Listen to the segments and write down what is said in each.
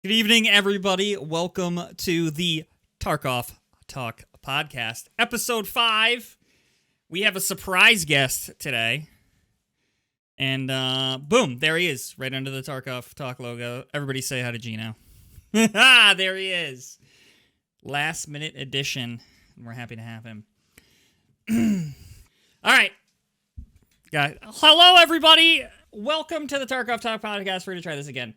Good evening, everybody. Welcome to the Tarkov Talk Podcast, Episode 5. We have a surprise guest today. And boom, there he is, right under the Tarkov Talk logo. Everybody say hi to Gino. There he is. Last minute edition. We're happy to have him. All right. Guys, hello, everybody. Welcome to the Tarkov Talk Podcast. We're going to try this again.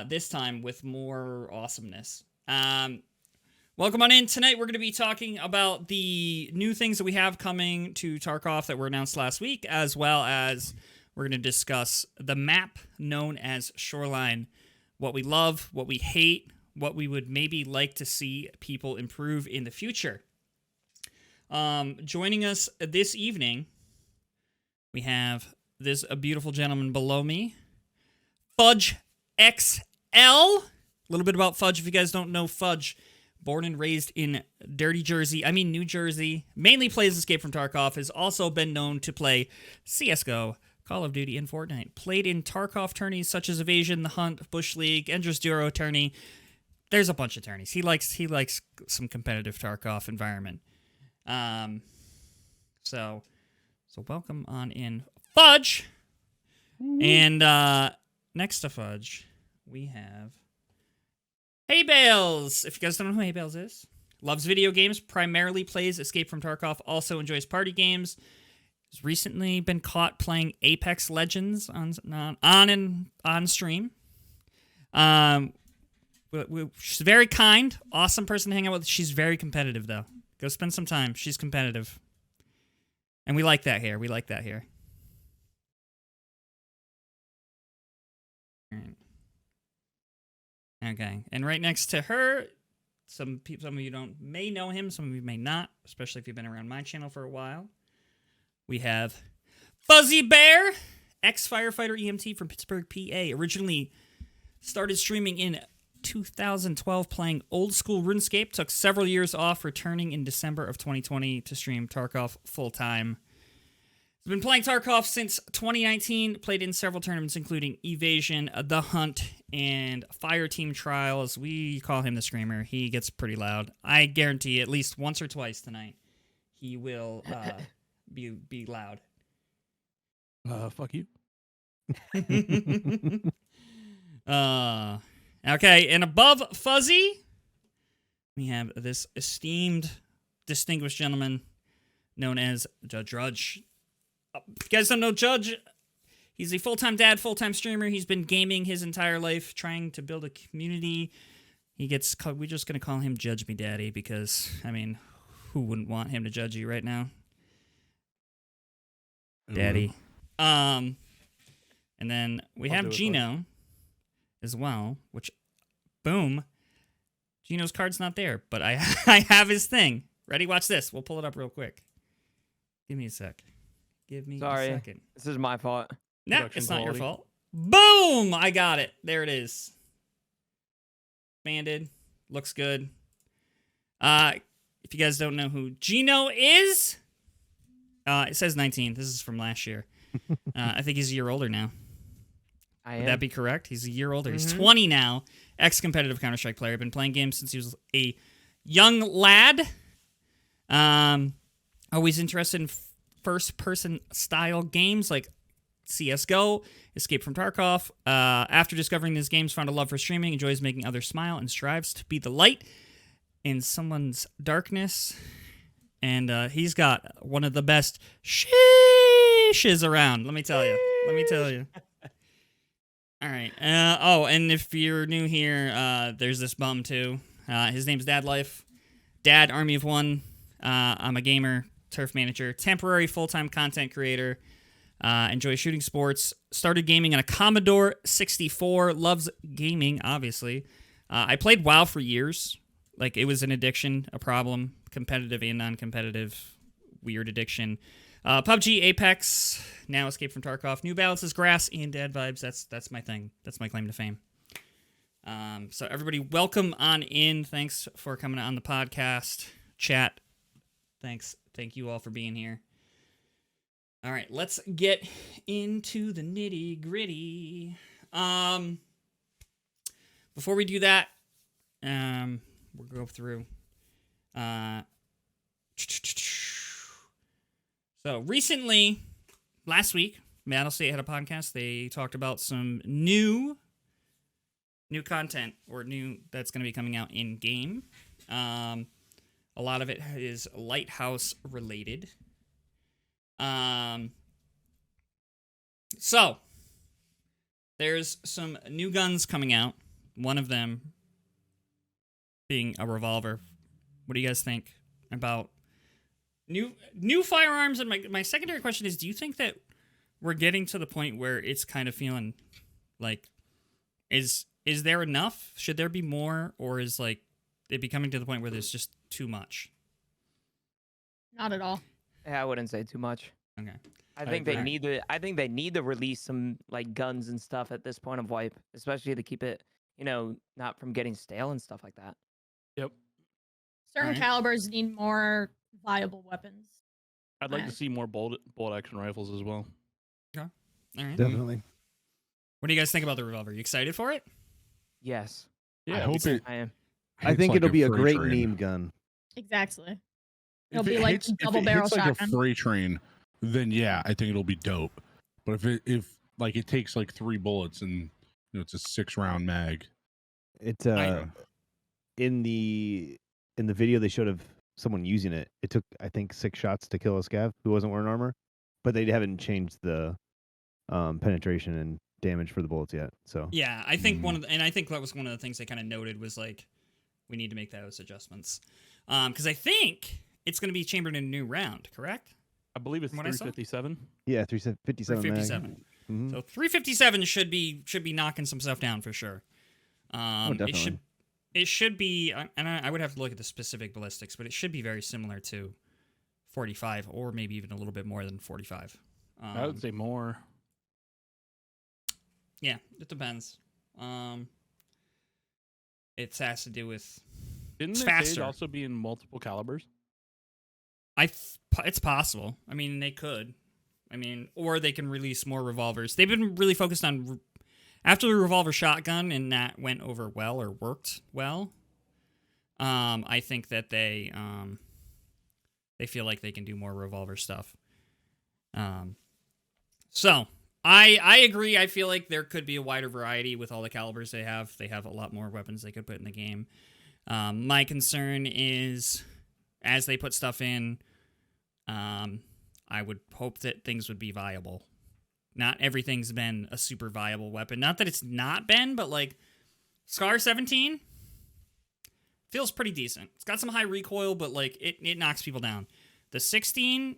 This time with more awesomeness. Welcome on in. Tonight we're going to be talking about the new things that we have coming to Tarkov that were announced last week, as well as we're going to discuss the map known as Shoreline, what we love, what we hate, what we would maybe like to see people improve in the future. Joining us this evening, we have a beautiful gentleman below me, Fudge XL. A little bit about Fudge if you guys don't know Fudge. Born and raised in New Jersey. Mainly plays Escape from Tarkov. Has also been known to play CSGO, Call of Duty, and Fortnite. Played in Tarkov tourneys such as Evasion, The Hunt, Bush League, Endless Duo tourney. There's a bunch of tourneys. He likes some competitive Tarkov environment. So welcome on in, Fudge. And next to Fudge, we have Hey Bales. If you guys don't know who Hey Bales is, loves video games, primarily plays Escape from Tarkov, also enjoys party games. Has recently been caught playing Apex Legends on stream. She's very kind, awesome person to hang out with. She's very competitive though. Go spend some time. She's competitive, and we like that here. Okay, and right next to her, some of you may know him, some of you may not, especially if you've been around my channel for a while. We have Fuzzy Bear, ex-firefighter EMT from Pittsburgh, PA. Originally started streaming in 2012 playing old school RuneScape, took several years off, returning in December of 2020 to stream Tarkov full-time. He's been playing Tarkov since 2019, played in several tournaments including Evasion, The Hunt, and Fireteam Trials. We call him the Screamer. He gets pretty loud. I guarantee at least once or twice tonight he will be loud. Fuck you. Okay, and above Fuzzy, we have this esteemed, distinguished gentleman known as Judge Rudge. If you guys don't know Judge, he's a full-time dad, full-time streamer. He's been gaming his entire life, trying to build a community. We're just going to call him Judge Me Daddy because, I mean, who wouldn't want him to judge you right now? Daddy. And then we have Gino as well, which, boom, Gino's card's not there, but I have his thing. Ready? Watch this. We'll pull it up real quick. Give me a sec. Sorry, a second. This is my fault. No, it's not your fault. Boom! I got it. There it is. Expanded. Looks good. If you guys don't know who Gino is, it says 19. This is from last year. I think he's a year older now. Would that be correct? He's a year older. Mm-hmm. He's 20 now. Ex-competitive Counter-Strike player. Been playing games since he was a young lad. Always interested in first-person style games like CSGO, Escape from Tarkov. After discovering these games, found a love for streaming, enjoys making others smile, and strives to be the light in someone's darkness. And he's got one of the best sheeshes around, let me tell you. All right. And if you're new here, there's this bum too. His name's Dad Life. Dad, Army of One. I'm a gamer, turf manager, temporary full-time content creator. Enjoy shooting sports. Started gaming on a Commodore 64. Loves gaming, obviously. I played WoW for years. Like, it was an addiction, a problem, competitive and non-competitive, weird addiction. PUBG, Apex, now Escape from Tarkov, New Balances, Grass, and Dad Vibes. That's my thing. That's my claim to fame. So everybody, welcome on in. Thanks for coming on the podcast. Chat. Thanks. Thank you all for being here. All right, let's get into the nitty-gritty. before we do that, we'll go through. So recently, last week, Battle State had a podcast. They talked about some new content or new that's going to be coming out in game. A lot of it is Lighthouse related. So there's some new guns coming out. One of them being a revolver. What do you guys think about new firearms? And my secondary question is, do you think that we're getting to the point where it's kind of feeling like, is there enough? Should there be more? Or is like it be coming to the point where there's just too much? Not at all. Yeah, I wouldn't say too much. Okay. I think they need to. I think they need to release some like guns and stuff at this point of wipe, especially to keep it, not from getting stale and stuff like that. Yep. Certain calibers need more viable weapons. I'd like to see more bolt action rifles as well. Okay. All right. Definitely. What do you guys think about the revolver? You excited for it? Yes. Yeah, I hope it. I am. I think like it'll be a freight great train. meme gun. Exactly. It'll If be it like hits- if double it barrel hits like shotgun. a freight train, then yeah, I think it'll be dope. But if like it takes like 3 bullets and it's a 6-round mag. It I- in the video they showed of someone using it. It took I think 6 shots to kill a scav who wasn't wearing armor, but they haven't changed the penetration and damage for the bullets yet. So Yeah, I think I think that was one of the things they kind of noted was like, we need to make those adjustments. Because I think it's going to be chambered in a new round, correct? I believe it's From what I saw? 357. yeah, 357 mag. 357. Mhm. So 357 should be knocking some stuff down for sure. Definitely. It should be, and I would have to look at the specific ballistics, but it should be very similar to 45, or maybe even a little bit more than 45. I would say more. Yeah, it depends. It has to do with Didn't It's they say faster. it'd also be in multiple calibers? it's possible. I mean, they could. I mean, or they can release more revolvers. They've been really focused on after the revolver shotgun, and that went over well or worked well. I think that they feel like they can do more revolver stuff. So I agree. I feel like there could be a wider variety with all the calibers they have. They have a lot more weapons they could put in the game. My concern is, as they put stuff in, I would hope that things would be viable. Not everything's been a super viable weapon. Not that it's not been, but like Scar 17 feels pretty decent. It's got some high recoil, but like it knocks people down. The 16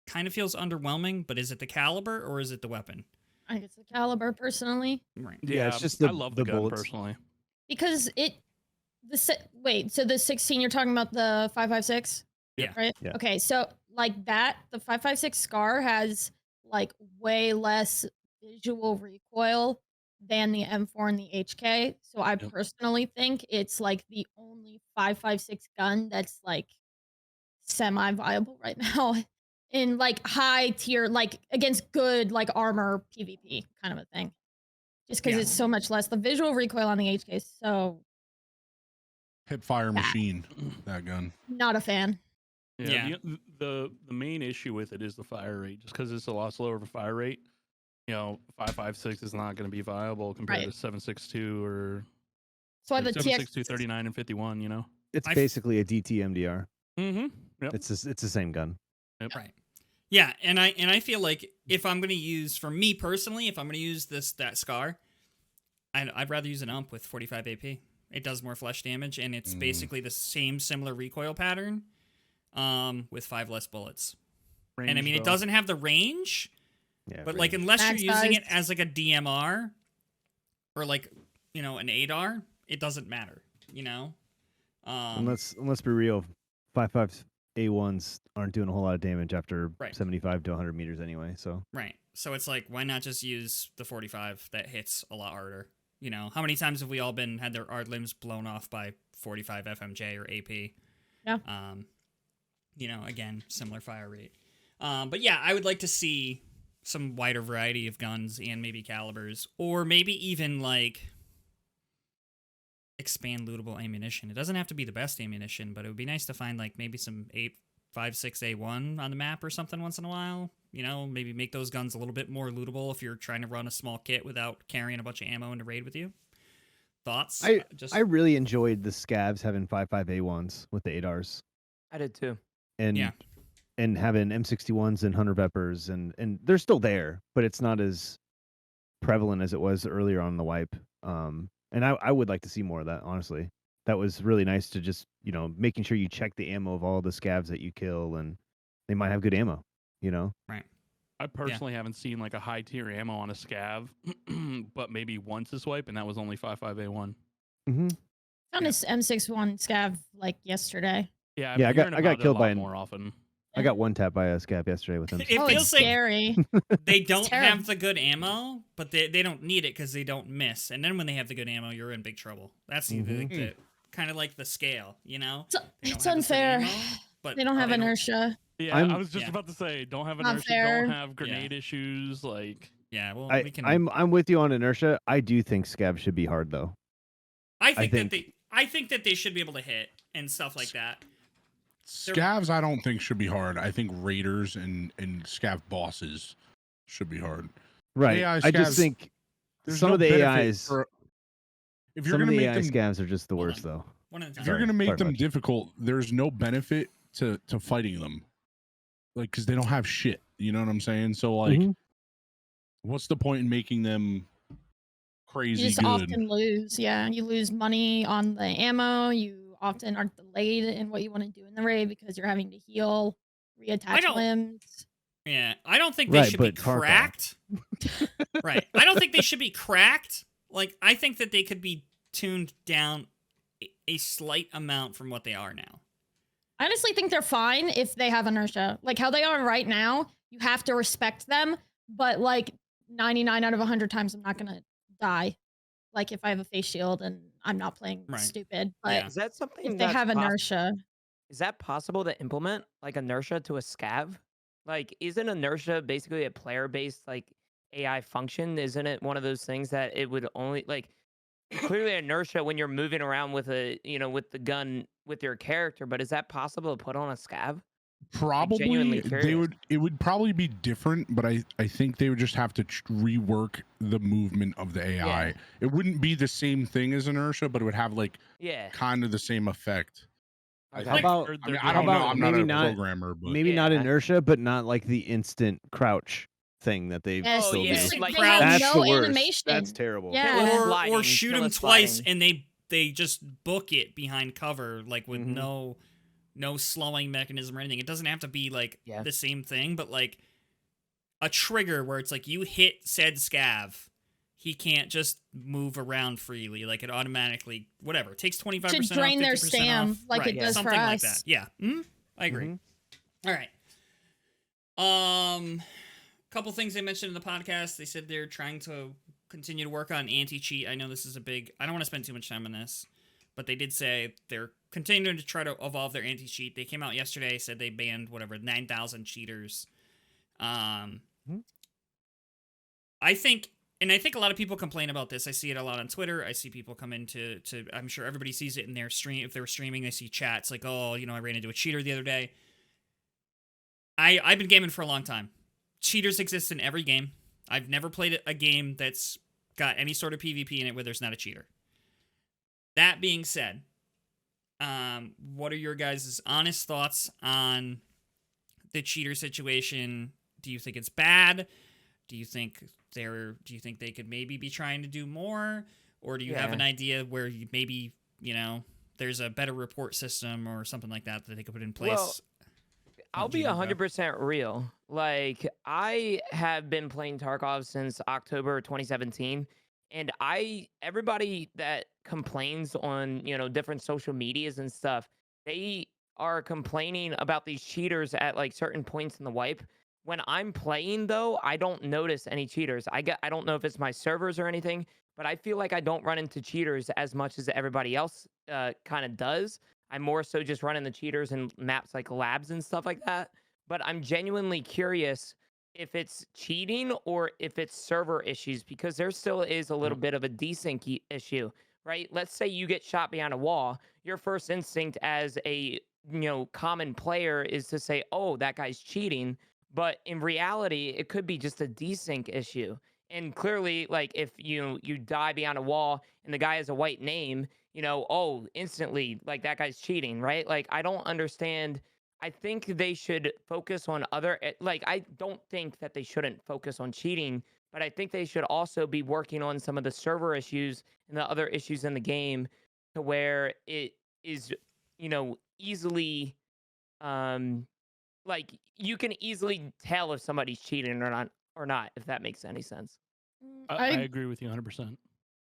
kind of feels underwhelming, but is it the caliber or is it the weapon? I think it's the caliber personally, Right. Yeah, it's just I the- love the the gun bullets. personally. because so the 16 you're talking about the 5.56, Yeah. right? Yeah. Okay, so like that, the 5.56 Scar has like way less visual recoil than the M4 and the HK. So I Yep. personally think it's like the only 5.56 gun that's like semi-viable right now in like high tier, like against good like armor PvP kind of a thing. Just because Yeah. it's so much less. The visual recoil on the HK is so Hip fire machine, that gun. not a fan. Yeah. The main issue with it is the fire rate. Just because it's a lot slower of a fire rate, 5.56 is not going to be viable compared Right. to 7.62 or So the 7.62, TX 39 and 51. It's I- basically a DT MDR. Mm-hmm. Yep. It's the same gun. Right. Yeah, and I feel like if I'm gonna use, for me personally, if I'm gonna use that Scar, I'd rather use an ump with 45 AP. It does more flesh damage, and it's basically the same similar recoil pattern, with 5 less bullets. And I Range, mean, it though. doesn't have the range, Yeah, but range. like unless Max you're using it size. as like a DMR or like an ADAR, it doesn't matter. let's be real, 5.5 A1s aren't doing a whole lot of damage after Right. 75 to 100 meters anyway. So Right. So it's like, why not just use the 45 that hits a lot harder? How many times have we all had our limbs blown off by 45 FMJ or AP? Yeah. Again, similar fire rate. But yeah, I would like to see some wider variety of guns and maybe calibers, or maybe even like expand lootable ammunition. It doesn't have to be the best ammunition, but it would be nice to find like maybe some 8.56A1 on the map or something once in a while. Maybe make those guns a little bit more lootable if you're trying to run a small kit without carrying a bunch of ammo into raid with you. Thoughts? I really enjoyed the scavs having 5.5A1s with the 8Rs. I did too. And Yeah. and having M61s and Hunter Peppers and they're still there, but it's not as prevalent as it was earlier on the wipe. And I would like to see more of that, honestly. That was really nice to just, making sure you check the ammo of all the scavs that you kill, and they might have good ammo, Right. I personally haven't seen like a high tier ammo on a scav, but maybe once this wipe, and that was only 5.5A1. Mm-hmm. Found this M61 scav like yesterday. Yeah, Yeah, I've been I hearing got about it killed a by lot an- more often. I got one tap by a scav yesterday with them. It Oh, feels it's like scary. they don't terrible. have the good ammo, but they don't need it because they don't miss. And then when they have the good ammo, you're in big trouble. That's the kind of like the scale, They don't It's have the same unfair. ammo, but They don't have inertia. Yeah, I'm- I was just yeah. about to say, don't have Not inertia, fair. don't have grenade issues, like. Yeah, well, we can. I'm with you on inertia. I do think scavs should be hard though. I think think- that they should be able to hit and stuff like that. Scavs, I don't think should be hard. I think raiders and scav bosses should be hard. Right. AI I just scavs, think There's some no of the benefit AIs, if you're some of gonna the make AI them, scavs are just the Hold worst on. though. One at a if time. you're gonna make Sorry, them bud. difficult, there's no benefit to fighting them, like because they don't have shit. You know what I'm saying? So like, Mhm. what's the point in making them crazy You just good? often lose. Yeah, you lose money on the ammo. You often are delayed in what you want to do in the raid because you're having to heal, reattach don't- limbs. Yeah, I don't think they Right, should be but Tarkov. cracked. Right. I don't think they should be cracked. Like, I think that they could be tuned down a slight amount from what they are now. I honestly think they're fine if they have inertia. Like how they are right now, you have to respect them, but like 99 out of 100 times I'm not going to die. Like if I have a face shield and I'm not playing Right. stupid, but Yeah. Is that something if they that's have poss- inertia, Is that possible to implement like inertia to a scav? Like, isn't inertia basically a player-based like AI function? Isn't it one of those things that it would only like clearly inertia when you're moving around with with the gun with your character, but is that possible to put on a scav? Probably genuinely they curious. would. It would probably be different, but I think they would just have to rework the movement of the AI. Yeah. It wouldn't be the same thing as inertia, but it would have like Yeah. kind of the same effect. Okay. How about I mean, I don't know. about I'm not maybe a not- programmer, but maybe Yeah, not I- inertia, but not like the instant crouch thing that they yes, still yeah, do. Instant like- they have That's no the worst. animation. That's terrible. Yeah. Kill Or sliding, shoot kill them is twice sliding. and they just book it behind cover, like with Mhm. no slowing mechanism or anything. It doesn't have to be like Yeah. the same thing, but like a trigger where it's like you hit said scav, he can't just move around freely. Like it automatically, whatever. It takes 25% To drain off, their 50% stam off. like Right, it does for something like us. that. Yeah. I agree. Mhm. All right. Couple things they mentioned in the podcast. They said they're trying to continue to work on anti-cheat. I know this is a big. I don't want to spend too much time on this, but they did say they're continuing to try to evolve their anti-cheat. They came out yesterday, said they banned 9,000 cheaters. I think a lot of people complain about this. I see it a lot on Twitter. I see people come into I'm sure everybody sees it in their stream. If they're streaming, they see chats like, oh, I ran into a cheater the other day. I've been gaming for a long time. Cheaters exist in every game. I've never played a game that's got any sort of PvP in it where there's not a cheater. That being said, what are your guys' honest thoughts on the cheater situation? Do you think it's bad? Do you think they could maybe be trying to do more? Or do you have Yeah. an idea where maybe, there's a better report system or something like that they could put in place? Well, I'll be Gino, go. 100% real. Like, I have been playing Tarkov since October 2017, and everybody that complains on, different social medias and stuff, they are complaining about these cheaters at like certain points in the wipe. When I'm playing though, I don't notice any cheaters. I don't know if it's my servers or anything, but I feel like I don't run into cheaters as much as everybody else kind of does. I'm more so just running the cheaters in maps like labs and stuff like that. But I'm genuinely curious if it's cheating or if it's server issues, because there still is a little bit of a desync issue right? Let's say you get shot behind a wall. Your first instinct as a common player is to say, "Oh, that guy's cheating." But in reality, it could be just a desync issue. And clearly, like if you die behind a wall and the guy has a white name, oh, instantly, like that guy's cheating, right? Like I don't understand. I think they should focus on like I don't think that they shouldn't focus on cheating, but I think they should also be working on some of the server issues and the other issues in the game to where it is, easily like you can easily tell if somebody's cheating or not, if that makes any sense. I agree with you 100%.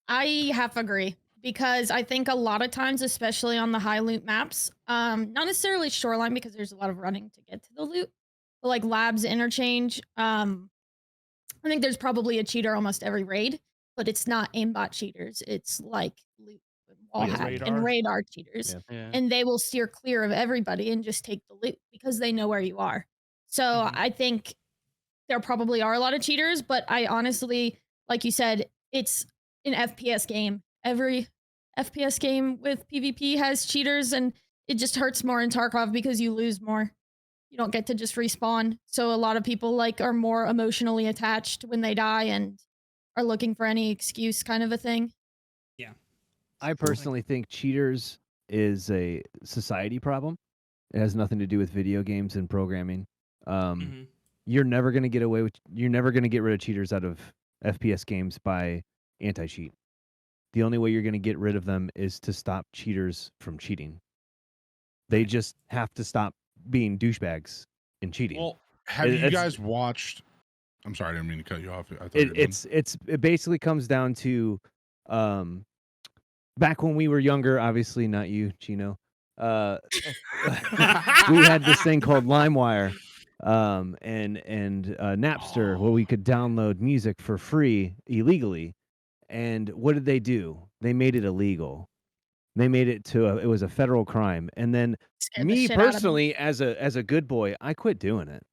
I half agree because I think a lot of times, especially on the high loot maps, not necessarily Shoreline because there's a lot of running to get to the loot, but like labs interchange. I think there's probably a cheater almost every raid, but it's not aimbot cheaters. It's like loot and wall Yeah, hack radar. and radar cheaters. Yeah. Yeah. And they will steer clear of everybody and just take the loot because they know where you are. So Mhm. I think there probably are a lot of cheaters, but I honestly, like you said, it's an FPS game. Every FPS game with PvP has cheaters, and it just hurts more in Tarkov because you lose more. You don't get to just respawn. So a lot of people like are more emotionally attached when they die and are looking for any excuse kind of a thing. Yeah. I personally think cheaters is a society problem. It has nothing to do with video games and programming. Mm-hmm. You're never going to get away with. You're never going to get rid of cheaters out of FPS games by anti-cheat. The only way you're going to get rid of them is to stop cheaters from cheating. They just have to stop being douchebags and cheating. Well, have you guys watched? I'm sorry, I didn't mean to cut you off. I thought you were done. It basically comes down to back when we were younger, obviously not you, Chino. We had this thing called LimeWire and Napster where we could download music for free illegally. And what did they do? They made it illegal. They made it it was a federal crime. And then Scared the me shit out of 'em. personally, as a good boy, I quit doing it.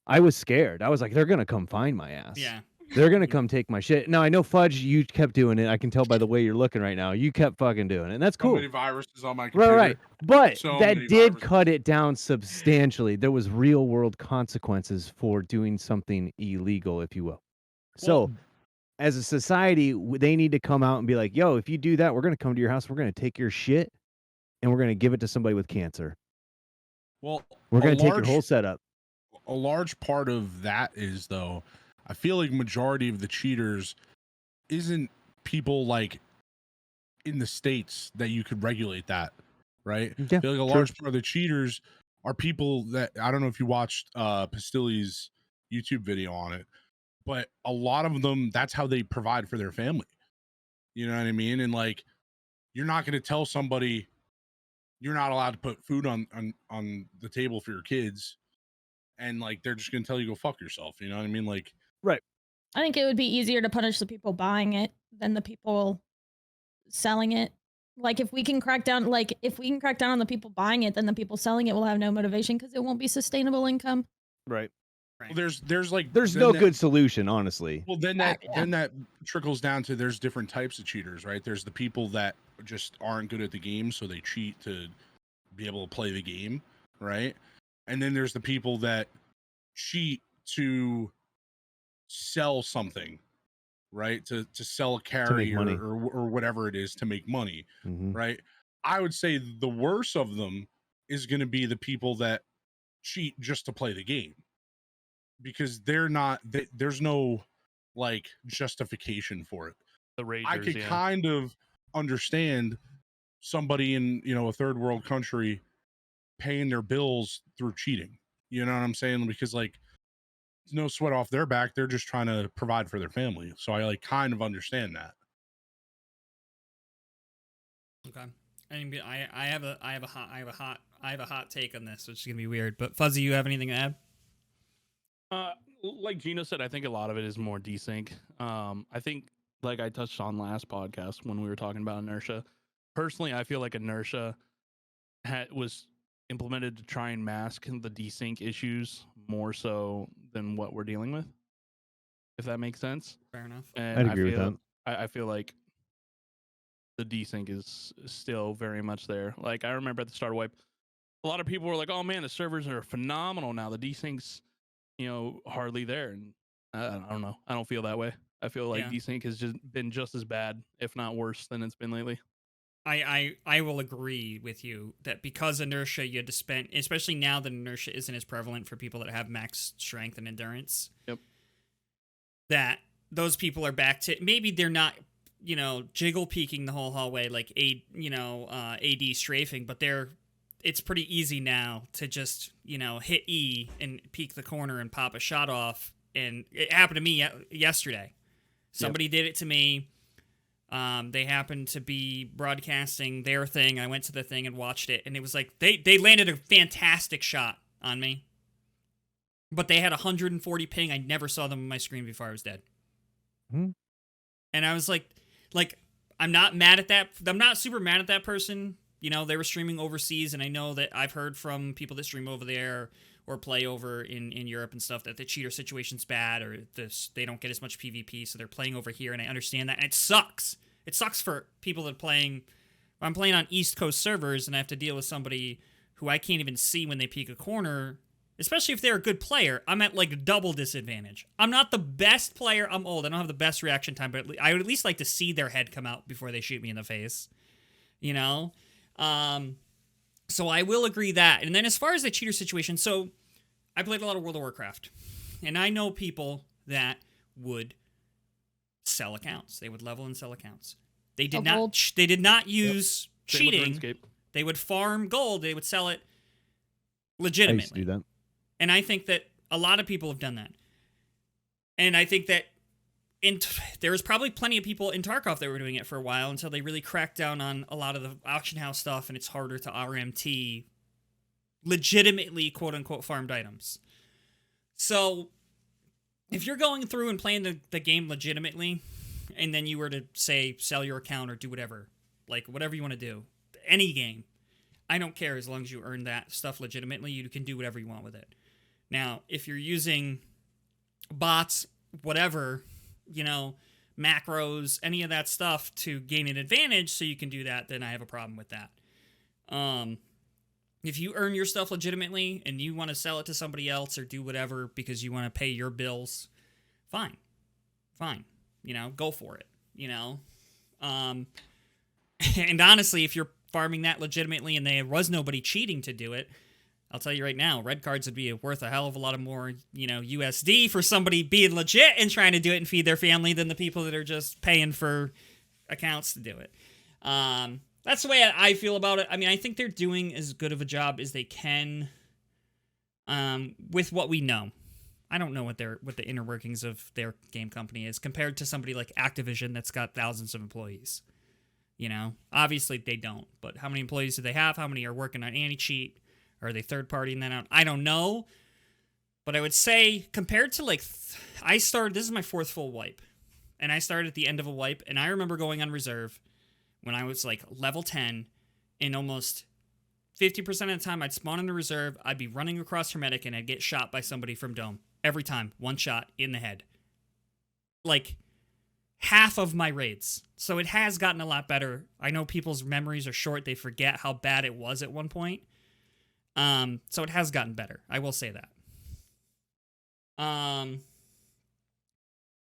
I was scared. I was like, they're gonna come find my ass. Yeah. They're gonna come take my shit. Now I know Fudge, you kept doing it. I can tell by the way you're looking right now. You kept fucking doing it, and that's So cool. many viruses on my computer. Right. But So that many did viruses. cut it down substantially. There was real world consequences for doing something illegal, if you will. So, as a society, they need to come out and be like, "Yo, if you do that, we're gonna come to your house. We're gonna take your shit, and we're gonna give it to somebody with cancer. Well, We're a gonna take your large- whole setup." A large part of that is, though, I feel like majority of the cheaters isn't people like in the States that you could regulate that, right? Yeah, I feel like a large part of the cheaters are people that, I don't know if you watched Pastilli's YouTube video on it, but a lot of them, that's how they provide for their family. You know what I mean? And like, you're not going to tell somebody you're not allowed to put food on the table for your kids, and like they're just going to tell you go fuck yourself. You know what I mean? Like, I think it would be easier to punish the people buying it than the people selling it. Like if we can crack down, on the people buying it, then the people selling it will have no motivation because it won't be sustainable income. Right. well, there's like There's then no that- good solution, honestly. Well, then Yeah. that trickles down to there's different types of cheaters, right? There's the people that just aren't good at the game, so they cheat to be able to play the game, right? And then there's the people that cheat to sell something, right? To sell a carry money. or whatever it is to make money, Mhm. right? I would say the worst of them is going to be the people that cheat just to play the game, because there's no like justification for it. The Ragers, I could yeah. kind of understand somebody in a third world country paying their bills through cheating. You know what I'm saying? Because like it's no sweat off their back. They're just trying to provide for their family. So I like kind of understand that. Okay. I have a hot take on this, which is gonna be weird. But Fuzzy, you have anything to add? Like Gino said, I think a lot of it is more desync. I think, like I touched on last podcast when we were talking about inertia. Personally, I feel like inertia was implemented to try and mask the desync issues more so than what we're dealing with, if that makes sense. Fair enough. And I'd agree with feel, that. I feel like the desync is still very much there. Like I remember at the start of wipe, a lot of people were like, "Oh man, the servers are phenomenal now. The desync's, hardly there." And I don't know. I don't feel that way. I feel like desync has just been just as bad, if not worse, than it's been lately. I will agree with you that because inertia, you had to spend, especially now that inertia isn't as prevalent for people that have max strength and endurance. Yep. That those people are back to, maybe they're not, jiggle peeking the whole hallway like AD strafing, but it's pretty easy now to just, hit E and peek the corner and pop a shot off. And it happened to me yesterday. Somebody did it to me. They happened to be broadcasting their thing. I went to the thing and watched it, and it was like they landed a fantastic shot on me. But they had 140 ping. I never saw them on my screen before I was dead. And I was like I'm not mad at that. I'm not super mad at that person. They were streaming overseas, and I know that I've heard from people that stream over there or play over in Europe and stuff that the cheater situation's bad, or they don't get as much PvP, so they're playing over here, and I understand that, and it sucks. It sucks for people that are playing. I'm playing on East Coast servers, and I have to deal with somebody who I can't even see when they peek a corner, especially if they're a good player. I'm at like double disadvantage. I'm not the best player. I'm old. I don't have the best reaction time, but I would at least like to see their head come out before they shoot me in the face. So I will agree that. And then as far as the cheater situation, so I played a lot of World of Warcraft, and I know people that would sell accounts. They would level and sell accounts. They did not use cheating. They would farm gold. They would sell it legitimately. I used to do that. And I think that a lot of people have done that. And I think that there was probably plenty of people in Tarkov that were doing it for a while until they really cracked down on a lot of the auction house stuff, and it's harder to RMT legitimately quote-unquote farmed items. So if you're going through and playing the game legitimately, and then you were to, say, sell your account or do whatever, like whatever you want to do, any game, I don't care as long as you earn that stuff legitimately, you can do whatever you want with it. Now, if you're using bots, whatever, macros, any of that stuff to gain an advantage so you can do that, then I have a problem with that. If you earn your stuff legitimately and you want to sell it to somebody else or do whatever because you want to pay your bills, fine. Go for it, and honestly, if you're farming that legitimately and there was nobody cheating to do it, I'll tell you right now, red cards would be worth a hell of a lot of more, USD for somebody being legit and trying to do it and feed their family than the people that are just paying for accounts to do it. That's the way I feel about it. I mean, I think they're doing as good of a job as they can with what we know. I don't know what the inner workings of their game company is compared to somebody like Activision that's got thousands of employees. Obviously they don't. But how many employees do they have? How many are working on anti-cheat? Are they third-partying that out? I don't know. But I would say, compared to, this is my fourth full wipe. And I started at the end of a wipe, and I remember going on reserve when I was, level 10, and almost 50% of the time I'd spawn in the reserve, I'd be running across Hermetic, and I'd get shot by somebody from Dome. Every time. One shot in the head. Half of my raids. So it has gotten a lot better. I know people's memories are short. They forget how bad it was at one point. So it has gotten better. I will say that.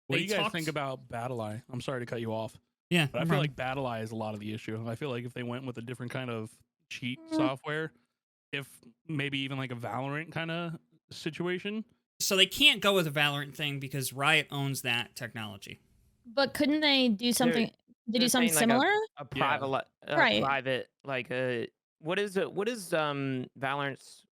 What do you guys think about BattleEye? I'm sorry to cut you off. Yeah. But I feel like BattleEye is a lot of the issue. I feel like if they went with a different kind of cheat software, if maybe even like a Valorant kind of situation. So they can't go with a Valorant thing because Riot owns that technology. But couldn't they do something? They do something similar? A private, right? Private, what is it? What is Valorant's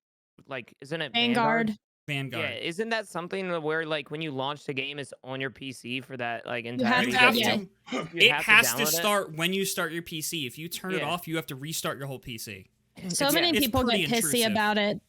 like? Isn't it Vanguard? Vanguard. Yeah, isn't that something where when you launch the game, it's on your PC for that entire? You have to. It has to start when you start your PC. If you turn it off, you have to restart your whole PC. So many people get pissy about it.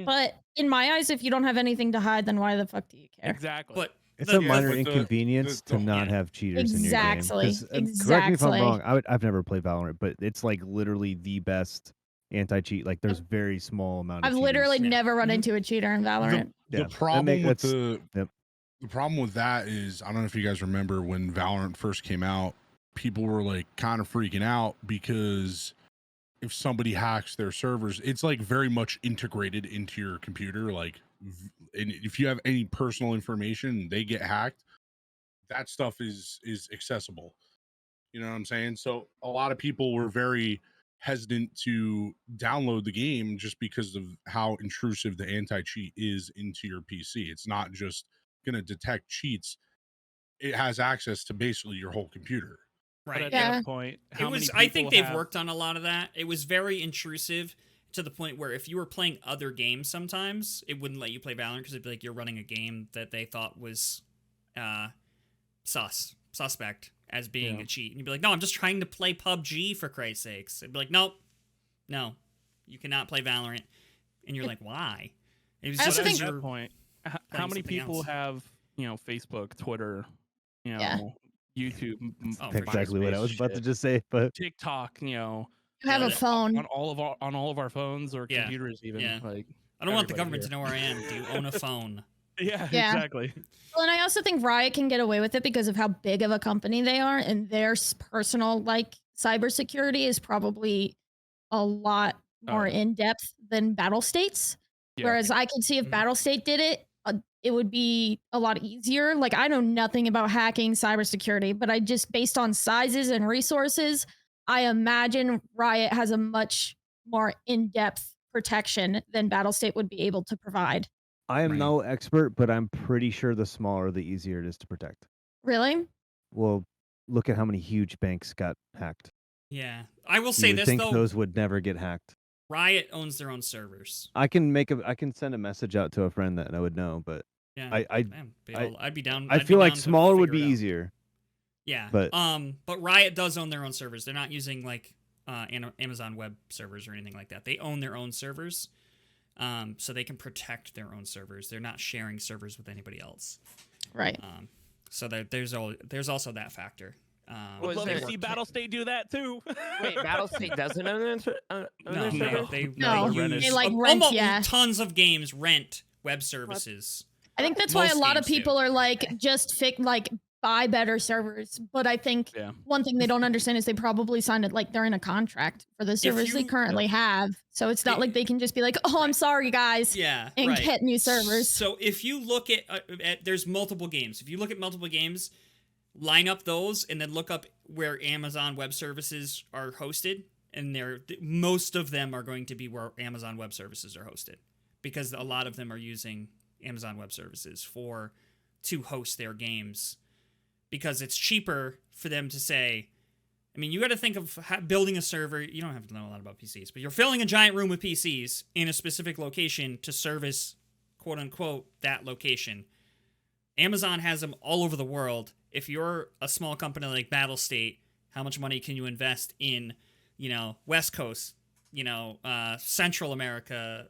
But in my eyes, if you don't have anything to hide, then why the fuck do you care? Exactly. But it's a minor inconvenience to not have cheaters in your game. Exactly. Correct me if I'm wrong. I've never played Valorant, but it's literally the best anti-cheat. There's very small amount of I've literally never run into a cheater in Valorant. The problem with the problem with that is, I don't know if you guys remember when Valorant first came out, people were like kind of freaking out because if somebody hacks their servers, it's like very much integrated into your computer. Like, and if you have any personal information, they get hacked, that stuff is accessible. You know what I'm saying? So a lot of people were very hesitant to download the game just because of how intrusive the anti-cheat is into your PC. It's not just going to detect cheats. It has access to basically your whole computer. But Right. at Yeah. that point, how many I think people they've have- worked on a lot of that. It was very intrusive to the point where if you were playing other games sometimes, it wouldn't let you play Valorant because it'd be like you're running a game that they thought was suspect as being Yeah. a cheat. And you'd be like, no, I'm just trying to play PUBG for Christ's sakes. It'd be like, nope, no, you cannot play Valorant. And you're like, why? It was I just also because think- at you're that point, how playing many something people else. have, Facebook, Twitter, Yeah. YouTube, Oh, for sure. Exactly what I was about to shit, just say, but TikTok, You have Yeah, a that- phone. on all of our phones or Yeah, computers, even. yeah. Like, I don't want the everybody government here. to know where I am. Do you own a phone? Yeah, Yeah. exactly. Well, and I also think Riot can get away with it because of how big of a company they are, and their personal like cybersecurity is probably a lot Oh, more yeah. in depth than Battle State's. Yeah. Whereas I could see if Mhm. Battle State did it, it would be a lot easier. Like I know nothing about hacking cybersecurity, but I just based on sizes and resources, I imagine Riot has a much more in depth protection than Battle State would be able to provide. I am Right. no expert, but I'm pretty sure the smaller, the easier it is to protect. Really? Well, look at how many huge banks got hacked. Yeah. I will You say would this, think though. those would never get hacked. Riot owns their own servers. I can send a message out to a friend that I would know, but Yeah. I'd be down. I I'd be feel like down to smaller would be figure it out. easier. Yeah. But- But Riot does own their own servers. They're not using like Amazon web servers or anything like that. They own their own servers. So they can protect their own servers. They're not sharing servers with anybody else. Right. So there's also that factor. Was Love there- to see Battlestate do that too. Wait, Battle State doesn't own their No, servers? No, they use they, like, rent, almost yeah. tons of games rent web services. I think that's why a Most lot of games do. people are like just buy better servers. But I think Yeah. one thing they don't understand is they probably signed it like they're in a contract for the servers they you- currently have. So it's not like they can just be like, "Oh, I'm sorry, guys," Yeah, and right. get new servers. So if you look at there's multiple games. If you look at multiple games, line up those and then look up where Amazon Web Services are hosted, and most of them are going to be where Amazon Web Services are hosted, because a lot of them are using Amazon Web Services to host their games, because it's cheaper for them to say. I mean, you got to think of building a server. You don't have to know a lot about PCs, but you're filling a giant room with PCs in a specific location to service, quote unquote, that location. Amazon has them all over the world. If you're a small company like Battle State, how much money can you invest in, West Coast, Central America,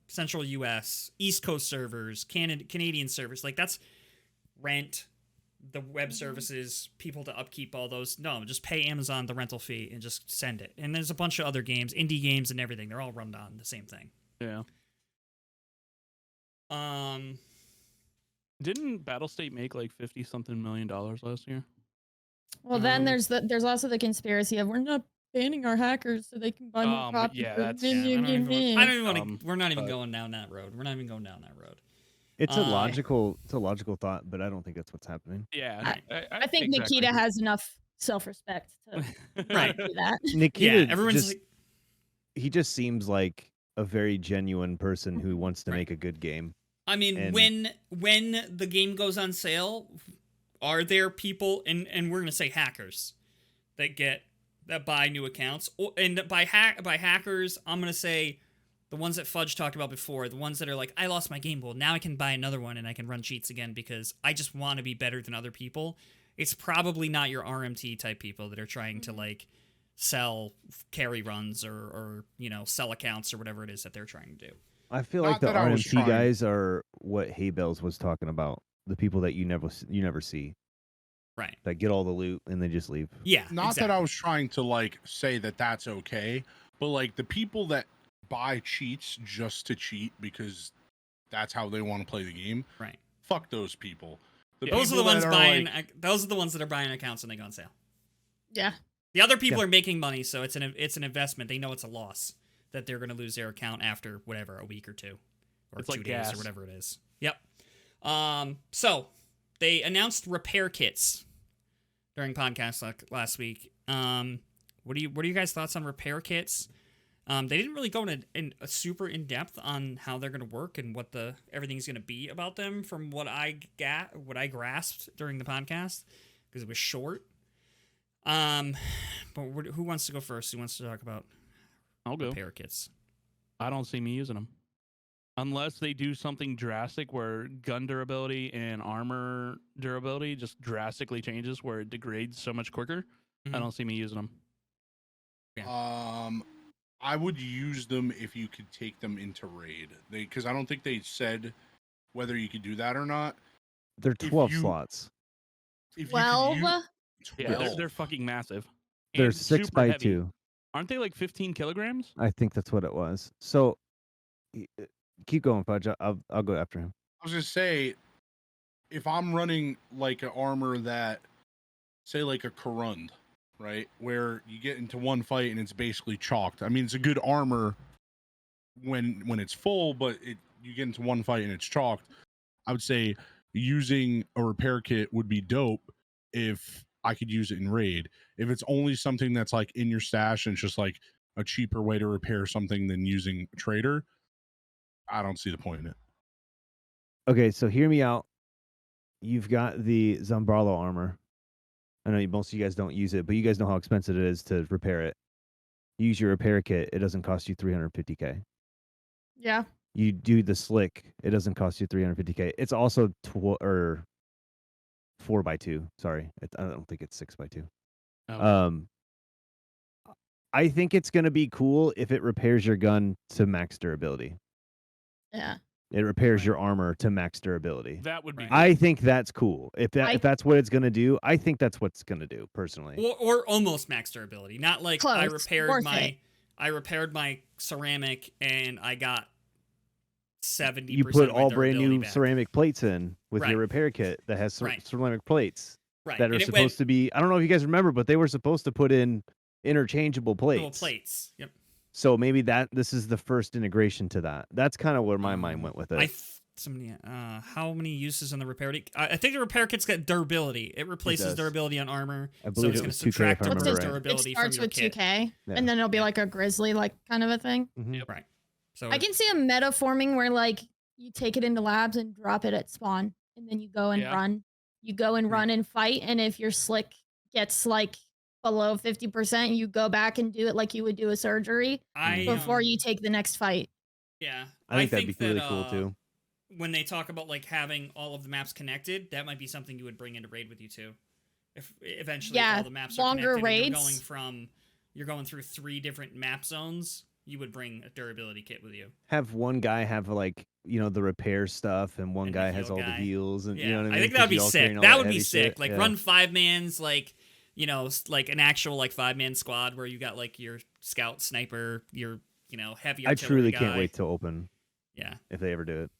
Central US, East Coast servers, Canadian servers? Like, that's rent, the web services, people to upkeep all those. No, just pay Amazon the rental fee and just send it. And there's a bunch of other games, indie games and everything. They're all run on the same thing. Yeah. Didn't Battlestate make like $50-something million last year? Well, then there's also the conspiracy of we're not banning our hackers so they can buy more but copies. yeah, of that's- I don't even want to. Um, We're not even but- going down that road. We're not even going down that road. It's a Uh, logical thought, but I don't think that's what's happening. Yeah. I think exactly. Nikita has enough self-respect to Right. do that. Nikita, Yeah, everyone's he just seems like a very genuine person who wants to Right. make a good game. I mean, And- when the game goes on sale, are there people, and we're gonna say hackers, that buy new accounts? And by hackers, I'm gonna say the ones that Fudge talked about before, the ones that are like, I lost my game, well, now I can buy another one and I can run cheats again because I just want to be better than other people. It's probably not your RMT type people that are trying to like sell carry runs or sell accounts or whatever it is that they're trying to do. I feel Not like the that I was RMT trying- guys are what Haybells was talking about. The people that you never see, Right. that get all the loot and they just leave. Yeah. Not exactly. that I was trying to like say that that's okay, but like the people that buy cheats just to cheat because that's how they want to play the game. Right. Fuck those people. Those are the people ones that are buying. like- Those are the ones that are buying accounts when they go on sale. Yeah. The other people are making money, so it's an investment. They know it's a loss that they're going to lose their account after whatever, a week or two, or It's 2 like days gas. or whatever it is. Yep. So they announced repair kits during podcast last week. What are you guys' thoughts on repair kits? They didn't really go in a super in depth on how they're going to work and what everything's going to be about them. From what I grasped during the podcast, because it was short. But who wants to go first? Who wants to talk about I'll go. repair kits? I don't see me using them. Unless they do something drastic where gun durability and armor durability just drastically changes where it degrades so much quicker, I Mhm. don't see me using them. I would use them if you could take them into raid. Because I don't think they said whether you could do that or not. They're If 12 you- slots. If 12? you could Yeah, 12. they're fucking massive. They're And 6 super by heavy. 2. Aren't they like 15 kilograms? I think that's what it was. So keep going, Fudge. I'll go after him. I was just say, if I'm running like an armor that, say, like a Corund, right, where you get into one fight and it's basically chalked. I mean, it's a good armor when it's full, but you get into one fight and it's chalked. I would say using a repair kit would be dope if I could use it in raid. If it's only something that's like in your stash and it's just like a cheaper way to repair something than using a trader, I don't see the point in it. Okay, so hear me out. You've got the Zambralo armor. I know most of you guys don't use it, but you guys know how expensive it is to repair it. You use your repair kit, it doesn't cost you 350K. Yeah. You do the slick, it doesn't cost you 350K. It's also 4x2. Sorry, I don't think it's 6x2. Oh. I think it's gonna be cool if it repairs your gun to max durability. Yeah. It repairs Right. your armor to max durability. That would be Right. cool. I think that's cool. If that's what it's gonna do, I think that's what it's gonna do personally. Or almost max durability. Not like I Close. repaired Worth my it. I repaired my ceramic and I got 70%. You put of my all brand durability new back. ceramic plates in with Right. your repair kit that has Right. ceramic plates Right. that and are it supposed to be. I don't know if you guys remember, but they were supposed to put in interchangeable little plates. plates. Yep. So maybe this is the first integration to that. That's kind of where my mind went with it. How many uses on the repair kit? I think the repair kit's got durability. It replaces does. durability on armor. I So believe it's it going to was 2K if subtract I the remember right. durability It from starts your with kit. 2K, Yeah. and then it'll be like a grizzly like kind of a thing. Mhm. Right. So I can see a meta forming where like you take it into labs and drop it at spawn, and then you go and Yeah. run. You go and run and fight, and if your slick gets like below 50%, you go back and do it like you would do a surgery before you take the next fight. Yeah. I think that'd be really cool too. When they talk about like having all of the maps connected, that might be something you would bring into raid with you too. If eventually Yeah, all the maps longer are connected raids. and you're going through 3 different map zones, you would bring a durability kit with you. Have one guy have like the repair stuff, and one And the guy has heal all guy. the heals, and Yeah, you know what I mean. I think 'Cause that'd be you're all sick. carrying all That would be heavy sick. shit. Like Yeah. run 5-man's like like an actual like 5-man squad where you got like your scout, sniper, your heavy artillery I truly guy. can't wait to open Yeah. if they ever do it.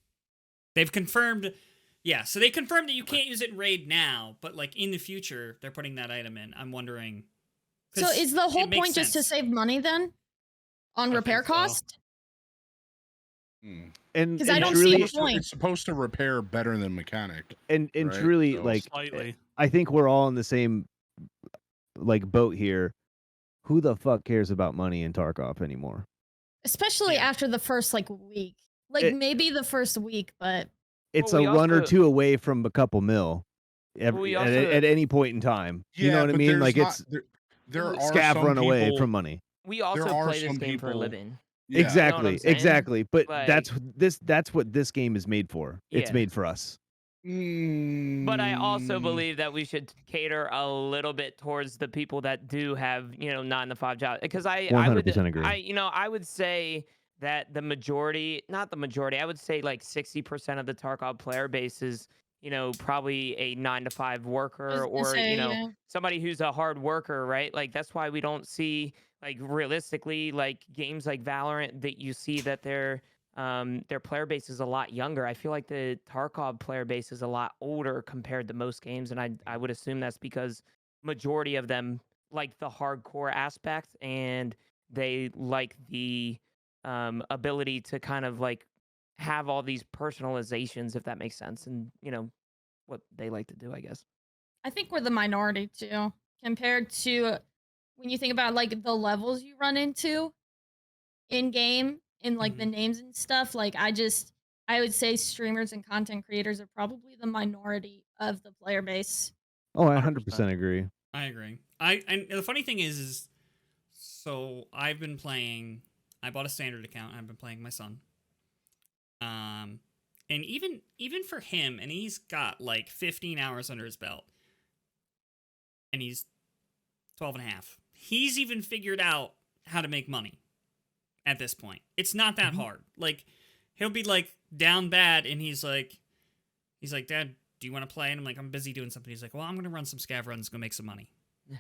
They've confirmed, so they confirmed that you can't use it in raid now, but like in the future, they're putting that item in. I'm wondering. So 'cause is the whole it makes point just to sense. save money then on I repair think so. cost? And 'Cause I and don't see truly, a point. It's supposed to repair better than mechanic. and right? truly, So- like Slightly. I think we're all in the same like boat here. Who the fuck cares about money in Tarkov anymore? Especially Yeah. after the first like week. Like It- maybe the first week, but It's Well, a we run or also- two away from a couple mil. we At also- any point in time, you know what I but mean? there's Like not- it's there are scav some run away people- from money. We also are play this some game for a people- living. Yeah. Exactly, saying? exactly. But Like- that's what this game is made for. It's Yeah. made for us. But I also Mm, believe that we should cater a little bit towards the people that do have 9-to-5 jobs. Because I would 100% agree. I would say that the majority, not the majority, I would say like 60% of the Tarkov player base is probably a 9-to-5 worker or somebody who's a hard worker, right? Like that's why we don't see like realistically like games like Valorant that you see that their player base is a lot younger. I feel like the Tarkov player base is a lot older compared to most games, and I would assume that's because majority of them like the hardcore aspect, and they like the ability to kind of like have all these personalizations, if that makes sense, and what they like to do, I guess. I think we're the minority too, compared to when you think about like the levels you run into in game and like the names and stuff. Like I would say streamers and content creators are probably the minority of the player base. Oh, I 100%. 100% agree. I agree. And the funny thing is so I've been playing. I bought a standard account. I've been playing my son. And even for him, and he's got like 15 hours under his belt, and he's 12 and a half. He's even figured out how to make money at this point. It's not that hard. Like, he'll be like down bad, and he's like, Dad, do you want to play? And I'm like, I'm busy doing something. He's like, well, I'm gonna run some scav runs, go make some money.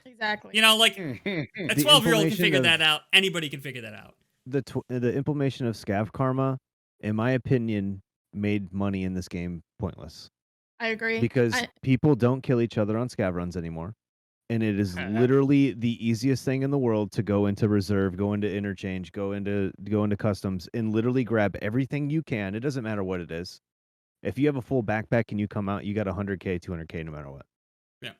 Exactly. You know, like a 12-year-old can figure that out. Anybody can figure that out. The implementation of scav karma, in my opinion, made money in this game pointless. I agree. Because people don't kill each other on scav runs anymore. And it is literally the easiest thing in the world to go into reserve, go into interchange, go into customs, and literally grab everything you can. It doesn't matter what it is. If you have a full backpack and you come out, you got 100K, 200K, no matter what. Yeah,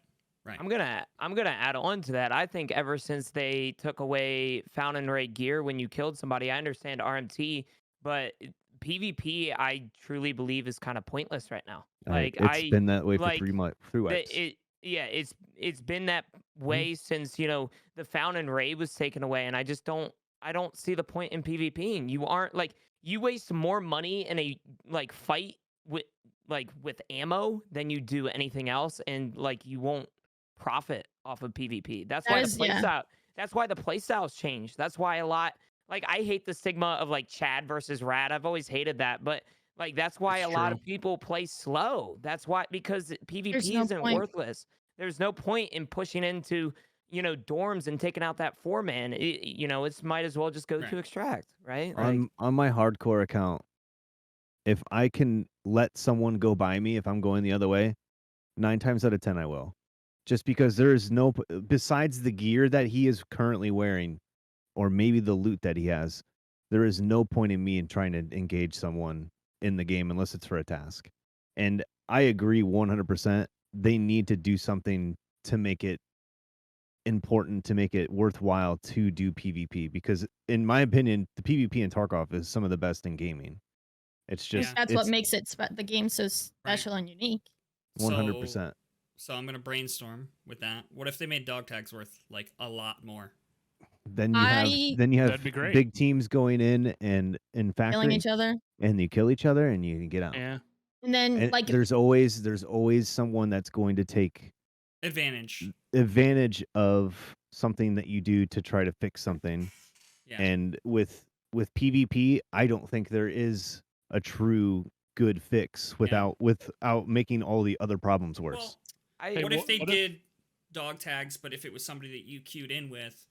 right. I'm gonna add on to that. I think ever since they took away found and raid gear when you killed somebody, I understand RMT, but PvP I truly believe is kind of pointless right now. Like it's been that way for like, 3 months. It's been that way since the found and raid was taken away, and I don't see the point in PvPing. You aren't like you waste more money in a like fight with ammo than you do anything else, and like you won't profit off of PvP. That's why the playstyles changed. That's why a lot like I hate the stigma of like Chad versus Rad. I've always hated that, but like that's why a lot of people play slow. That's why because PvP isn't worthless. There's no point in pushing into dorms and taking out that 4-man. It's might as well just go to extract, right? On my hardcore account, if I can let someone go by me if I'm going the other way, 9 times out of 10 I will. Just because there is no besides the gear that he is currently wearing, or maybe the loot that he has, there is no point in me in trying to engage someone in the game unless it's for a task. And I agree 100%. They need to do something to make it important, to make it worthwhile to do PvP, because in my opinion, the PvP in Tarkov is some of the best in gaming. It's just that's what makes it the game so special and unique. 100%. So I'm gonna brainstorm with that. What if they made dog tags worth like a lot more? Then you have big teams going in and factory killing each other, and you kill each other and you get out. Yeah. And then like there's always someone that's going to take advantage of something that you do to try to fix something. Yeah. And with PvP, I don't think there is a true good fix without making all the other problems worse. Well, what if they did dog tags, but if it was somebody that you queued in with,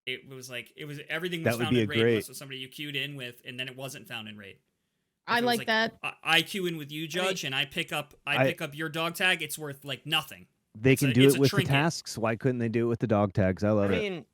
it was everything was found in raid was somebody you queued in with, and then it wasn't found in raid. I like that. I queue in with you, Judge, and I pick up your dog tag. It's worth like nothing. They can do it with the tasks. Why couldn't they do it with the dog tags? I love it.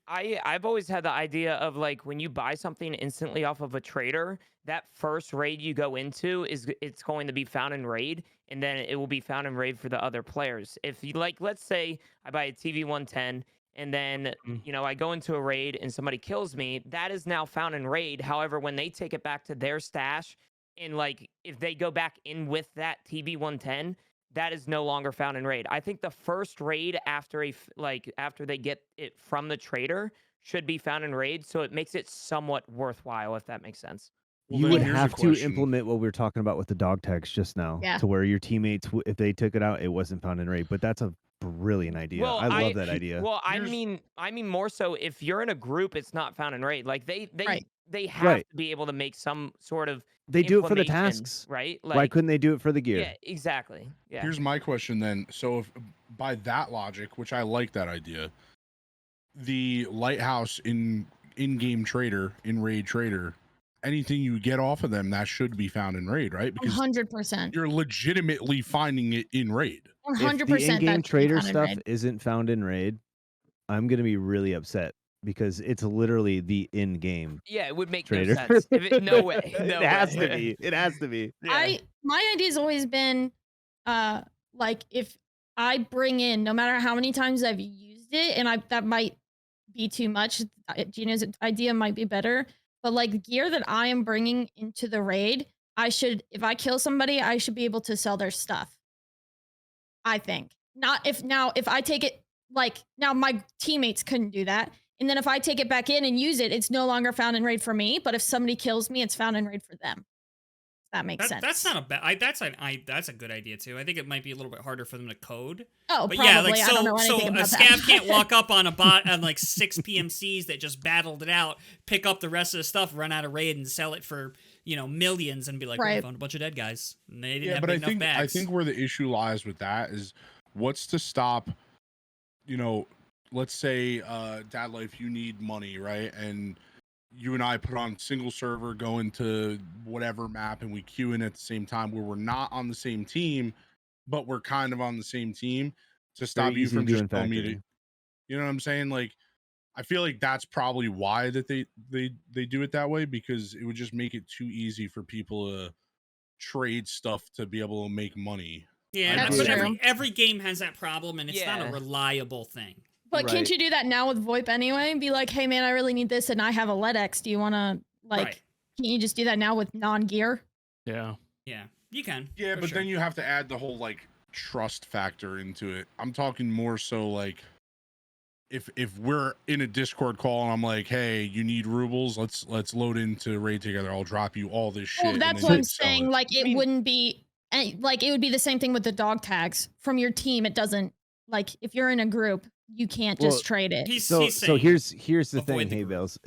I've always had the idea of like when you buy something instantly off of a trader, that first raid you go into it's going to be found in raid, and then it will be found in raid for the other players. If you like, let's say I buy a TV 110 and then I go into a raid and somebody kills me, that is now found in raid. However, when they take it back to their stash and like if they go back in with that TV 110, that is no longer found in raid. I think the first raid after they get it from the trader should be found in raid, so it makes it somewhat worthwhile, if that makes sense. Well, you would have to implement what we were talking about with the dog tags just now, to where your teammates, if they took it out, it wasn't found in raid. But that's a brilliant idea. Well, I love that idea. Well, I mean more so if you're in a group, it's not found in raid. Like they have to be able to make some sort of. They do it for the tasks, right? Like, why couldn't they do it for the gear? Yeah, exactly. Yeah. Here's my question then. So if by that logic, which I like that idea, the lighthouse in-game trader, in raid trader, anything you get off of them, that should be found in raid, right? Because 100%. You're legitimately finding it in raid. 100%. If the in-game trader stuff isn't found in raid, I'm gonna be really upset because it's literally the in-game Yeah, it would make trader. no sense. No way. No It has way. to be. It has to be. Yeah. My idea's always been, like if I bring in, no matter how many times I've used it, and that might be too much. Gina's idea might be better, but like gear that I am bringing into the raid, if I kill somebody, I should be able to sell their stuff. I think. Not if I take it, like now my teammates couldn't do that. And then if I take it back in and use it, it's no longer found in raid for me. But if somebody kills me, it's found in raid for them. That makes sense. That's not a bad. That's a good idea too. I think it might be a little bit harder for them to code. Oh, But probably. yeah, like I don't know so anything a about scav that. can't walk up on a bot on like 6 PMCs that just battled it out, pick up the rest of the stuff, run out of raid, and sell it for millions, and be like, Right. we found a bunch of dead guys. And they didn't Yeah, have but enough I bags. think where the issue lies with that is what's to stop, let's say Dad Life, you need money, right? And you and I put on single server, go into whatever map, and we queue in at the same time where we're not on the same team, but we're kind of on the same team, to stop Very you easy from to do just in telling me to, factory. you know what I'm saying? Like, I feel like that's probably why that they do it that way, because it would just make it too easy for people to trade stuff to be able to make money. yeah, That's but true. every game has that problem, and it's not a Yeah. reliable thing. But can't Right. you do that now with VoIP anyway? And be like, hey man, I really need this, and I have a LEDX. Do you want to like? Right. Can you just do that now with non-gear? Yeah. Yeah, you can. Yeah, for but sure. then you have to add the whole like trust factor into it. I'm talking more so like if we're in a Discord call and I'm like, hey, you need rubles, let's load into raid together. I'll drop you all this shit. Well, and that's then what you I'm sell saying. it. Like, it mean- wouldn't be, like, it would be the same thing with the dog tags from your team. It doesn't, like, if you're in a group, you can't Well, just trade it. He's So saying here's the avoid thing, the hey group. Bales.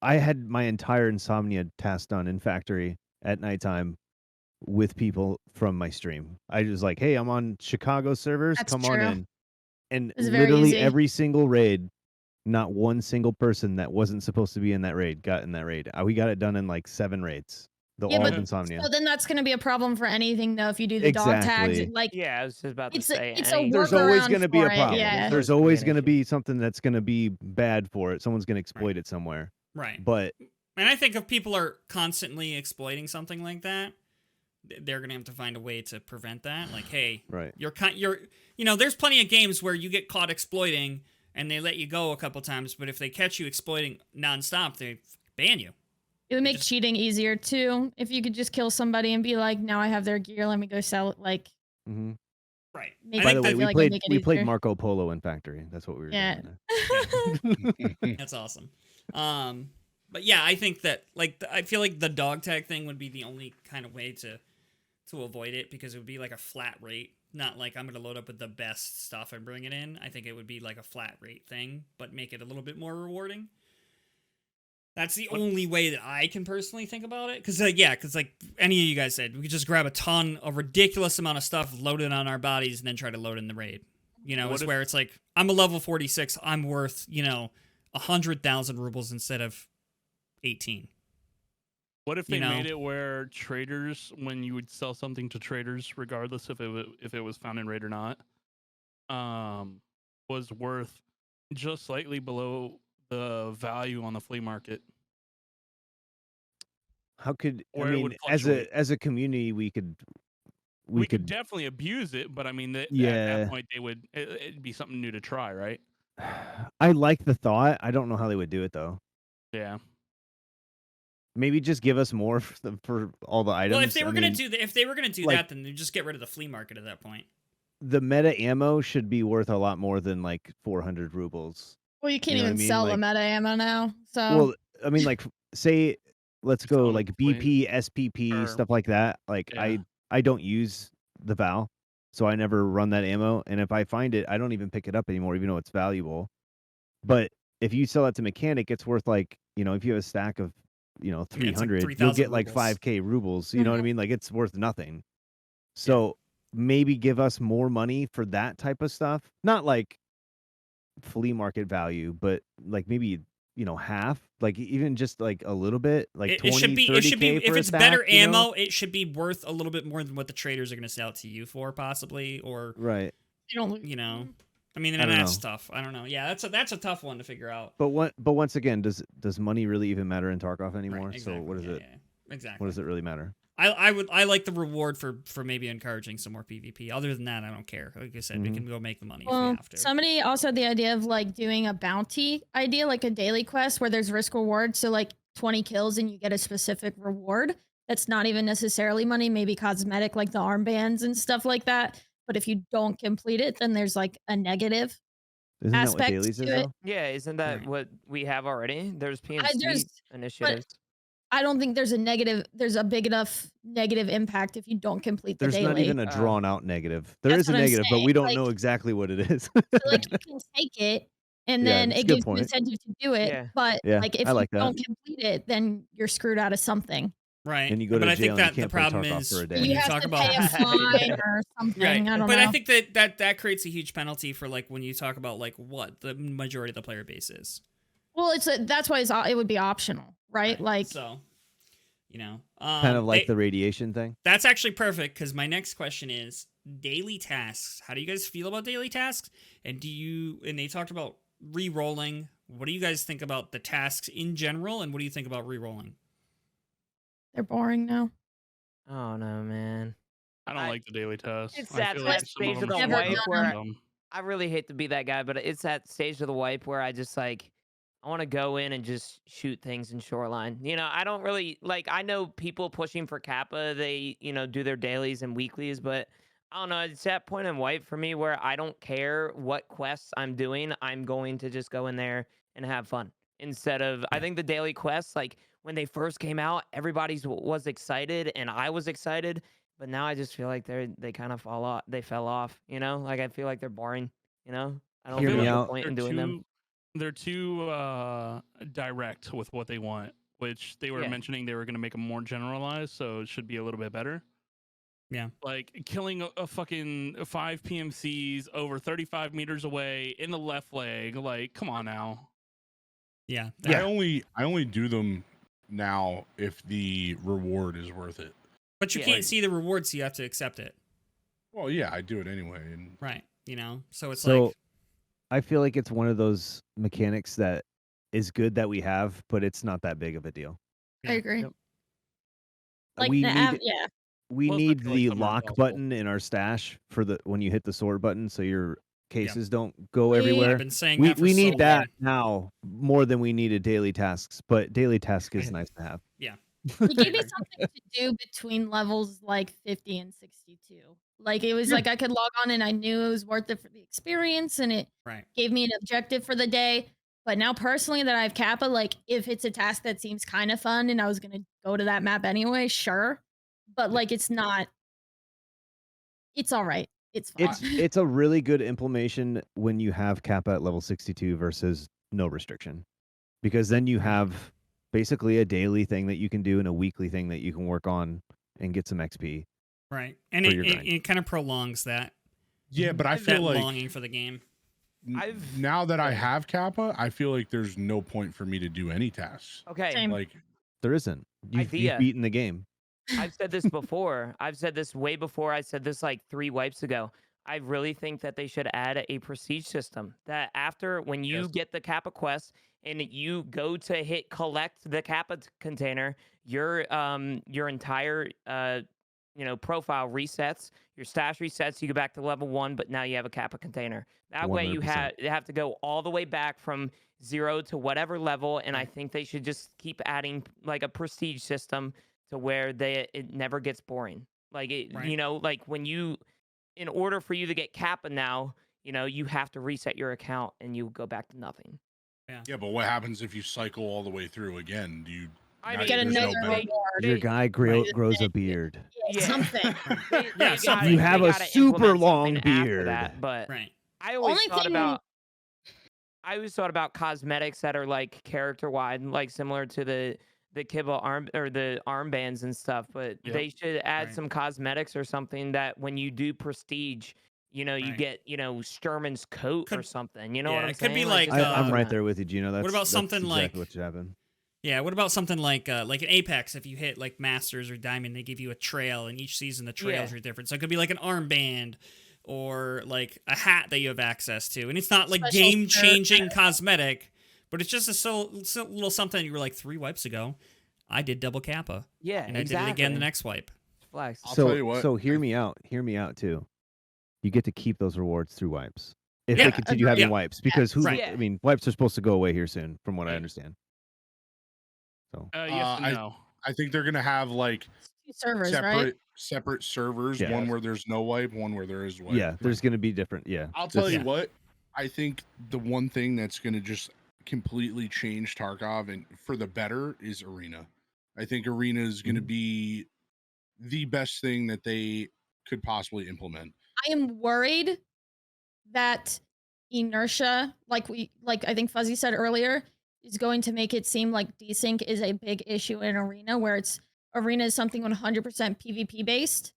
I had my entire insomnia task done in factory at nighttime with people from my stream. I was like, hey, I'm on Chicago servers, That's come on true. in. And It's very literally easy. every single raid, not one single person that wasn't supposed to be in that raid got in that raid. We got it done in like 7 raids. They'll Yeah, all but have insomnia. So then that's going to be a problem for anything, though, if you do the dog tags. Exactly. Like, Yeah, I was just about to it's say. a, it's a There's always workaround going to be a for it, problem. Yeah. There's gonna be always an going to issue. be something that's going to be bad for it. Someone's going to exploit it somewhere. right. But And I think if people are constantly exploiting something like that, they're gonna have to find a way to prevent that. Like, hey, right. there's plenty of games where you get caught exploiting and they let you go a couple times, but if they catch you exploiting nonstop, they ban you. It would make just- cheating easier, too. If you could just kill somebody and be like, now I have their gear, let me go sell it. Like, hmm Right. Make I By think the way, feel we like it'd make it we played easier. Marco Polo in factory. That's what we were Yeah. doing. that's awesome. But yeah, I think that I feel like the dog tag thing would be the only kind of way to avoid it, because it would be like a flat rate, not like I'm gonna load up with the best stuff and bring it in. I think it would be like a flat rate thing, but make it a little bit more rewarding. That's the only way that I can personally think about it. Because like any of you guys said, we could just grab a ridiculous amount of stuff, load it on our bodies, and then try to load in the raid. What It's if- where it's like, I'm a level 46, I'm worth, 100,000 rubles instead of 18. What if they You know? made it where traders, when you would sell something to traders, regardless if it was found in raid or not, was worth just slightly below the value on the flea market? How could Or I it mean, would as fluctuate. a community, we could We could definitely abuse it, but I mean, at Yeah. that point, it'd be something new to try, right? I like the thought. I don't know how they would do it though. Yeah. Maybe just give us more for all the items. Well, if they were I gonna mean, do if they were gonna do like- that, then they just get rid of the flea market at that point. the meta ammo should be worth a lot more than like 400 rubles. well, you can't You know what even I mean? sell the Like- meta ammo now. So, Well, I mean, like, say, let's It's go on like flea- BP, SPP, or- stuff like that. Like, Yeah. I don't use the Val, so I never run that ammo. And if I find it, I don't even pick it up anymore, even though it's valuable. But if you sell it to mechanic, it's worth like, if you have a stack of, it's like 300, you'll 3,000 get like rubles. 5K rubles. You know what I Mhm. mean? Like, it's worth nothing. So maybe give us more money for that type of stuff. Not like flea market value, but like maybe, half, like even just like a little bit, like It 20, should be 30K if for a it's better stack, you know? ammo, it should be worth a little bit more than what the traders are gonna sell it to you for, possibly, or Right. you don't. you know. I mean, I and don't that's know. tough. I don't know. Yeah, that's a tough one to figure out. But once again, does money really even matter in Tarkov anymore? Right, So what is it? Yeah, exactly. What does it really matter? I like the reward for maybe encouraging some more PvP. Other than that, I don't care. Like I said, we can go make the money if we have to. Somebody also had the idea of like doing a bounty idea, like a daily quest where there's risk reward. So like 20 kills and you get a specific reward. That's not even necessarily money, maybe cosmetic, like the armbands and stuff like that. But if you don't complete it, then there's like a negative Isn't that what aspect dailies is to it. though? Yeah, isn't that Right. what we have already? There's PMC there's- initiatives. I don't think there's a big enough negative impact if you don't complete the There's daily. not even a drawn out negative. There That's is a what I'm negative, but saying, we don't like- know exactly what it is. So like you can take it and Yeah, then that's a it good gives you point. incentive to do it. Yeah. But Yeah, like if I like you that. don't complete it, then you're screwed out of something. Right. And you go to but I jail think and that you the can't play problem Tarkov is for a day. when You you have talk to about pay a fine or something. right. I don't but know. I think that creates a huge penalty for like when you talk about like what the majority of the player base is. Well, that's why it would be optional, right? Like so, you know, Kind of like the radiation thing. That's actually perfect because my next question is daily tasks. How do you guys feel about daily tasks? And and they talked about re-rolling. What do you guys think about the tasks in general? And what do you think about re-rolling? they're boring now. Oh no, man. I don't like the daily tasks. It's I that feel last like some of stage of them the are wipe super where dumb. I really hate to be that guy, but it's that stage of the wipe where I just like I want to go in and just shoot things in Shoreline. You know, I don't really like I know people pushing for Kappa, they, do their dailies and weeklies, but I don't know, it's that point in wipe for me where I don't care what quests I'm doing. I'm going to just go in there and have fun. Instead of I think the daily quests, like when they first came out, everybody was excited and I was excited. But now I just feel like they kind of fall off. They fell off, Like I feel like they're boring, I don't Hear feel me like out. the point in doing them. They're too direct with what they want, which they were Yeah. mentioning they were going to make them more generalized, so it should be a little bit better. Yeah. Like killing a fucking 5 PMCs over 35 meters away in the left leg. Like, come on now. Yeah. I only do them now if the reward is worth it. But you Yeah. can't see the reward, so you have to accept it. Well, yeah, I do it anyway. And Right. So it's So like I feel like it's one of those mechanics that is good that we have, but it's not that big of a deal. Yeah. I agree. Yep. Like we the need yeah. we Well, need especially, like, the summer lock possible. button in our stash for when you hit the sword button, so your cases don't go everywhere. I've been saying We that for we so need long. that now more than we needed daily tasks, but daily task is nice to have. It gave me something to do between levels like 50 and 62. Like it was like I could log on and I knew it was worth it for the experience and it Right. gave me an objective for the day. But now personally that I have Kappa, like if it's a task that seems kind of fun and I was gonna go to that map anyway, sure. But like it's not it's all right. It's fine. It's a really good implementation when you have Kappa at level 62 versus no restriction. Because then you have basically a daily thing that you can do and a weekly thing that you can work on and get some XP. Right. And For it, your it, grind. it kind of prolongs that yeah, but I that feel like longing for the game. now that I have Kappa, I feel like there's no point for me to do any tasks. Okay. Same. Like, There isn't. You've Idea. beaten the game. I've said this before. I've said this way before. I said this like 3 wipes ago. I really think that they should add a prestige system that after when you Yes. get the Kappa quest and you go to hit collect the Kappa container, your entire profile resets, your stash resets, you go back to level 1, but now you have a Kappa container. That way you 100%. have to go all the way back from 0 to whatever level, and I think they should just keep adding like a prestige system to where it never gets boring. Like Right. like when you, in order for you to get Kappa now, you have to reset your account and you go back to nothing. yeah, but what happens if you cycle all the way through again? Do you I now mean, Get there's no another benefit? reward. Your They- guy grows a beard. Yeah, Yeah. something. Yeah, something. You have a gotta super implement long something after beard. that, but Right. I always Only thought thing- about cosmetics that are like character wide, like similar to the Kibble arm or the armbands and stuff, but Yep. they should add Right. some cosmetics or something that when you do prestige, you Right. get, Sturman's coat or Could- something. You know yeah, what I'm it could be saying? like, just I'm something right that- there with you, Gino. That's about that's something exactly like- what should happen. Yeah, what about something like an Apex? If you hit like Masters or Diamond, they give you a trail, and each season the trails Yeah. are different. So it could be like an armband, or like a hat that you have access to, and it's not like Special game-changing cosmetic, but it's just a little something. You were like 3 wipes ago, I did double kappa, Yeah, and I did it again the next wipe. Flex. I'll tell you what. So hear me out. Hear me out too. You get to keep those rewards through wipes if Yeah, they continue having wipes, because Right. I mean, wipes are supposed to go away here soon, from what I Right. understand. So Yes and no. I think they're gonna have like 2 servers, right? separate servers. Yeah. One where there's no wipe, one where there is wipe. yeah, there's going to be different. Yeah, I'll tell you Yeah. what. I think the one thing that's gonna just completely change Tarkov and for the better is Arena. I think Arena is gonna be the best thing that they could possibly implement. I am worried that inertia, like I think Fuzzy said earlier, is going to make it seem like desync is a big issue in Arena, where Arena is something 100% PvP based,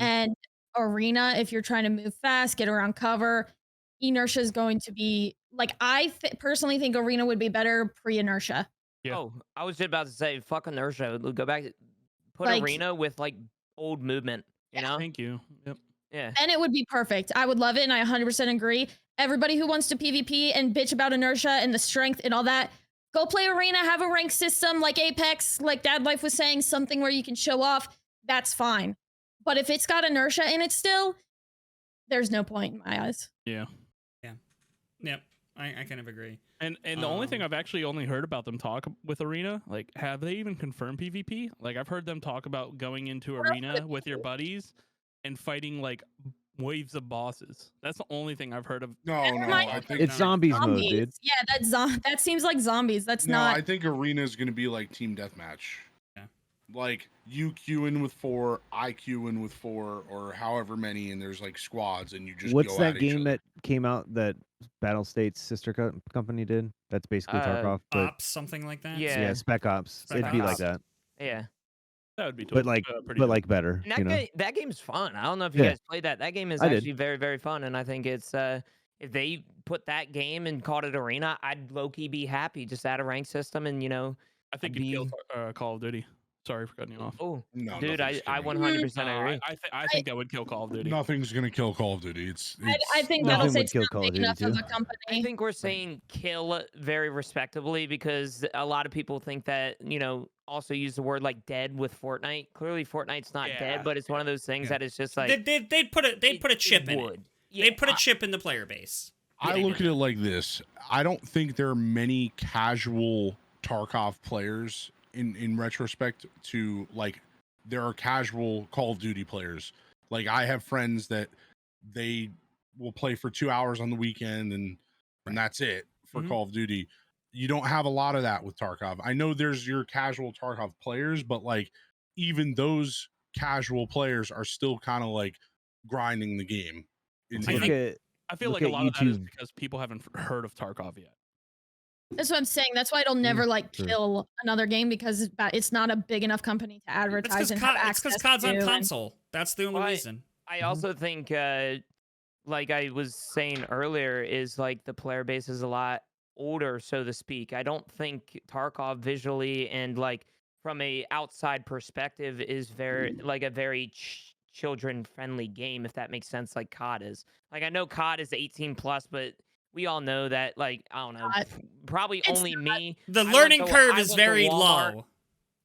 and Arena, if you're trying to move fast, get around cover, inertia is going to be like, I personally think Arena would be better pre-inertia. Yeah. Oh, I was just about to say, fuck inertia. Go back, put Like- Arena with like old movement. You know? Thank you. Yep. Yeah. And it would be perfect. I would love it, and I 100% agree. Everybody who wants to PvP and bitch about inertia and the strength and all that, go play Arena, have a rank system like Apex, like Dad Life was saying, something where you can show off. That's fine. But if it's got inertia in it still, there's no point in my eyes. Yeah. Yep, I kind of agree. And the only thing Um, I've actually only heard about them talk with Arena, like, have they even confirmed PvP? Like, I've heard them talk about going into Arena with your buddies and fighting like waves of bosses. That's the only thing I've heard of. No, mind. I think it's zombies mode, Zombies. dude. Yeah, that seems like zombies. That's no, not. I think Arena is gonna be like team deathmatch. Yeah. Like you queue in with 4, I queue in with 4, or however many, and there's like squads, and you just What's go that at each game other. that came out that Battle State's sister company did? That's basically Tarkov, but Ops, something like that. Yeah. Spec Ops. Spec It'd be like Ops. that, Yeah. That would be but like, pretty but like better. And You know, that game's fun. I don't know if you Yeah. guys played that. That game is I did. actually very, very fun. And I think it's if they put that game and called it Arena, I'd low-key be happy. Just add a rank system and I think I'd you'd kill Call of Duty. Sorry for cutting you off. oh, No, dude, nothing's I gonna- 100% agree. I think that would kill Call of Duty. Nothing's gonna kill Call of Duty. I think Nothing Battle would State's kill not Call of big Duty, enough of too. a company. I think we're saying kill very respectably, because a lot of people think that, also use the word like dead with Fortnite. Clearly Fortnite's not Yeah, dead, but it's one of those things Yeah. that is just like They'd put a chip in it. would. Yeah, They'd put a chip in the player base. I look at it like this. I don't think there are many casual Tarkov players in retrospect to like there are casual Call of Duty players. Like I have friends that they will play for 2 hours on the weekend and that's it for Mhm. Call of Duty. You don't have a lot of that with Tarkov. I know there's your casual Tarkov players, but like even those casual players are still kind of like grinding the game. I look think- at I feel Look like a at lot of that is YouTube. because people haven't heard of Tarkov yet. That's what I'm saying. That's why it'll never like true. kill another game, because it's not a big enough company to advertise and have It's access because COD's on to. And console. That's the only Well, reason. I also think, like I was saying earlier, is like the player base is a lot older, so to speak. I don't think Tarkov visually and like from a outside perspective is very like a very children friendly game, if that makes sense. Like COD is. Like I know COD is 18 plus, but we all know that. Like I don't know, Not. probably It's only me. The I went learning to- curve I is went to very Walmart. low.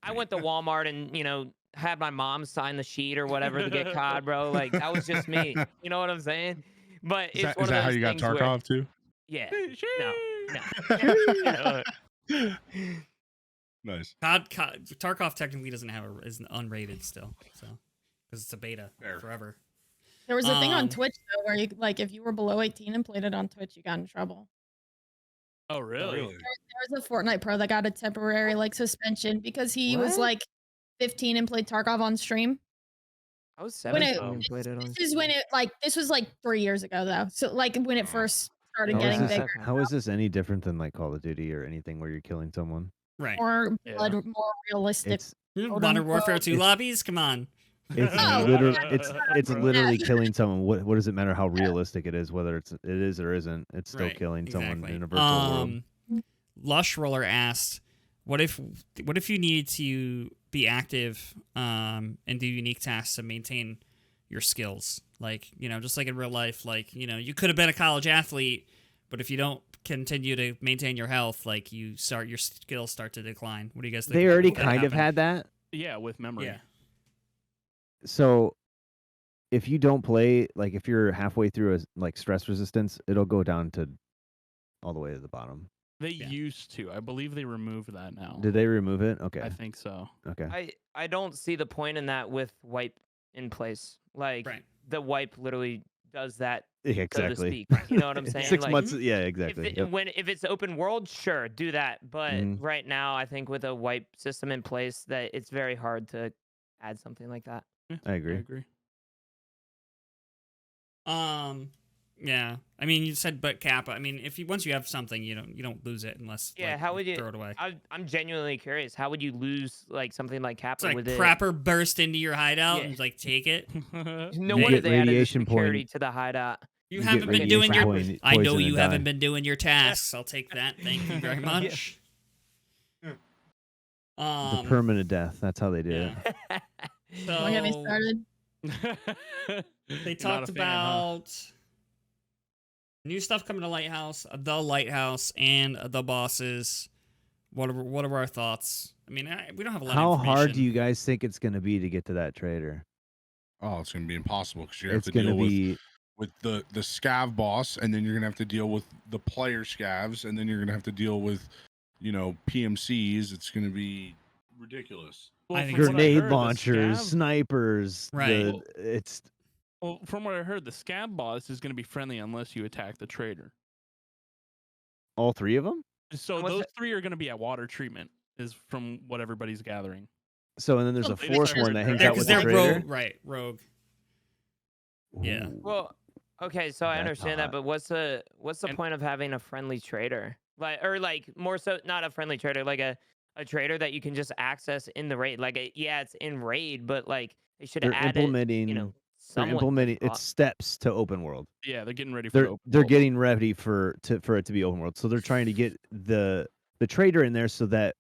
I went to Walmart and had my mom sign the sheet or whatever to get COD, bro. Like that was just me. You know what I'm saying? But Is it's that, one is of that how those you got things where- Tarkov too? Yeah. Nice. Tarkov technically doesn't have is unrated still, so because it's a beta Fair. forever. there was a thing on Um, Twitch though, where you like if you were below 18 and played it on Twitch, you got in trouble. Oh, really? There was a Fortnite pro that got a temporary like suspension because he was What? like 15 and played Tarkov on stream. I was When 17 it- and played it on. This is when this was like 3 years ago though. So like when it first started How getting is, this, bigger, how is this any different than like Call of Duty or anything where you're killing someone? Right. more Yeah. blood, more realistic. It's Modern Warfare 2 lobbies. Come on. it's Oh, literally yeah. it's literally killing someone. What does it matter how realistic it is, whether it is or isn't? It's still Right, killing someone exactly. in a virtual world. Lush Roller asked, "What if you needed to be active and do unique tasks to maintain your skills. Like, just like in real life, like, you could have been a college athlete, but if you don't continue to maintain your health, like your skills start to decline. What do you guys think? They already That kind of happened? had that. Yeah, with memory. Yeah. So if you don't play, like if you're halfway through like stress resistance, it'll go down to all the way to the bottom. They used to. I believe they removed that now. Did they remove it? Okay. I think so. Okay. I don't see the point in that with wipe in place. Like the wipe literally does that, Yeah, so to exactly. speak. You know what I'm saying? 6 Like, months. Yeah, exactly. Yep. If it's open world, sure, do that. But Mhm. right now, I think with a wipe system in place, that it's very hard to add something like that. I agree. Yeah. I mean, you said, but Kappa. I mean, once you have something, you don't lose it unless How would you throw it away. I'm genuinely curious. How would you lose like something like It's Kappa like with it? Prapper burst into your hideout Yeah. and like take it. No You wonder get they added the radiation security point. to the hideout. You You haven't get been doing your. radiation I know poison you and haven't die. been doing your tasks. I'll take that. Thank you very much. The permanent death. That's how they did it. So Don't get me started. they talked about new stuff coming to Lighthouse, the Lighthouse, and the bosses. What are our thoughts? I mean, we don't have a lot How of information. hard do you guys think it's going to be to get to that trader? Oh, it's going to be impossible because you have It's to going to deal be with the scav boss, and then you're going to have to deal with the player scavs, and then you're going to have to deal with, PMCs. It's going to be ridiculous. Well, I think from what I grenade heard, the launchers, scav- snipers. Right. It's Well, from what I heard, the scab boss is going to be friendly unless you attack the trader. all 3 of them. So What's those that? 3 are going to be at water treatment, is from what everybody's gathering. So and then there's Oh, a they 4th just- one that hangs Yeah, out because with the they're trader. rogue, right? Rogue. Yeah. Ooh. Well, okay, so I That's understand hot. that, but what's the And- point of having a friendly trader? Like more so not a friendly trader, like a trader that you can just access in the raid. Like it's in raid, but like they should They're add implementing. it, They're somewhat implementing. different. It's steps to open world. Yeah, they're getting ready for the open They're world. getting ready for it to be open world. So they're trying to get the trader in there so that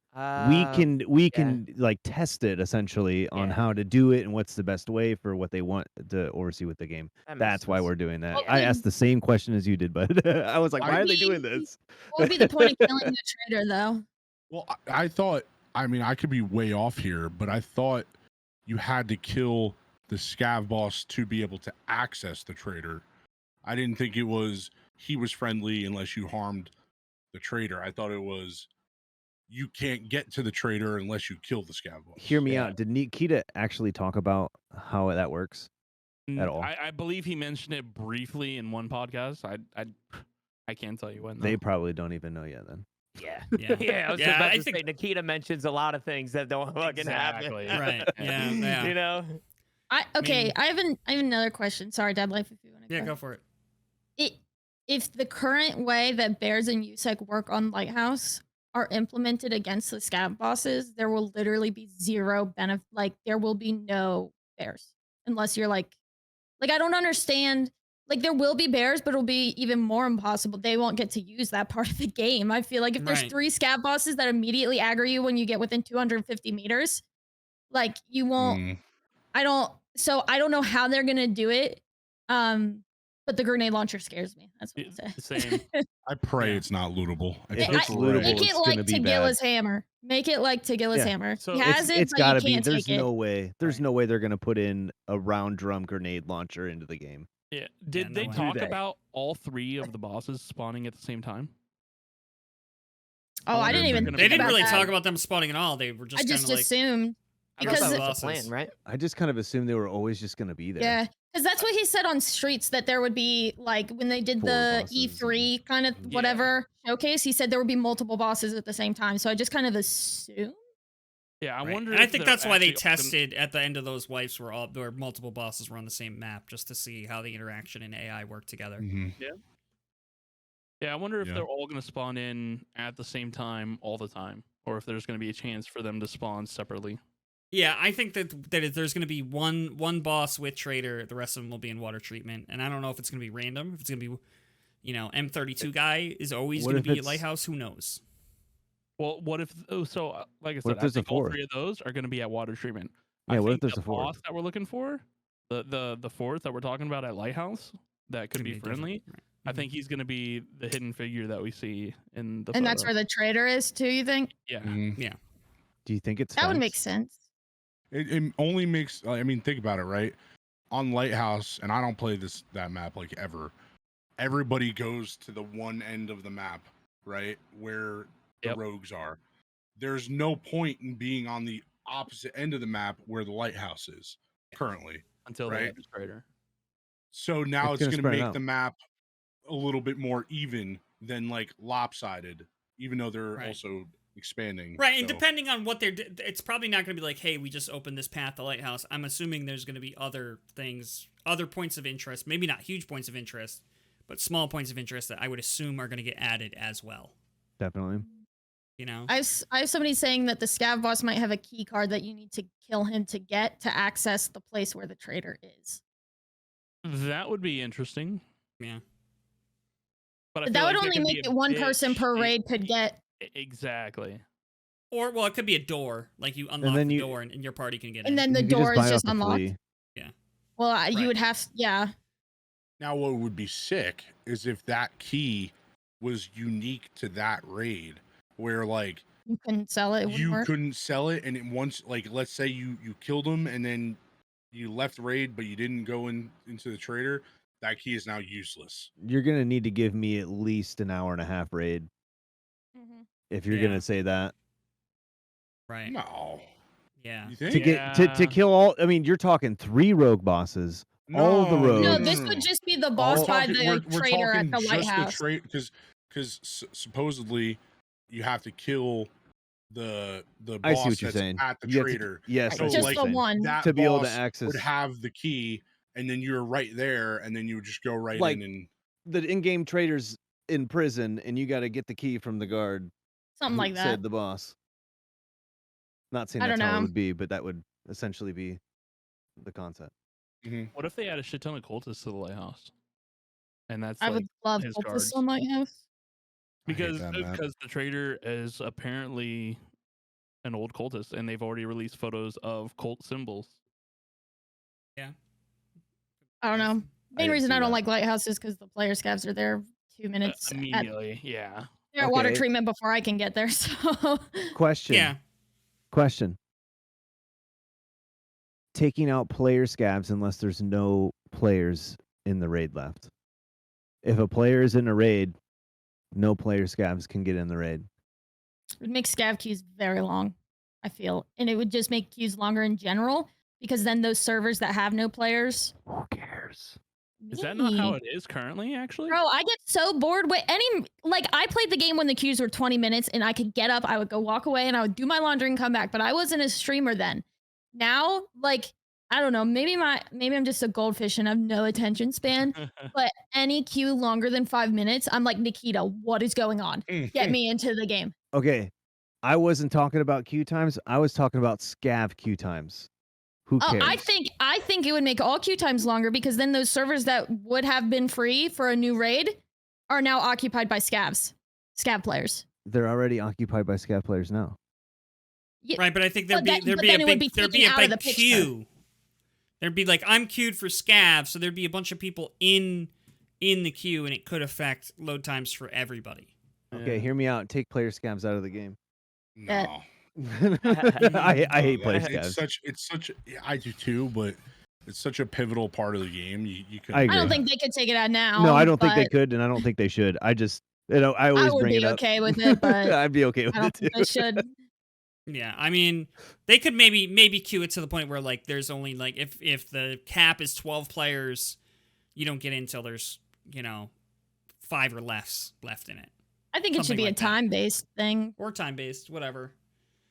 we can like test it essentially on Yeah. how to do it and what's the best way for what they want to oversee with the game. That makes That's why sense. we're doing that. Well, I then- asked the same question as you did, but I was like, why are they doing this? What would be the point of killing the trader, though? Well, I thought, I mean, I could be way off here, but I thought you had to kill the scav boss to be able to access the trader. I didn't think he was friendly unless you harmed the trader. I thought it was you can't get to the trader unless you kill the scav boss. Hear me Yeah. out. Did Nikita actually talk about how that works? at all. I believe he mentioned it briefly in one podcast. I can't tell you when. They though. probably don't even know yet then. Yeah. Yeah. Yeah, I was Yeah, about I to think- say Nikita mentions a lot of things that don't fucking Exactly. happen. Right. Yeah. Yeah. You know? I have another question. Sorry, Dad Life, if you want to Yeah. Go for it. If the current way that bears and USEC work on Lighthouse are implemented against the scav bosses, there will literally be zero benefit. Like there will be no bears unless you're like I don't understand. Like there will be bears, but it'll be even more impossible. They won't get to use that part of the game. I feel like if there's Right. 3 scav bosses that immediately aggro you when you get within 250 meters, like you won't. Mm. I don't know how they're gonna do it. But the grenade launcher scares me. That's what I say. Same. I pray Yeah. it's not lootable. I If pray it's for lootable, real. Make it's it gonna like be bad. Tagilla's hammer. Make it like Tagilla's Yeah. hammer. So He it's- has it, It's but gotta you be. can't There's take no it. way. There's Right. no way they're gonna put in a round drum grenade launcher into the game. Yeah. Did no they way. talk Do they? about all 3 of the bosses spawning at the same time? Oh, I wonder didn't if even they're gonna think They didn't about really that. talk about them spawning at all. They were just I just kind of like assumed I because thought the that was the bosses. plan, right? I just kind of assumed they were always just gonna be there. yeah, because that's what he said on Streets that there would be like when they did 4 the bosses E3 kind of Yeah. whatever showcase. He said there would be multiple bosses at the same time. So I just kind of assumed. Yeah, I Right. wonder. And I if think they're that's why they actually gonna- tested at the end of those wipes where multiple bosses were on the same map just to see how the interaction and AI work together. Mhm. Yeah, I wonder if Yeah. they're all going to spawn in at the same time all the time, or if there's going to be a chance for them to spawn separately. Yeah, I think that there's going to be one boss with Trader, the rest of them will be in water treatment, and I don't know if it's going to be random, if it's going to be, M32 guy is always What going if to be it's- Lighthouse. Who knows? Well, what if? Oh, so like I What said, if I there's a think all 4th? 3 of those are going to be at water treatment. Yeah, I what if think there's the a 4th? boss that we're looking for The fourth that we're talking about at Lighthouse that could Could be be different, friendly. right. I think he's going to be the hidden figure that we see in the And that's photo. where the trader is too, you think? Yeah. Do you think it's That would make fenced? sense. It only makes. I mean, think about it, right? On Lighthouse, and I don't play that map like ever. Everybody goes to the one end of the map, right, where the Yep. rogues are. There's no point in being on the opposite end of the map where the Lighthouse is currently. Until they Right. have the trader. So now It's it's gonna going to spread it make out. the map a little bit more even than like lopsided, even though they're Right. also expanding. Right, and so- depending on what it's probably not going to be like, hey, we just opened this path, the lighthouse. I'm assuming there's going to be other things, other points of interest, maybe not huge points of interest, but small points of interest that I would assume are going to get added as well. Definitely. You know? I have somebody saying that the scav boss might have a key card that you need to kill him to get to access the place where the trader is. That would be interesting. Yeah. But I But feel that would like there only could make be it a one person bitch per in- raid could get. Exactly. Or, well, it could be a door. Like you unlock then the you- door and your party can get in. And then the You could door buy is out just the unlocked. flea. Well, Right. you would have, yeah. Now, what would be sick is if that key was unique to that raid, where like You couldn't sell it. It wouldn't you work. couldn't sell it, and it once, like, let's say you killed him and then you left raid, but you didn't go into the trader. That key is now useless. You're gonna need to give me at least an hour and a half raid Mhm. if you're Yeah. gonna say that. Right. No, Yeah. you To think? get to kill all. I mean, you're talking 3 rogue bosses. all the No, roads. No, No, this would just be the boss We're by talking- the we're trader talking at the just lighthouse. because supposedly you have to kill the I boss see what you're that's saying. at the You have to- trader. yes, So, I see Just what like, you're the saying. one. that To be able to boss access- would have the key, and then you're right there, and then you would just go right Like- in and The in-game trader's in prison, and you got to get the key from the guard. Something who like that. Said the boss. Not saying I that's don't how it know. would be, but that would essentially be the concept. What if they add a shit ton of cultists to the lighthouse? And that's I like, would love his cultists guards. on lighthouse. I hate because that map. because the trader is apparently an old cultist, and they've already released photos of cult symbols. I don't know. Main didn't reason see I don't that. like lighthouses is because the player scavs are there 2 minutes. Immediately, yeah. They're at water Okay. treatment before I can get there. So Question. Yeah. Question. Taking out player scabs unless there's no players in the raid left. If a player is in a raid, no player scabs can get in the raid. it would make scav queues very long, I feel. And it would just make queues longer in general because then those servers that have no players. Who cares? Is that not how Me. it is currently? Actually, Bro, I get so bored with I played the game when the queues were 20 minutes and I could get up, I would go walk away and I would do my laundry and come back, but I wasn't a streamer then. Now, like, I don't know, maybe I'm just a goldfish and I have no attention span, but any queue longer than 5 minutes, I'm like, Nikita, what is going on? Get me into the game. Okay. I wasn't talking about queue times. I was talking about scav queue times. Who Oh, cares? I think it would make all queue times longer because then those servers that would have been free for a new raid are now occupied by scav players. They're already occupied by scav players now. Yeah, Right, but I think But there'd then be a it would be big taken out of the picture. queue. There'd be like, I'm queued for scav, so there'd be a bunch of people in the queue, and it could affect load times for everybody. Okay, hear me out. Take player scabs out of the game. no. I hate player It's scabs. such. Yeah, I do too, but it's such a pivotal part of the game. You can. I agree. I don't think they could take it out now. No, I don't think they but could, and I don't think they should. I just, I I always would bring be it up. okay with it, but I'd be okay with I it don't too. think they should. Yeah, I mean, they could maybe queue it to the point where like there's only like if the cap is 12 players, you don't get in until there's 5 or less left in it, I think it should Something be a like that. time-based thing. or time based, whatever.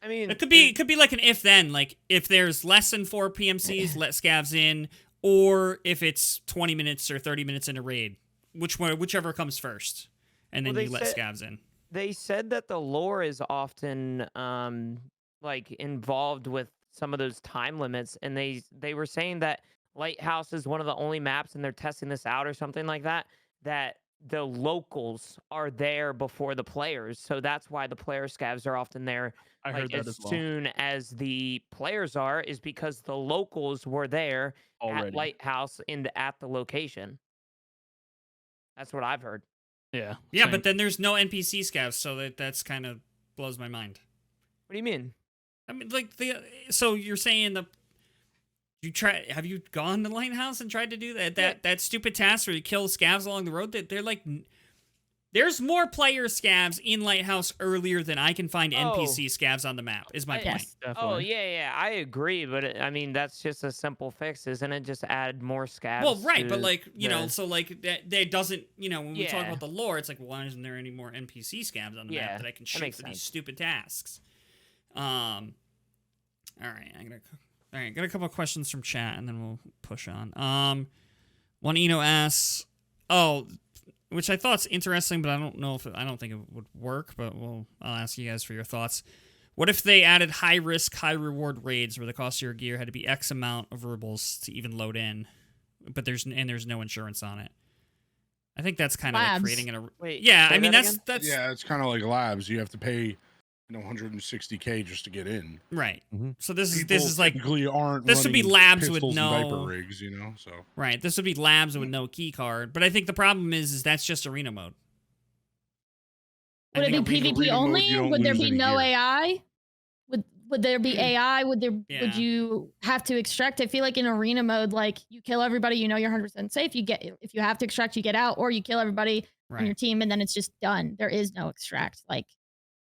I mean, It could be like an if then, like if there's less than 4 PMCs, let scavs in, or if it's 20 minutes or 30 minutes in a raid, whichever comes first, and then Well, you they let said- scavs in. They said that the lore is often like involved with some of those time limits, and they were saying that Lighthouse is one of the only maps, and they're testing this out or something like that, that the locals are there before the players, so that's why the player scavs are often there. I heard that as well. Soon as the players are, is because the locals were there at Already. Lighthouse at the location. That's what I've heard. Yeah. Yeah, same. but then there's no NPC scavs, so that's kind of blows my mind. What do you mean? I mean, like so you're saying have you gone to Lighthouse and tried to do that stupid task where you kill scavs along the road? They're like, there's more player scavs in Lighthouse earlier than I can find NPC scavs on the map. Is my point. Oh yeah, I agree, but I mean that's just a simple fix, isn't it? Just add more scavs. Well, right, but to like the- so like that doesn't when we talk Yeah. about the lore, it's like why isn't there any more NPC scavs on the Yeah, map that I can that shoot makes for these sense. stupid tasks? All right, got a couple of questions from chat, and then we'll push on. One Eno asks, which I thought's interesting, but I don't think it would work. But I'll ask you guys for your thoughts. What if they added high risk, high reward raids where the cost of your gear had to be X amount of rubles to even load in, but there's no insurance on it? I think that's kind of like creating an. Wait, Yeah, say I mean that that's again? Yeah, it's kind of like labs. You have to pay, $160K just to get in. right. Mhm. So this People is like typically aren't. this would be running labs with pistols and no- diaper rigs, So right. This would be labs with no key card, but I think the problem is that's just arena mode. I Would it think be arena PvP mode, only? you don't Would there lose be any no gear. AI? Would there be AI? Would Yeah. you have to extract? I feel like in arena mode, like you kill everybody, you're 100% safe. If you have to extract, you get out, or you kill everybody on your Right. team, and then it's just done. There is no extract. Like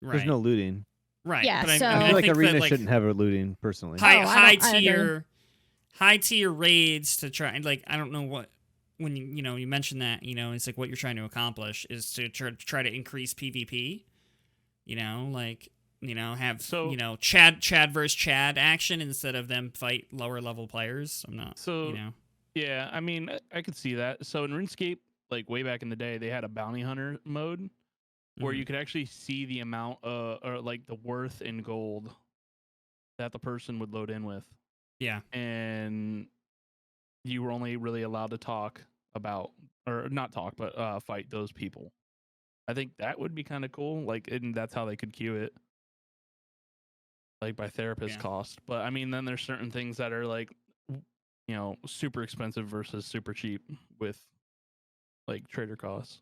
Right. There's no looting. Right. Yeah, But so- I I feel like think arena that, like, shouldn't have a looting personally. high I agree. high tier raids to try, like, I don't know what, when you mentioned that, it's like what you're trying to accomplish is to try to increase PvP, have Chad versus Chad action instead of them fight lower level players. I'm not Yeah, I mean, I could see that. So in RuneScape, like way back in the day, they had a bounty hunter mode where Mhm. you could actually see the amount or like the worth in gold that the person would load in with. Yeah. And you were only really allowed to talk about, or not talk, but fight those people. I think that would be kind of cool. Like, and that's how they could queue it, like by therapist Yeah. cost. But I mean, then there's certain things that are like, super expensive versus super cheap with like trader costs.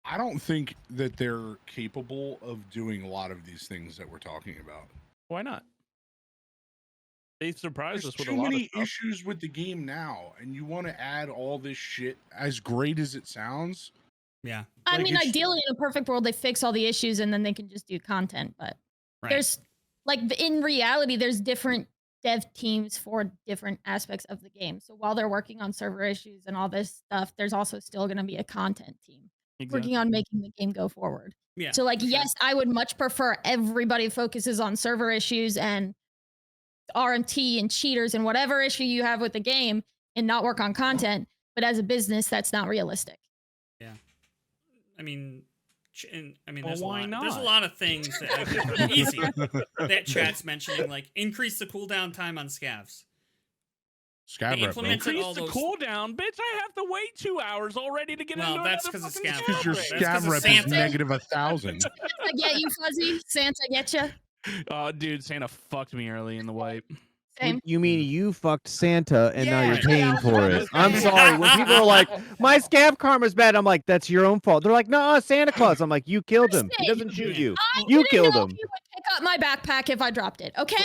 I don't think that they're capable of doing a lot of these things that we're talking about. Why not? They surprised There's us with too a lot many of stuff. issues with the game now, and you want to add all this shit. As great as it sounds, Yeah. I Like, mean, it's- ideally, in a perfect world, they fix all the issues and then they can just do content. But Right. there's in reality, there's different dev teams for different aspects of the game. So while they're working on server issues and all this stuff, there's also still going to be a content team working on making the game go forward. Yeah. So, like, for sure. yes, I would much prefer everybody focuses on server issues and RMT and cheaters and whatever issue you have with the game and not work on content. But as a business, that's not realistic. I mean, Well, there's a why lot. There's a not? lot of things that easy that chat's mentioning, like increase the cooldown time on scavs. Scav They rep, bro. implemented Increase all the those. cooldown, bitch. I have to wait 2 hours already to get Well, into that's another 'cause of fucking scab Because your That's rep. 'cause scav of rep is Santa. negative 1,000. I get you, Fuzzy. Santa, get you. Oh, dude, Santa fucked me early in the wipe. Same. You mean you fucked Santa and now you're Yeah. paying for it? I'm Yeah. sorry. When people are like, my scav karma's bad, I'm like, that's your own fault. They're like, no, Santa Claus. I'm like, you killed him. He doesn't shoot you. I You didn't killed know him. if you would pick up my backpack if I dropped it. Okay,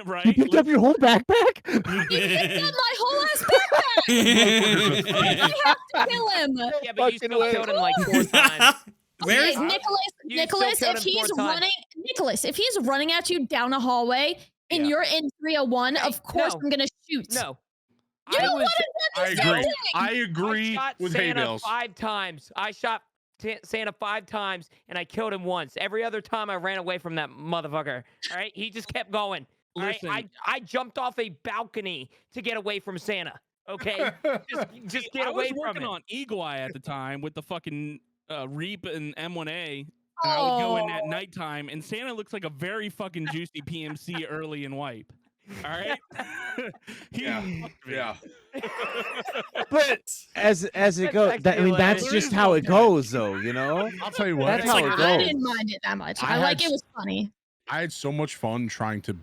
Right? You picked up your whole backpack? you picked up my whole ass backpack. I have to kill him. Yeah, but you Fucking still way. killed him like 4 times. Where is Okay, You still Nicholas, killed if him 4 he's times. running, if he's running at you down a hallway and Yeah. you're in 301, Hey, of course no. I'm gonna shoot. No. You I don't was I want to agree. I I agree shot with hay Santa bales. 5 times. I shot Santa 5 times and I killed him once. Every other time I ran away from that motherfucker. All right, he just kept going. All right, Listen. I jumped off a balcony to get away from Santa. Okay, just get I away was from working him. on Eagle Eye at the time with the fucking Reap and M1A. And I would go in at Oh. nighttime, and Santa looks like a very fucking juicy PMC early in wipe. All right. He fucked me. Yeah. But as it That's goes, actually I mean, that's hilarious. just There is how no it goes, though. You know. I'll tell you what. That's It's how like it I goes. didn't mind it that much. I I like had it was funny. I had so much fun trying to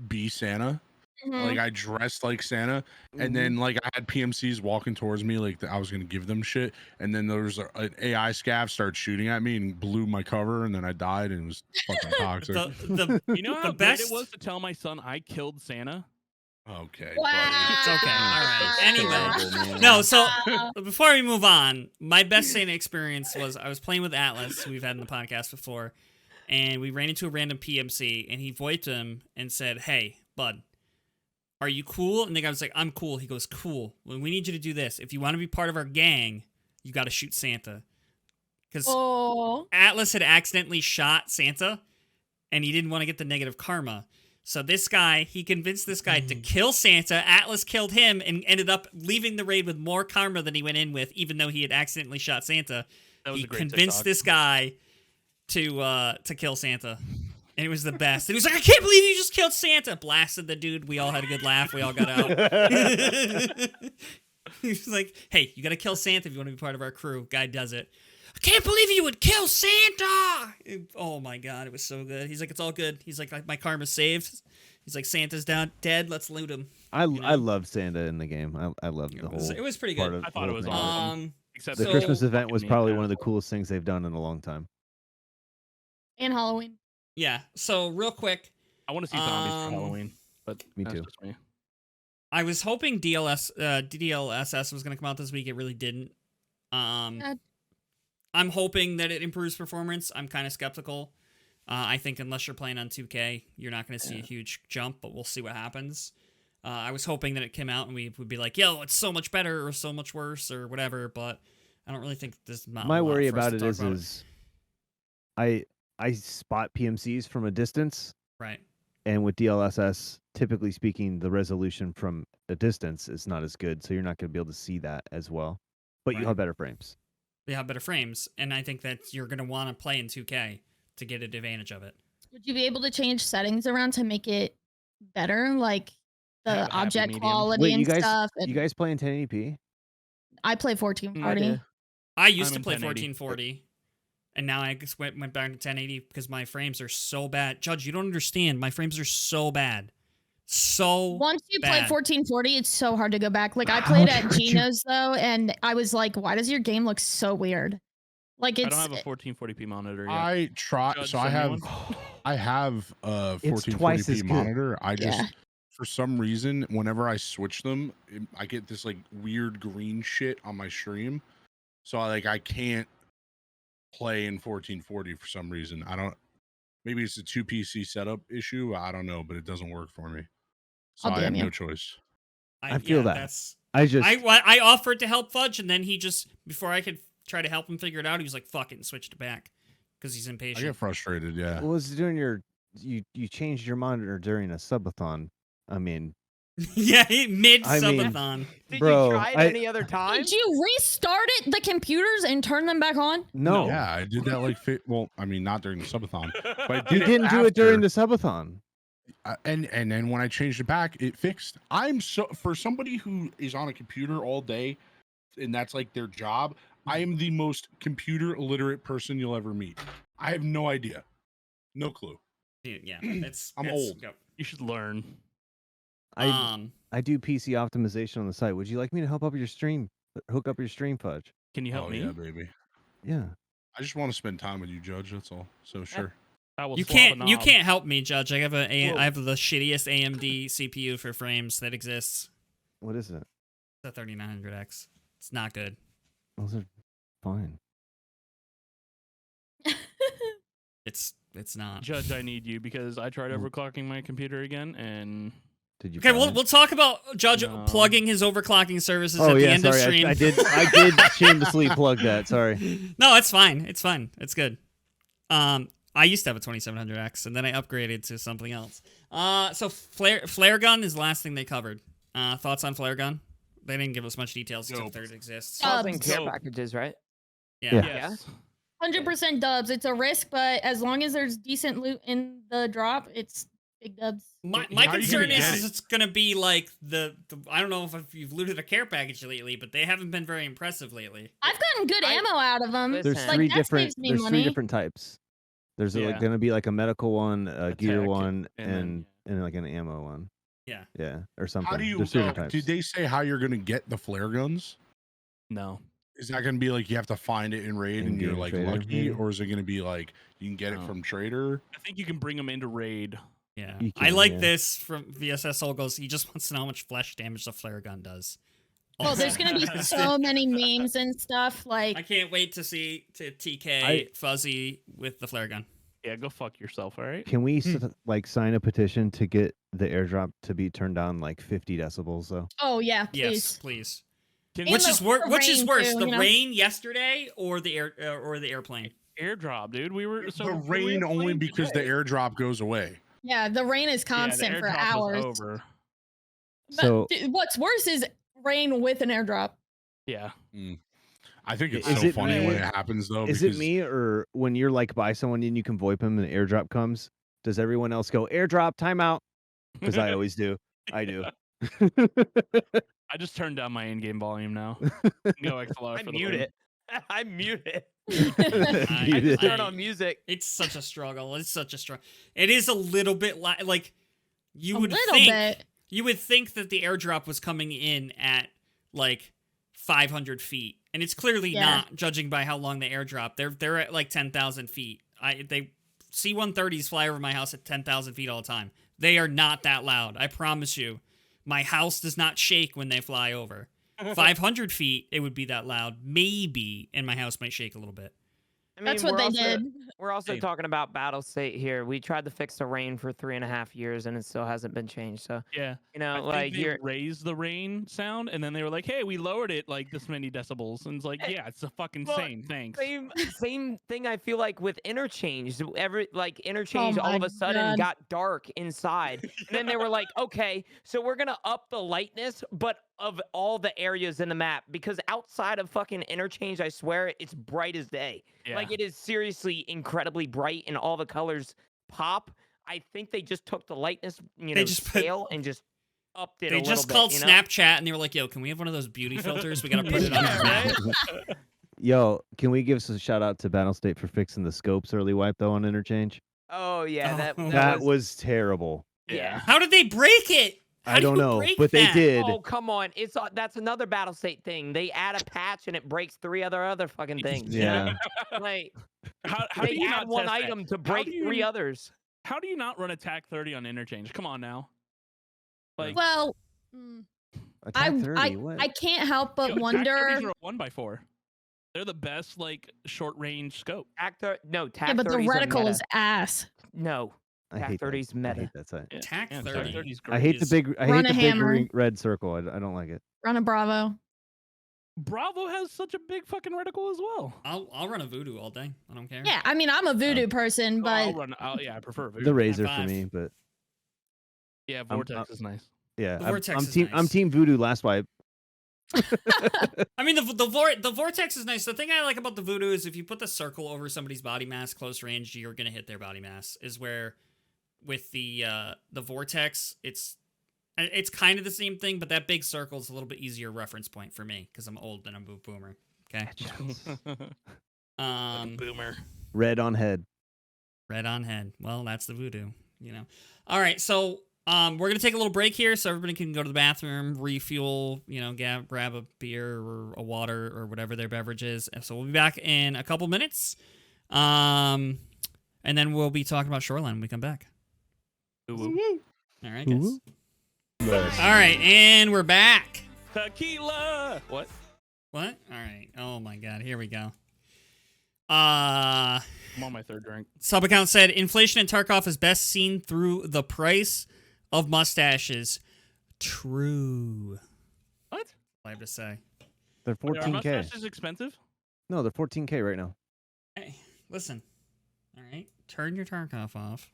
be Santa. Mhm. Like I dressed like Santa, and Mhm. then like I had PMCs walking towards me, like I was gonna give them shit, and then there was an AI scav started shooting at me and blew my cover, and then I died, and it was fucking toxic. You know how The great best- it was to tell my son I killed Santa? Okay, Wow. It's okay. All right. Anyway. Terrible, man. No, so Wow. before we move on, my best Santa experience was I was playing with Atlas, who we've had in the podcast before, and we ran into a random PMC, and he voiced him and said, "Hey, bud, are you cool?" And the guy was like, "I'm cool." He goes, "Cool. Well, we need you to do this. If you want to be part of our gang, you got to shoot Santa." Because Oh. Atlas had accidentally shot Santa, and he didn't want to get the negative karma. So this guy, he convinced this guy to kill Santa. Atlas killed him and ended up leaving the raid with more karma than he went in with, even though he had accidentally shot Santa. That was He a great convinced TikTok. this guy to kill Santa. And it was the best. And he was like, "I can't believe you just killed Santa." Blasted the dude. We all had a good laugh. We all got out. He was like, "Hey, you got to kill Santa if you want to be part of our crew." Guy does it. "I can't believe you would kill Santa." Oh my God, it was so good. He's like, "It's all good." He's like, "My karma's saved." He's like, "Santa's down dead. Let's loot him." I know? love Santa in the game. I love the whole. It was pretty part good. of I thought the it was whole thing. awesome. Except The So- Christmas event was fucking probably mean one of the asshole. coolest things they've done in a long time. And Halloween. Yeah. So real quick, I want to see zombies Um, for Halloween, but me that's too. just me. I was hoping DLSS was going to come out this week. It really didn't. Yeah. I'm hoping that it improves performance. I'm kind of skeptical. I think unless you're playing on 2K, you're not going to see a huge jump, but we'll see what happens. I was hoping that it came out and we would be like, "Yo, it's so much better or so much worse or whatever," but I don't really think there's not My a lot worry for us about to it talk is, about. I spot PMCs from a distance, Right. and with DLSS, typically speaking, the resolution from a distance is not as good, so you're not going to be able to see that as well. But Right. you have better frames. They have better frames, and I think that you're going to want to play in 2K to get an advantage of it. Would you be able to change settings around to make it better, like the Have a happy object medium. quality Wait, and you guys, stuff? you guys play in 1080p? I play I 1440. do. I used I'm to in play 1080. 1440, and now I just went back to 1080 because my frames are so bad. Judge, you don't understand. My frames are so bad. So Once you play bad. 1440, it's so hard to go back. Like I How played at could you- Gino's though, and I was like, "Why does your game look so weird?" Like I it's don't have a 1440p monitor yet. I try. Judge, So I send me have. one. I have a It's twice as 1440p good. monitor. I just Yeah. for some reason whenever I switch them, I get this like weird green shit on my stream. So I can't play in 1440 for some reason. I don't. Maybe it's a 2 PC setup issue. I don't know, but it doesn't work for me. So I'll I have DM you. no choice. I feel that. That's, I just I offered to help Fudge, and then he just, before I could try to help him figure it out, he was like, "Fuck it," and switched it back because he's I impatient. get frustrated. Yeah. was doing you changed your monitor during a subathon. I mean, Yeah, mid I mean- subathon. Did Bro, you try it I- any other time? Did you restart it, the computers, and turn them back on? no, Yeah, I did that like well, I mean not during the subathon, but I you did didn't do it during after. the subathon. And then when I changed it back, it fixed. I'm so for somebody who is on a computer all day, and that's like their job. I am the most computer illiterate person you'll ever meet. I have no idea, no clue. Dude, yeah, it's I'm it's- old. Yep. You should learn. I do PC optimization on the site. Would you like me to help up your stream? Hook up your stream, Fudge? Can you help Oh me? yeah, baby. Yeah. I just want to spend time with you, Judge. That's all. So sure. I will You swap a can't knob. help me, Judge. I have Whoa. I have the shittiest AMD CPU for frames that exists. What is it? The 3900X. It's not good. Those are fine. It's not. Judge, I need you because I tried Mm. overclocking my computer again, and Did you? Okay, find we'll talk about Judge No. plugging his overclocking services Oh at the yeah, end sorry. of stream. I did shamelessly plug that. Sorry. No, it's fine. It's fine. It's good. I used to have a 2700X, and then I upgraded to something else. So flare gun is the last thing they covered. Thoughts on flare gun? They didn't give us much details Nope. except there it exists. Causing care So- packages, right? Yeah. Yeah. yes. 100% dubs. It's a risk, but as long as there's decent loot in the drop, it's Big dubs. My How are you concern gonna get is it? it's going to be like the I don't know if you've looted a care package lately, but they haven't been very impressive lately. I've gotten good ammo out of them. Listen, There's Like, three that different. saves me There's money. 3 different types. There's Yeah. like gonna be like a medical one, a gear tech, one, and then- and like an ammo one. Yeah. Yeah, or something. How do you? There's 3 different types. Did they say how you're gonna get the flare guns? No. Is that gonna be like you have to find it in raid and you're In-game like trader, lucky, maybe? or is it gonna be like you can get it No. from trader? I think you can bring them into raid. Yeah. You I can, like yeah. this from VSS Soul goes, he just wants to know how much flesh damage the flare gun does. Oh, there's gonna be so many memes and stuff. I Like, can't wait to see TK I- Fuzzy with the flare gun. Yeah, go fuck yourself, all right? Can we like sign a petition to get the airdrop to be turned down like 50 decibels though? oh yeah, Yes, please. please. Can And Which the- is the which is rain worse, too, the you know? rain yesterday or the airplane? airdrop, dude. We were The rain only because the airdrop goes away. Yeah, the rain is constant for hours. Over. But So- what's worse is rain with an airdrop. Yeah. I think it's Is so it funny me- when it happens though. Is it me or when you're like by someone and you can VoIP them and the airdrop comes, does everyone else go airdrop timeout? Because I always do. I do. I just turned down my in-game volume now. Go XLR I for the mute win. it. I mute it. I- I just I- turn on music. It's such a struggle. It's such a struggle. It is a little bit like you A would little think bit. you would think that the airdrop was coming in at like 500 feet, and it's clearly Yeah. not, judging by how long the airdrop. They're at like 10,000 feet. They C-130s fly over my house at 10,000 feet all the time. They are not that loud. I promise you. My house does not shake when they fly over. 500 feet, it would be that loud. Maybe, and my house might shake a little bit. I mean, That's what we're they also, did. We're also Hey. talking about battle state here. We tried to fix the rain for 3.5 years, and it still hasn't been changed. So Yeah. you know, I like think they you're raised the rain sound, and then they were like, "Hey, we lowered it like this many decibels," and it's like, Eh, "Yeah, it's the fucking well, same. Thanks." same thing. I feel like with interchange. Interchange all my of a sudden God. got dark inside, and then they were like, "Okay, so we're gonna up the lightness, but of all the areas in the map, because outside of fucking interchange, I swear it's bright as day. Yeah. Like it is seriously incredibly bright, and all the colors pop. I think they just took the lightness, just put- scale and just upped it. They a just little called bit, you know? Snapchat and they were like, "Yo, can we have one of those beauty filters? We gotta put it on Yeah, our map." right? Yo, can we give a shout out to Battle State for fixing the scopes early wipe though on interchange? Oh yeah, that, Oh. That was terrible. yeah. How did they break it? How I do don't you know, break but they that? did. Oh come on! It's that's another battle state thing. They add a patch and it breaks 3 other fucking things. you know? Yeah. Like How do they you add not one test that? item to How break do you- 3 others. How do you not run attack 30 on interchange? Come on now. Like, Well, Attack I 30, what? I can't help but yo, attack 30s wonder. are a 1x4. They're the best like short range scope. No, TAC Yeah, but the 30s are reticle meta. is ass. No, I TAC hate 30's that. I meta. hate that site. Yeah. Attack Yeah, 30. 30's I hate the is- big. I Run hate a the big hammer. red circle. I don't like it. Run a Bravo. Bravo has such a big fucking reticle as well. I'll run a voodoo all day. I don't care. Yeah, I mean I'm a voodoo person, Oh, I'll but run. Yeah, I prefer The Voodoo. razor for five. me, but Yeah, Vortex is nice. yeah, The I'm, Vortex I'm is team. I'm nice. team voodoo last wipe. I mean, the vortex is nice. The thing I like about the voodoo is if you put the circle over somebody's body mass close range, you're gonna hit their body mass. Is where with the vortex, it's kind of the same thing, but that big circle is a little bit easier reference point for me because I'm old and I'm a boomer. Okay. Boomer. Red on head. Red on head. Well, that's the voodoo, you know. All right, so we're gonna take a little break here, so everybody can go to the bathroom, refuel, you know, grab a beer or a water or whatever their beverage is. And so we'll be back in a couple minutes, and then we'll be talking about Shoreline when we come back. Ooh. All right, guys. Ooh. All right, and we're back. Tequila. What? What? All right. Oh my God, here we go. I'm on my 3rd drink. Sub account said inflation in Tarkov is best seen through the price of mustaches. True. What? I have to say. They're Are 14K. mustaches expensive? No, they're 14K right now. Hey, listen. All right, turn your Tarkov off.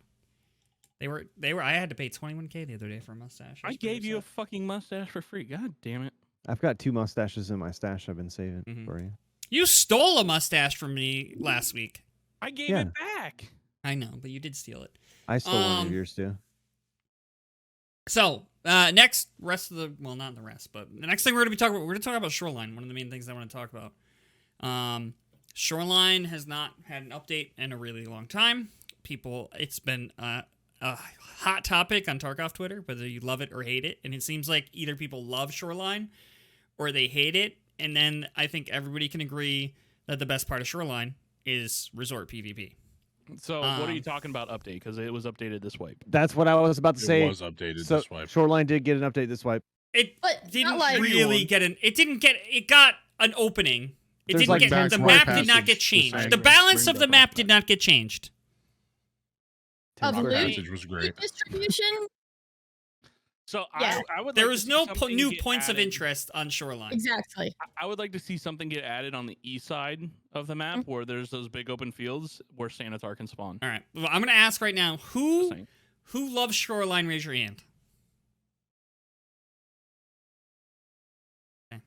They were. I had to pay 21K the other day for a mustache. I gave you a fucking mustache for free. God damn it. I've got 2 mustaches in my stash. I've been saving Mhm. for you. You stole a mustache from me last week. I gave Yeah. it back. I know, but you did steal it. I stole one Um, of yours too. So, not the rest, but the next thing we're going to be talking about, we're going to talk about Shoreline, one of the main things I want to talk about. Shoreline has not had an update in a really long time. It's been a hot topic on Tarkov Twitter, whether you love it or hate it, and it seems like either people love Shoreline or they hate it, and then I think everybody can agree that the best part of Shoreline is resort PvP. So what are you talking about update? Because it was updated this wipe. That's what I was about to say. It was updated So this wipe. Shoreline did get an update this wipe. But Didn't not like really get an. It didn't get. It got an opening. It There's didn't like get. back The to map passage did not get the changed. same. The balance Bring of the that map up. did not get changed. Of Temporary loot? passage was great. distribution. So Yeah. I would. There like was to see no something new get points of added. interest on Shoreline. Exactly. I would like to see something get added on the east side of the map where there's those big open fields where Sanitar can spawn. All right. Well, I'm going to ask right now Just who saying. loves Shoreline. Raise your hand. Okay.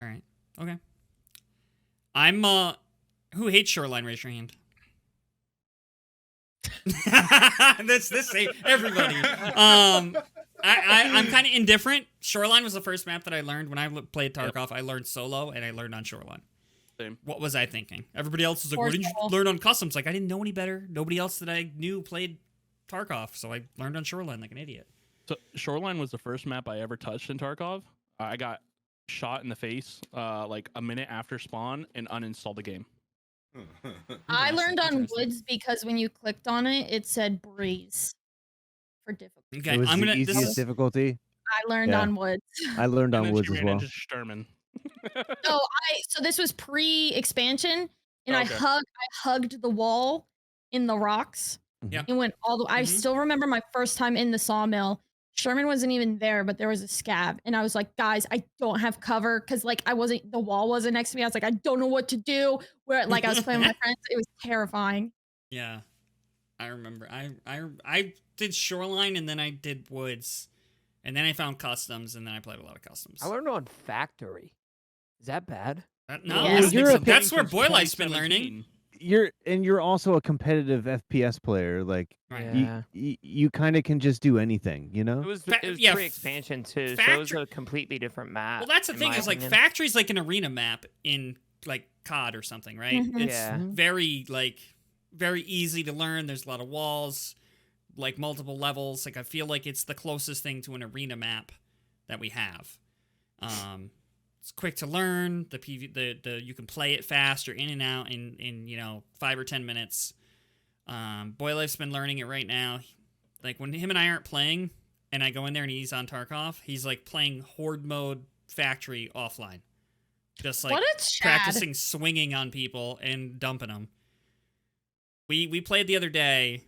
All right. Okay. I'm who hates Shoreline? Raise your hand. That's everybody. I'm kind of indifferent. Shoreline was the first map that I learned when I played Tarkov. I learned solo and I learned on Shoreline. Same. What was I thinking? Everybody else was like, Or "What did you solo. learn on customs?" Like I didn't know any better. Nobody else that I knew played Tarkov, so I learned on Shoreline like an idiot. So Shoreline was the first map I ever touched in Tarkov. I got shot in the face like a minute after spawn and uninstalled the game. I learned on Interesting. woods because when you clicked on it, it said breeze for difficulty. Okay, It was I'm the gonna. easiest This is, difficulty. I learned Yeah. on woods. I learned And on then woods she as ran well. into Sturman. So this was pre-expansion, and Okay. I hugged the wall in the rocks. Yeah. And went all the. I Mhm. still remember my first time in the sawmill. Sherman wasn't even there, but there was a scab, and I was like, "Guys, I don't have cover because like the wall wasn't next to me. I was like, I don't know what to do." Where like I was playing with my friends, it was terrifying. yeah, I remember. I did Shoreline and then I did woods, and then I found customs and then I played a lot of customs. I learned on factory. Is that bad? No, Yeah. I don't You're think so. a- That's where Since Boylife's been learning. 2017. You're also a competitive FPS player. Like Right. Yeah. you kind of can just do anything, you know? It was yeah, pre-expansion too, so it was factory- a completely different map. Well, that's the in thing my is like opinion. Factory's like an arena map in like COD or something, right? Mhm. It's Yeah. very easy to learn. There's a lot of walls, like multiple levels. Like I feel like it's the closest thing to an arena map that we have. It's quick to learn. The you can play it fast. You're in and out in 5 or 10 minutes. Boylife's been learning it right now. Like when him and I aren't playing, and I go in there and he's on Tarkov, he's like playing horde mode Factory offline, just like What a Chad. practicing swinging on people and dumping them. We played the other day.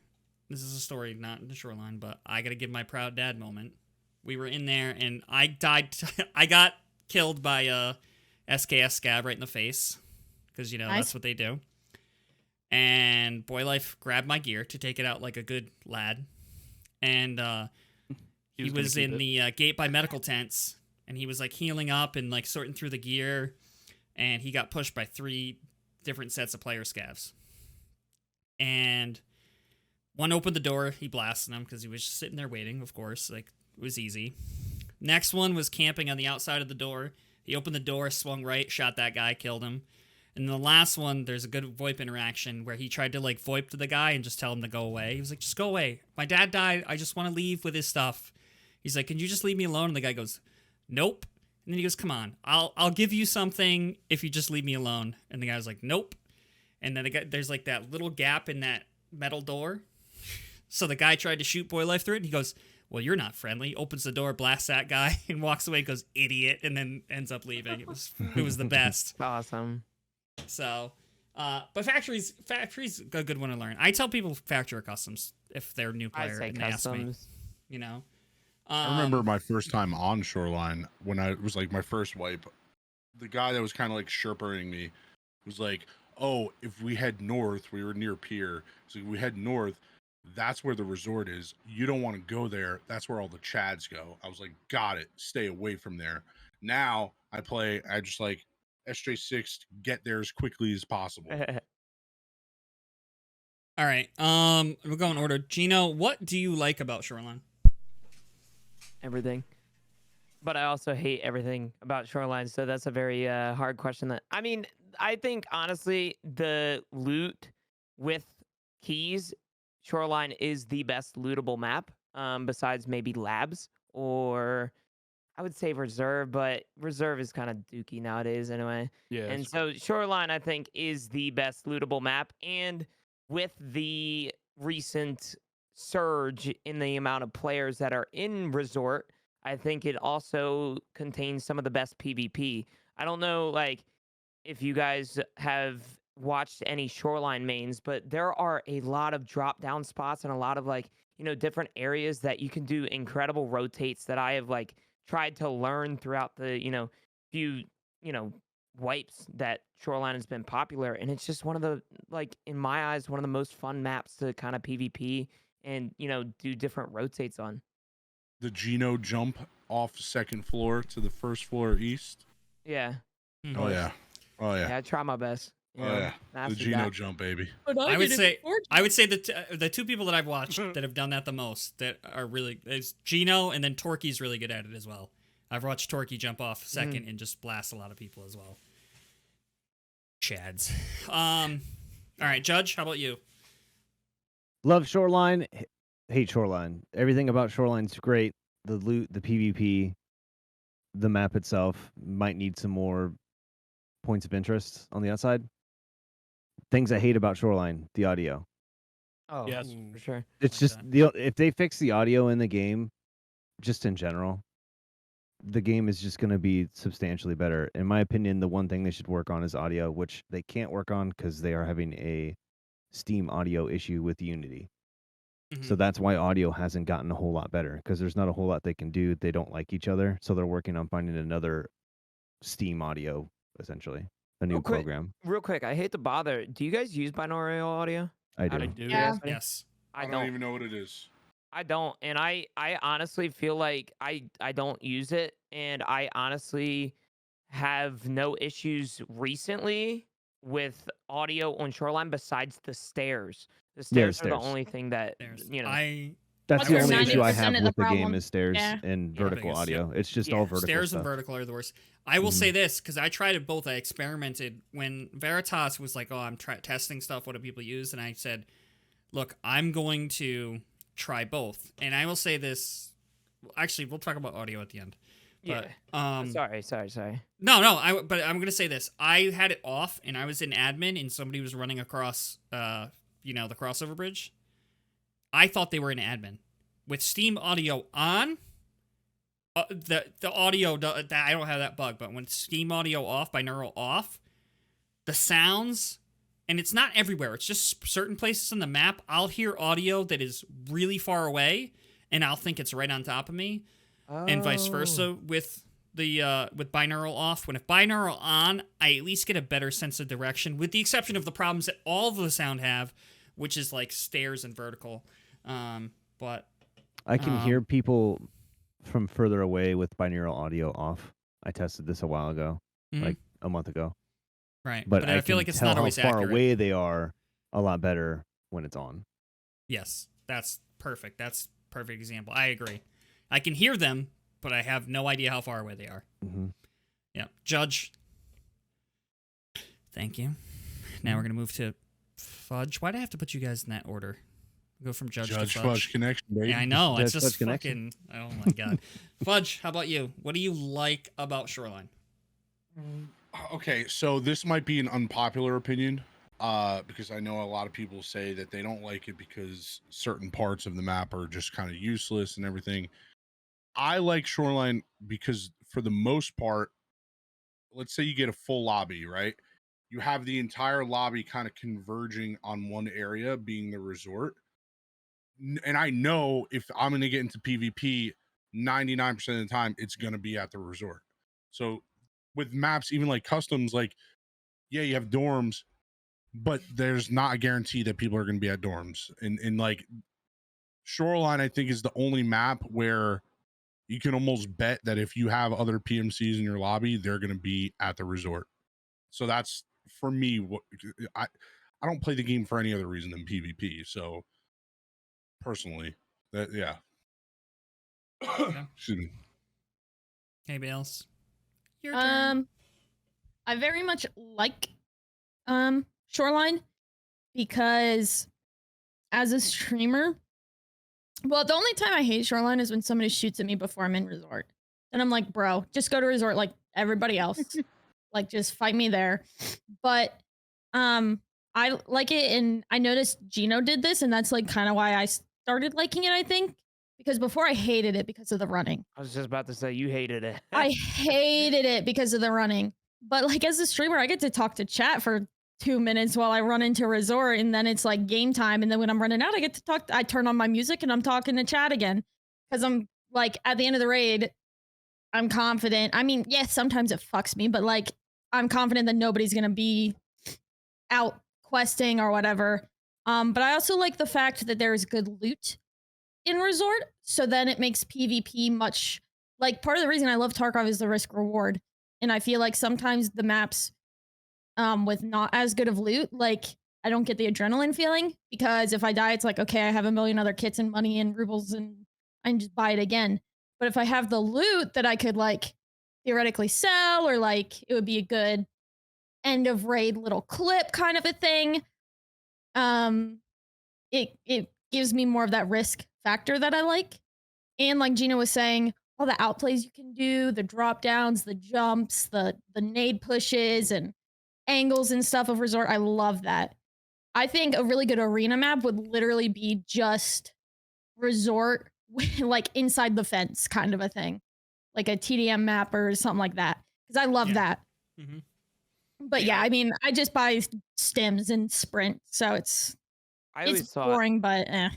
This is a story, not in the Shoreline, but I gotta give my proud dad moment. We were in there and I died. I got killed by a SKS scab right in the face because Nice. that's what they do. And Boylife grabbed my gear to take it out like a good lad, and he gonna was keep in it. the gate by medical tents, and he was like healing up and like sorting through the gear, and he got pushed by 3 different sets of player scavs. And one opened the door, he blasted him because he was just sitting there waiting, of course, like it was easy. Next one was camping on the outside of the door. He opened the door, swung right, shot that guy, killed him. And the last one, there's a good VoIP interaction where he tried to like VoIP to the guy and just tell him to go away. He was like, just go away. My dad died. I just want to leave with his stuff. He's like, can you just leave me alone? And the guy goes, nope. And then he goes, come on, I'll give you something if you just leave me alone. And the guy was like, nope. And then there's like that little gap in that metal door. So the guy tried to shoot Boylife through it, and he goes, well, you're not friendly. Opens the door, blasts that guy, and walks away, goes, idiot, and then ends up leaving. It was the best. Awesome. So, but Factory's a good one to learn. I tell people Factory or Customs if they're a new I player say and they ask me, customs. you know. I remember my first time on Shoreline when I was like my first wipe. The guy that was kind of like sherpering me was like, "Oh, if we head north, we were near Pier. So if we head north, that's where the resort is. You don't want to go there. That's where all the Chads go." I was like, "Got it. Stay away from there." Now I just like SJ6 get there as quickly as possible. All right. We'll go in order. Gino, what do you like about Shoreline? everything. But I also hate everything about Shoreline, so that's a very hard question. I think honestly, the loot with keys, Shoreline is the best lootable map, besides maybe Labs or I would say Reserve, but Reserve is kind of dookie nowadays anyway. Yeah, And it's so Shoreline, I think, is the best lootable map. And with the recent surge in the amount of players that are in Resort, I think it also contains some of the best PvP. I don't know, like, if you guys have watched any Shoreline mains, but there are a lot of drop down spots and a lot of different areas that you can do incredible rotates that I have tried to learn throughout the, few, you know, wipes that Shoreline has been popular. And it's just one of the, in my eyes, one of the most fun maps to kind of PvP and, do different rotates on. The Geno jump off second floor to the first floor east. Yeah. Oh yeah. Oh yeah. Yeah, I try my best. Oh yeah. The master Geno that. jump, baby. But I would did it say before I would say that the two people that I've watched that have done that the most that are really is Gino, and then Torquey's really good at it as well. I've watched Torquey jump off second and just blast a lot of people as well. Chads. All right, Judge, how about you? Love Shoreline, hate Shoreline. Everything about Shoreline's great. The loot, the PvP, the map itself might need some more points of interest on the outside. Things I hate about Shoreline, the audio. Oh, Yes. for sure. It's Like just if they fix the audio in the game, just in general, the game is just going to be substantially better. In my opinion, the one thing they should work on is audio, which they can't work on because they are having a Steam audio issue with Unity. So that's why audio hasn't gotten a whole lot better, because there's not a whole lot they can do. They don't like each other, so they're working on finding another Steam audio, essentially, a new program. Real quick, I hate to bother. Do you guys use binaural audio? I How do. to do Yeah. this? Yes. I don't don't. even know what it is. I don't, and I honestly feel like I don't use it, and I honestly have no issues recently with audio on Shoreline besides the stairs. The stairs are the stairs. only thing that There's That's I the would only say issue I 90% have of the with the game problem. is stairs Yeah. and Yeah. vertical Biggest, audio. It's just Yeah. all vertical stairs stuff. and vertical are the worst. I will say this because I tried it both. I experimented when Veritas was like, "Oh, I'm testing stuff. What do people use?" And I said, "Look, I'm going to try both." And I will say this. Actually, we'll talk about audio at the end. Yeah. But, Sorry. No. But I'm gonna say this. I had it off, and I was in admin, and somebody was running across, the crossover bridge. I thought they were in admin with Steam audio on. The audio, I don't have that bug, but when Steam audio off, binaural off, the sounds, and it's not everywhere. It's just certain places on the map. I'll hear audio that is really far away, and I'll think it's right on top of me. And vice versa with the with binaural off. When if binaural on, I at least get a better sense of direction, with the exception of the problems that all of the sound have, which is like stairs and vertical. But I can hear people from further away with binaural audio off. I tested this a while ago, like a month ago. Right, But I feel can like it's tell not always how far accurate. away they are a lot better when it's on. Yes, that's perfect. That's a perfect example. I agree. I can hear them, but I have no idea how far away they are. Mm-hmm. Yeah. Judge. Thank you. Now we're going to move to Fudge. Why do I have to put you guys in that order? Go from Judge to Fudge. Fudge connection, baby. Yeah, I know. Judge It's just Fudge connection. fucking... Oh, my God. Fudge, how about you? What do you like about Shoreline? Okay, so this might be an unpopular opinion, because I know a lot of people say that they don't like it because certain parts of the map are just kind of useless and everything. I like Shoreline because for the most part, let's say you get a full lobby, right? You have the entire lobby kind of converging on one area being the resort. And I know if I'm going to get into PvP, 99% of the time, it's going to be at the resort. So with maps, even like customs, like, yeah, you have dorms, but there's not a guarantee that people are going to be at dorms. And like Shoreline, I think, is the only map where you can almost bet that if you have other PMCs in your lobby, they're going to be at the resort. So that's, for me, what I don't play the game for any other reason than PvP. So personally, that, yeah. Excuse me. Hey, Bales. Your turn. I very much like Shoreline because as a streamer, well, the only time I hate Shoreline is when somebody shoots at me before I'm in resort. And I'm like, bro, just go to resort like everybody else. Like, just fight me there. But I like it, and I noticed Gino did this, and that's like kind of why I started liking it, I think. Because before I hated it because of the running. I was just about to say you hated it. I hated it because of the running. But like as a streamer, I get to talk to chat for 2 minutes while I run into resort, and then it's like game time. And then when I'm running out, I get to talk. I turn on my music and I'm talking to chat again. Because I'm like at the end of the raid, I'm confident. I mean, yes, sometimes it fucks me, but like I'm confident that nobody's gonna be out questing or whatever. But I also like the fact that there is good loot in resort. So then it makes PvP much like part of the reason I love Tarkov is the risk reward. And I feel like sometimes the maps with not as good of loot, like I don't get the adrenaline feeling because if I die, it's like, okay, I have a million other kits and money and rubles and I can just buy it again. But if I have the loot that I could like theoretically sell or like it would be a good end of raid little clip kind of a thing, it gives me more of that risk factor that I like. And like Gina was saying, all the outplays you can do, the drop downs, the jumps, the nade pushes and angles and stuff of resort. I love that. I think a really good arena map would literally be just resort like inside the fence kind of a thing. Like a TDM map or something like that. Because I love that. Mm-hmm. But yeah, I mean, I just buy stims and sprint, so it's boring, but eh.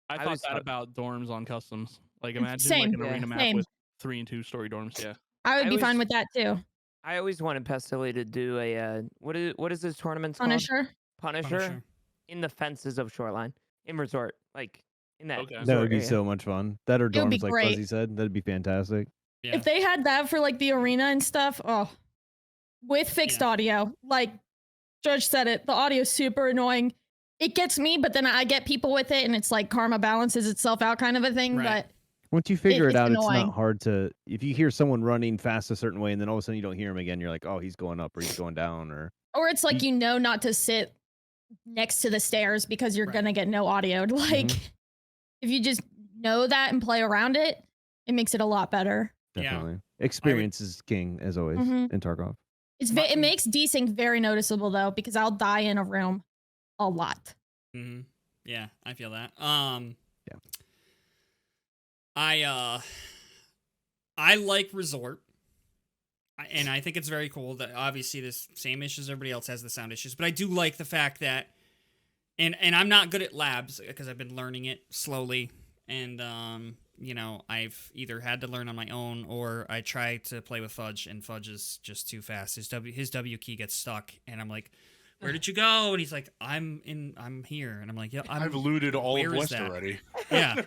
I thought that about dorms on customs. Like imagine Same. like an arena map with 3 and 2 story dorms. Yeah, I would be fine with that too. I always wanted Pestilly to do a what is this tournament called? Punisher in the fences of Shoreline in resort, like in that. Okay. That would be area. so much fun. That or It would be dorms, like great. Fuzzy said, that'd be fantastic. Yeah. If they had that for like the arena and stuff, with fixed audio, like Judge said it, the audio's super annoying. It gets me, but then I get people with it, and it's like karma balances itself out kind of a thing. Right. But once you figure it out, annoying. it's not hard to. If you hear someone running fast a certain way, and then all of a sudden you don't hear him again, you're like, oh, he's going up or he's going down, or it's like you know not to sit next to the stairs because you're gonna get no audio. Like if you just know that and play around it, it makes it a lot better. definitely experience is king as always in Tarkov. It makes desync very noticeable though because I'll die in a room a lot. Mm-hmm. Yeah, I feel that. Yeah. I like resort, and I think it's very cool that obviously this same issues everybody else has, the sound issues, but I do like the fact that, and I'm not good at labs because I've been learning it slowly, and you know, I've either had to learn on my own or I try to play with Fudge, and Fudge is just too fast. His W key gets stuck, and I'm like, where did you go? And he's like, I'm here. And I'm like, yeah, I've looted all of West that? already. Yeah.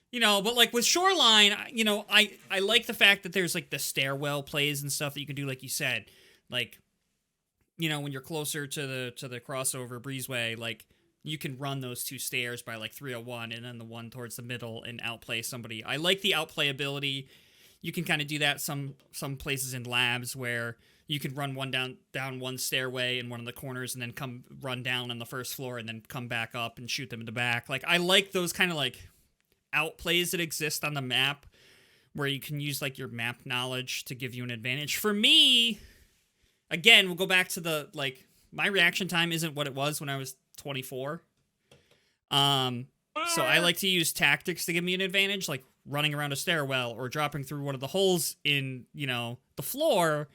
You know, but like with Shoreline, you know, I like the fact that there's like the stairwell plays and stuff that you can do, like you said. Like, you know, when you're closer to the crossover breezeway, like you can run those 2 stairs by like 301 and then the one towards the middle and outplay somebody. I like the outplay ability. You can kind of do that some places in labs where you can run one down one stairway in one of the corners and then come run down on the first floor and then come back up and shoot them in the back. Like I like those kind of like outplays that exist on the map where you can use like your map knowledge to give you an advantage. For me, again, we'll go back to the like my reaction time isn't what it was when I was 24. So I like to use tactics to give me an advantage, like running around a stairwell or dropping through one of the holes in, you know, the floor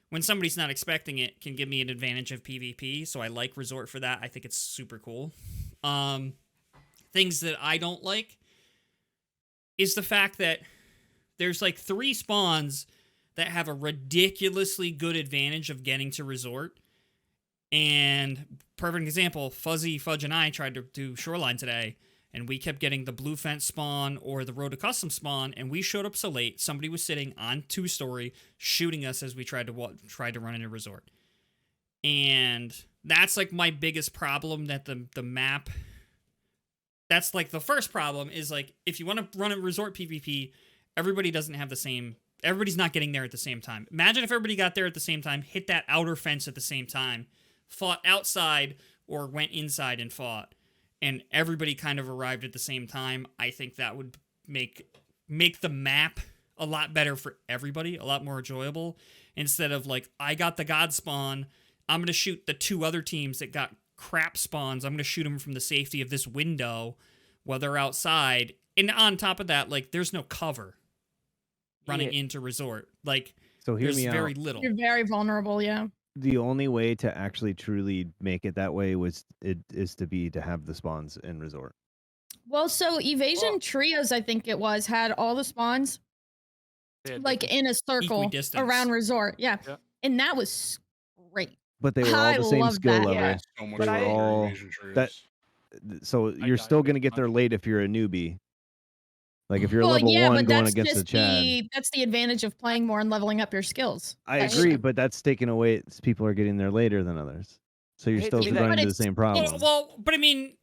when somebody's not expecting it can give me an advantage of PvP. So I like resort for that. I think it's super cool. Things that I don't like is the fact that there's like 3 spawns that have a ridiculously good advantage of getting to resort. And perfect example, Fuzzy, Fudge, and I tried to do Shoreline today, and we kept getting the blue fence spawn or the road to custom spawn, and we showed up so late, somebody was sitting on 2-story shooting us as we tried to run into resort. And that's like my biggest problem, that the map... That's like the first problem is like if you want to run a resort PvP everybody doesn't have the same. Everybody's not getting there at the same time. Imagine if everybody got there at the same time, hit that outer fence at the same time, fought outside or went inside and fought, and everybody kind of arrived at the same time. I think that would make the map a lot better for everybody, a lot more enjoyable. Instead of like, I got the God spawn, I'm going to shoot the 2 other teams that got crap spawns. I'm going to shoot them from the safety of this window while they're outside. And on top of that, like, there's no cover running into resort. Like, So hear there's me very out. little. You're very vulnerable, yeah. The only way to actually truly make it that way is to have the spawns in resort. Well, so Evasion Trios, I think it was, had all the spawns like in a circle Equidistance. around resort. Yeah. Yeah. And that was great. But they were all I the same love skill that. level. Yeah. So much But better I- than all- Invasion Trios. that- So you're died still way gonna get too there much. late if you're a newbie. Like if you're Well, level yeah, 1 but going that's against the just Chad. that's the advantage of playing more and leveling up your skills. I That's- agree, but that's taken away. People are getting there later than others, so you're hate still to be that- running But into the it's- same problem. Well, but I mean,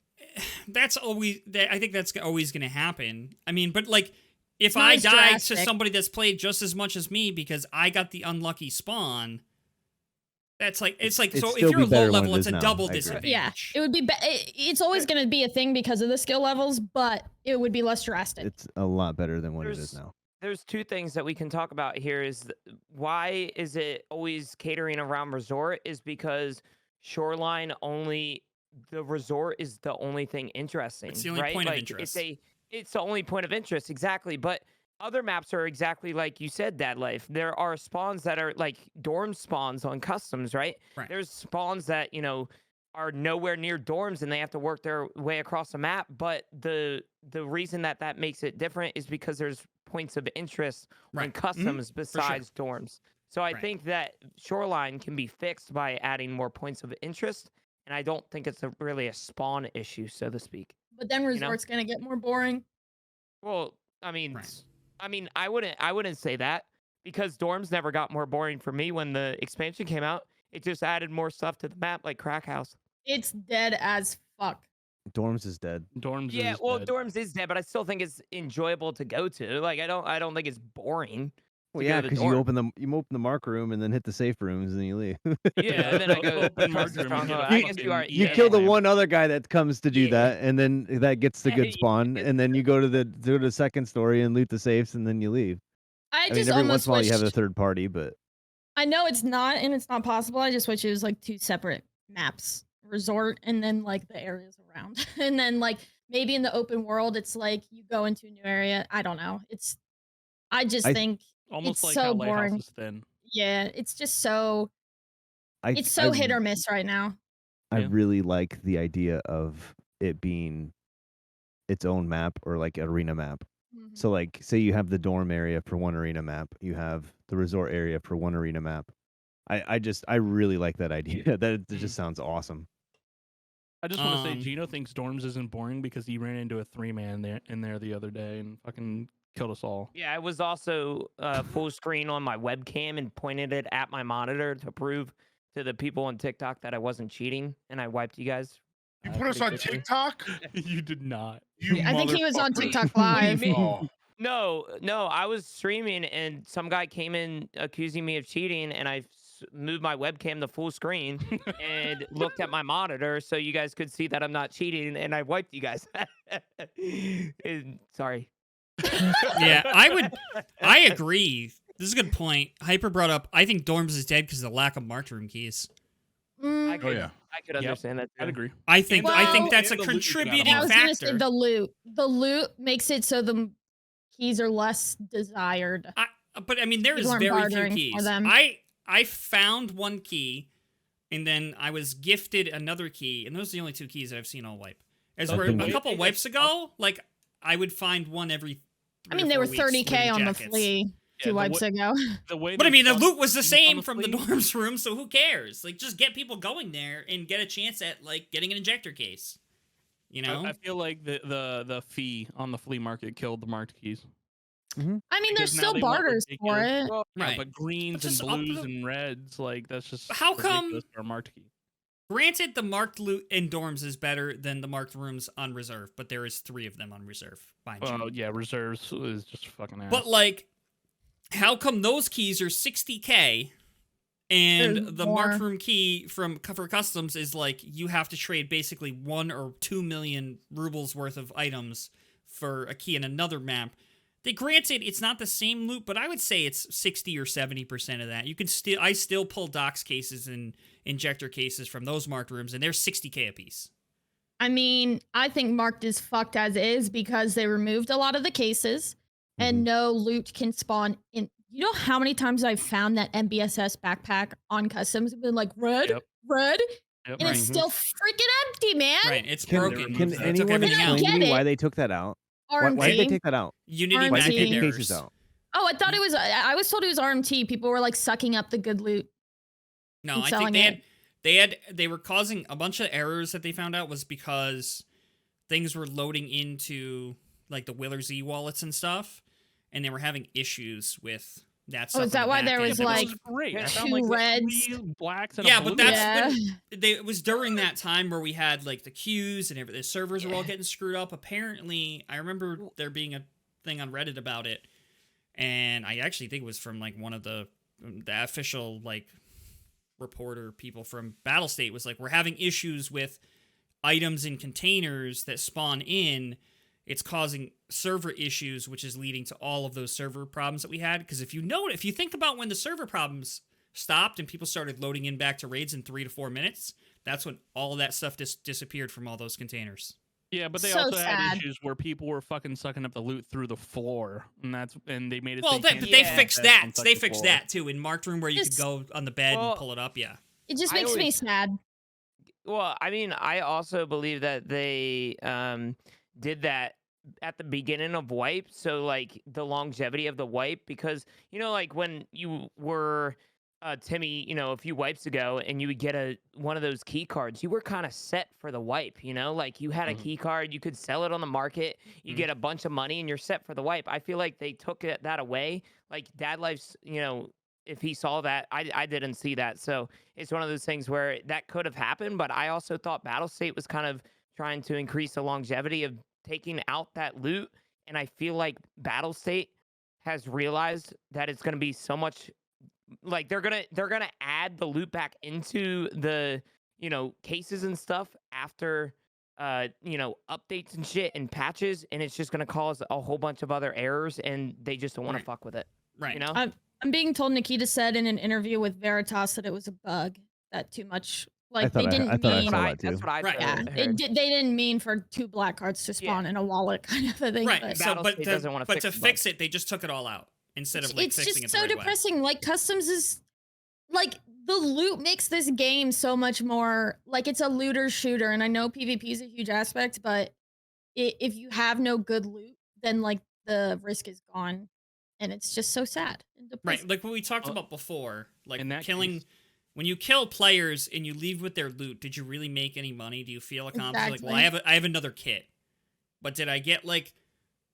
that's always. I think that's always going to happen. I mean, but like, if Not I as die to drastic. somebody that's played just as much as me because I got the unlucky spawn, that's like it's like It'd so. If still you're be low better when level, it it's is a now. double I agree. disadvantage. Yeah, it would be. It's always going to be a thing because of the skill levels, but it would be less drastic. It's a lot better than what it is There's- now. There's 2 things that we can talk about here. Is why is it always catering around resort? Is because Shoreline only the resort is the only thing interesting. It's the only right? point of Like, interest. It's the only point of interest, exactly. But other maps are exactly like you said, Dad Life. There are spawns that are like dorm spawns on customs, right? Right. There's spawns that are nowhere near dorms and they have to work their way across the map. But the reason that makes it different is because there's points of interest on Right. customs besides dorms. So I Right. think that Shoreline can be fixed by adding more points of interest. And I don't think it's really a spawn issue, so to speak. But then know? resort's going to get more boring. Well, I mean, Right. I wouldn't say that because dorms never got more boring for me when the expansion came out. It just added more stuff to the map, like Crack House. It's dead as fuck. Dorms is dead. Dorms Yeah, is well, dead. dorms is dead, but I still think it's enjoyable to go to. Like, I don't think it's boring. Well, to go yeah, to the because dorm. you open the mark room and then hit the safe rooms and then you leave. Yeah, and then I go Open across mark the room and stronghold. get a I guess fucking you are. You yeah. kill the one other guy that comes to do Yeah. that, and then that gets the Yeah, good spawn, yeah. and then you go to the second story and loot the safes, and then you leave. I I mean, just every once almost in a while you have a wished. third party, but I know it's not, and it's not possible. I just wish it was like 2 separate maps, resort, and then like the areas around, and then like maybe in the open world, it's like you go into a new area. I don't know. I just I- think, Almost it's like so how Lighthouse boring. is thin. yeah, it's just so. I It's so I, hit or miss right now. I Yeah. really like the idea of it being its own map or like arena map. Mhm. So like, say you have the dorm area for one arena map, you have the resort area for one arena map. I really like that idea. That it just sounds awesome. I just want to say, Um, Gino thinks dorms isn't boring because he ran into a 3-man in there the other day and fucking killed us all. Yeah, I was also full screen on my webcam and pointed it at my monitor to prove to the people on TikTok that I wasn't cheating, and I wiped you guys. You put us pretty on quickly. TikTok? You did not. You I think he was on motherfucker. TikTok What do you Live. mean? Oh, No, I was streaming and some guy came in accusing me of cheating, and I moved my webcam to full screen and looked at my monitor so you guys could see that I'm not cheating, and I wiped you guys. Sorry. Yeah, I agree. This is a good point. Hyper brought up, I think dorms is dead because of the lack of marked room keys. I could, yeah. I could Yep. understand that. I'd too. agree. I think Well- that's a And the loot you got contributing Yeah, I was gonna say factor. the loot. The loot makes it so the keys are less desired. But I mean, there is People aren't very few bartering for keys. them. I found one key, and then I was gifted another key, and those are the only 2 keys that I've seen all wipe. As The where way a couple they wipes ago, like I would find one every. I 3 mean, or they 4 were weeks 30K on the jackets. flea Yeah, 2 the wipes wa- ago. The way But I they mean, the fucked loot was the me, same from the honestly, dorms room, so who cares? Like, just get people going there and get a chance at like getting an injector case. You know, I feel like the fee on the flea market killed the marked keys. I mean, there's Because now still they want barters for ridiculous- it. Well, yeah, Right. but greens just and up blues the- and reds, like that's just How come- ridiculous for a marked key. Granted, the marked loot in dorms is better than the marked rooms on reserve, but there is 3 of them on reserve. Well, yeah, reserves is just fucking ass. But like, how come those keys are 60K and There's the more. marked room key for customs is like you have to trade basically 1 or 2 million rubles worth of items for a key in another map? Granted, it's not the same loot, but I would say it's 60 or 70% of that. I still pull docs cases and injector cases from those marked rooms, and they're 60K a piece. I mean, I think marked is fucked as is because they removed a lot of the cases and no loot can spawn in. You know how many times I've found that MBSS backpack on customs and been like, red, Yep. red, Yep. and it's still freaking empty, man. Right, it's Can, broken. can They took anyone everything I out. explain to get me why it. they took that out? RMT. Why did they take that out? Unity Why Why did they magic take the errors. cases out? Oh, I thought it was. I was told it was RMT. People were like sucking up the good loot. No, and I think selling they were causing a bunch of errors that they found out was because things were loading into like the Willer Z wallets and stuff, and they were having issues with that stuff. Oh, is that why there was like great. I two found like reds? 3 blacks and Yeah, a blue. but that's Yeah. when it was during that time where we had like the queues and the servers were all Yeah. getting screwed up. Apparently, I remember there being a thing on Reddit about it, and I actually think it was from like one of the official like reporter people from Battle State was like, we're having issues with items in containers that spawn in. It's causing server issues, which is leading to all of those server problems that we had. Because if you think about when the server problems stopped and people started loading in back to raids in 3 to 4 minutes, that's when all of that stuff disappeared from all those containers. Yeah, but they So also had sad. issues where people were fucking sucking up the loot through the floor, and they made it. Well, so you can't but just they walk fixed on that. second They fixed floor. that too in marked room where you could Just- go on the bed Well, and pull it up. Yeah. It just I makes me always- sad. Well, I mean, I also believe that they did that at the beginning of wipe, so like the longevity of the wipe, because like when you were Timmy, a few wipes ago, and you would get one of those key cards, you were kind of set for the wipe. Like you had a key card, you could sell it on the market, you get a bunch of money, and you're set for the wipe. I feel like they took that away. Like Dad Life's, if he saw that, I didn't see that, so it's one of those things where that could have happened. But I also thought Battle State was kind of trying to increase the longevity of taking out that loot, and I feel like Battle State has realized that it's going to be so much like they're gonna add the loot back into the cases and stuff after updates and shit and patches, and it's just gonna cause a whole bunch of other errors, and they just don't want Right. to fuck with it. Right. I'm being told Nikita said in an interview with Veritas that it was a bug, that too much. Like thought they I didn't thought I mean. saw that too. That's what I Right. Yeah, heard. they didn't mean for 2 black cards to spawn in a wallet kind of a thing. Right. But So, Battle but State to, doesn't wanna but fix to the fix bug. it, they just took it all out instead of like it's fixing just it the so right way. depressing. Like customs is like the loot makes this game so much more like it's a looter shooter, and I know PvP is a huge aspect, but if you have no good loot, then like the risk is gone, and it's just so sad and Right, depressing. like what we talked Well, about before, like in that killing. case- When you kill players and you leave with their loot, did you really make any money? Do you feel accomplished? Like, well, Exactly. I have another kit, but did I get like,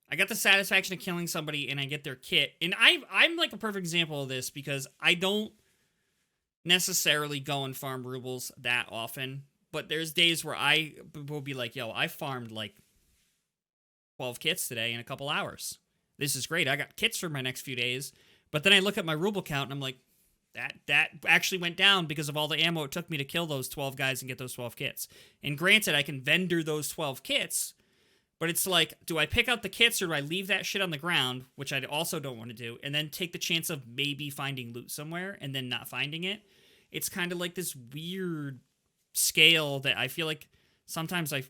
I got the satisfaction of killing somebody and I get their kit, and I'm like a perfect example of this because I don't necessarily go and farm rubles that often, but there's days where I will be like, yo, I farmed like 12 kits today in a couple hours. This is great. I got kits for my next few days, but then I look at my ruble count and I'm like, that actually went down because of all the ammo it took me to kill those 12 guys and get those 12 kits. And granted, I can vendor those 12 kits, but it's like, do I pick out the kits or do I leave that shit on the ground, which I also don't want to do, and then take the chance of maybe finding loot somewhere and then not finding it? It's kind of like this weird scale that I feel like sometimes I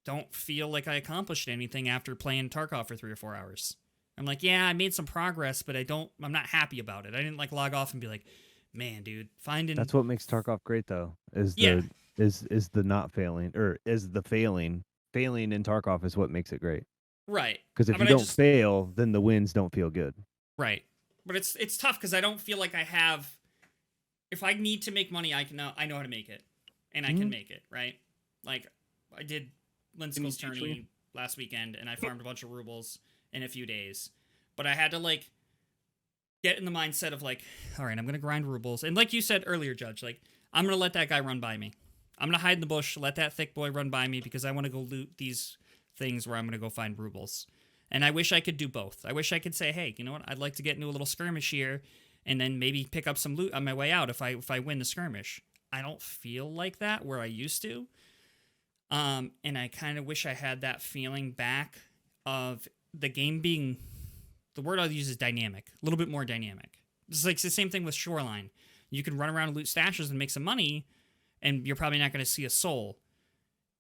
don't feel like I accomplished anything after playing Tarkov for 3 or 4 hours. I'm like, yeah, I made some progress, but I'm not happy about it. I didn't like log off and be like, man, dude, finding. That's what makes Tarkov great, though. Is Yeah. the not failing, or is the failing in Tarkov is what makes it great. Right. Because if But you I don't fail, then the wins don't feel good. Right. But it's tough because I don't feel like I have. If I need to make money, I know how to make it, and I can make it. Right. Like I did Linskull's tourney last weekend, and I farmed a bunch of rubles in a few days, but I had to like get in the mindset of like, all right, I'm gonna grind rubles, and like you said earlier, Judge, like I'm gonna let that guy run by me. I'm going to hide in the bush, let that thick boy run by me because I want to go loot these things where I'm going to go find rubles. And I wish I could do both. I wish I could say, hey, you know what? I'd like to get into a little skirmish here and then maybe pick up some loot on my way out if I win the skirmish. I don't feel like that where I used to. And I kind of wish I had that feeling back of the game being, the word I'll use is dynamic, a little bit more dynamic. It's like the same thing with Shoreline. You can run around and loot stashes and make some money, and you're probably not going to see a soul.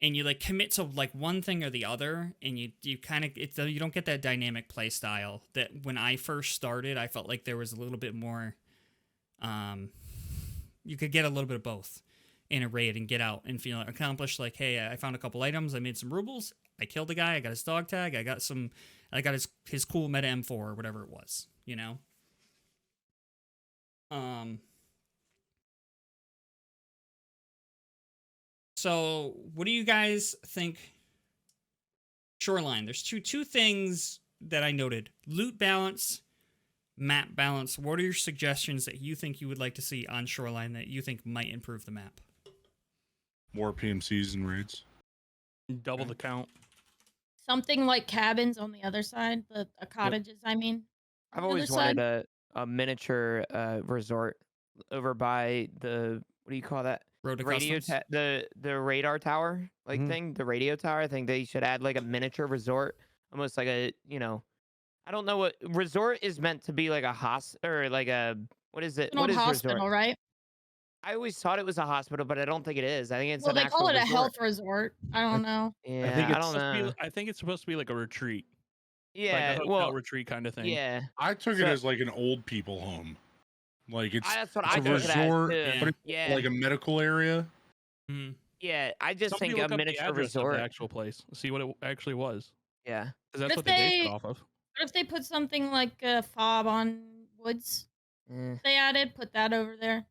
And you like commit to like one thing or the other, and you kind of you don't get that dynamic play style that when I first started, I felt like there was a little bit more. You could get a little bit of both in a raid and get out and feel accomplished. Like, hey, I found a couple items, I made some rubles, I killed a guy, I got his dog tag, I got his cool meta M4 or whatever it was, you know. So, what do you guys think? Shoreline. There's two things that I noted: loot balance, map balance. What are your suggestions that you think you would like to see on Shoreline that you think might improve the map? More PMCs and raids. Double the count. Something like cabins on the other side, the cottages. I mean, I've on the always other side. wanted a miniature resort over by the, what do you call that? Road to Radio Customs? the radar tower thing, the radio tower. I think they should add like a miniature resort, almost like a, you know, I don't know what resort is meant to be, like a or like a, what is it? An What old is hospital, resort? right? I always thought it was a hospital, but I don't think it is. I think it's Well, an they actual call it a resort. health resort. I don't know. Yeah, think I it's don't know. I think it's supposed to be like a retreat. Yeah, Like a hotel well, retreat kind of thing. yeah. I took it So- as like an old people home. Like it's That's what it's I a took it as resort, too. Yeah. but it's Yeah, like a medical area. Mhm. yeah. I just Somebody think a look up the miniature address of resort. the actual place. See what it actually was. Yeah. Because that's if what they based they- it off of. What if they put something like a fob on woods? Eh, They added, put that over there.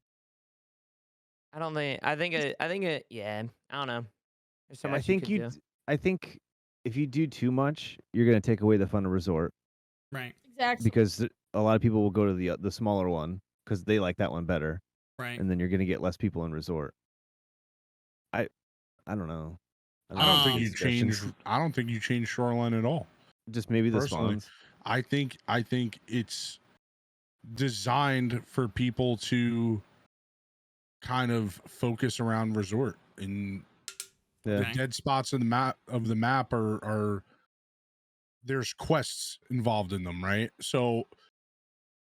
I don't think. I think it. Yeah. I don't know. There's so I much think you could do. I think if you do too much, you're gonna take away the fun of resort Right, Exactly. because a lot of people will go to the smaller one because they like that one better, right. and then you're gonna get less people in resort. I don't know. I don't think Um, you change. I don't think you change Shoreline at all. Just maybe the personally. spawns. I think it's designed for people to kind of focus around resort, and Yeah. Okay. dead spots in the map are there's quests involved in them, right? So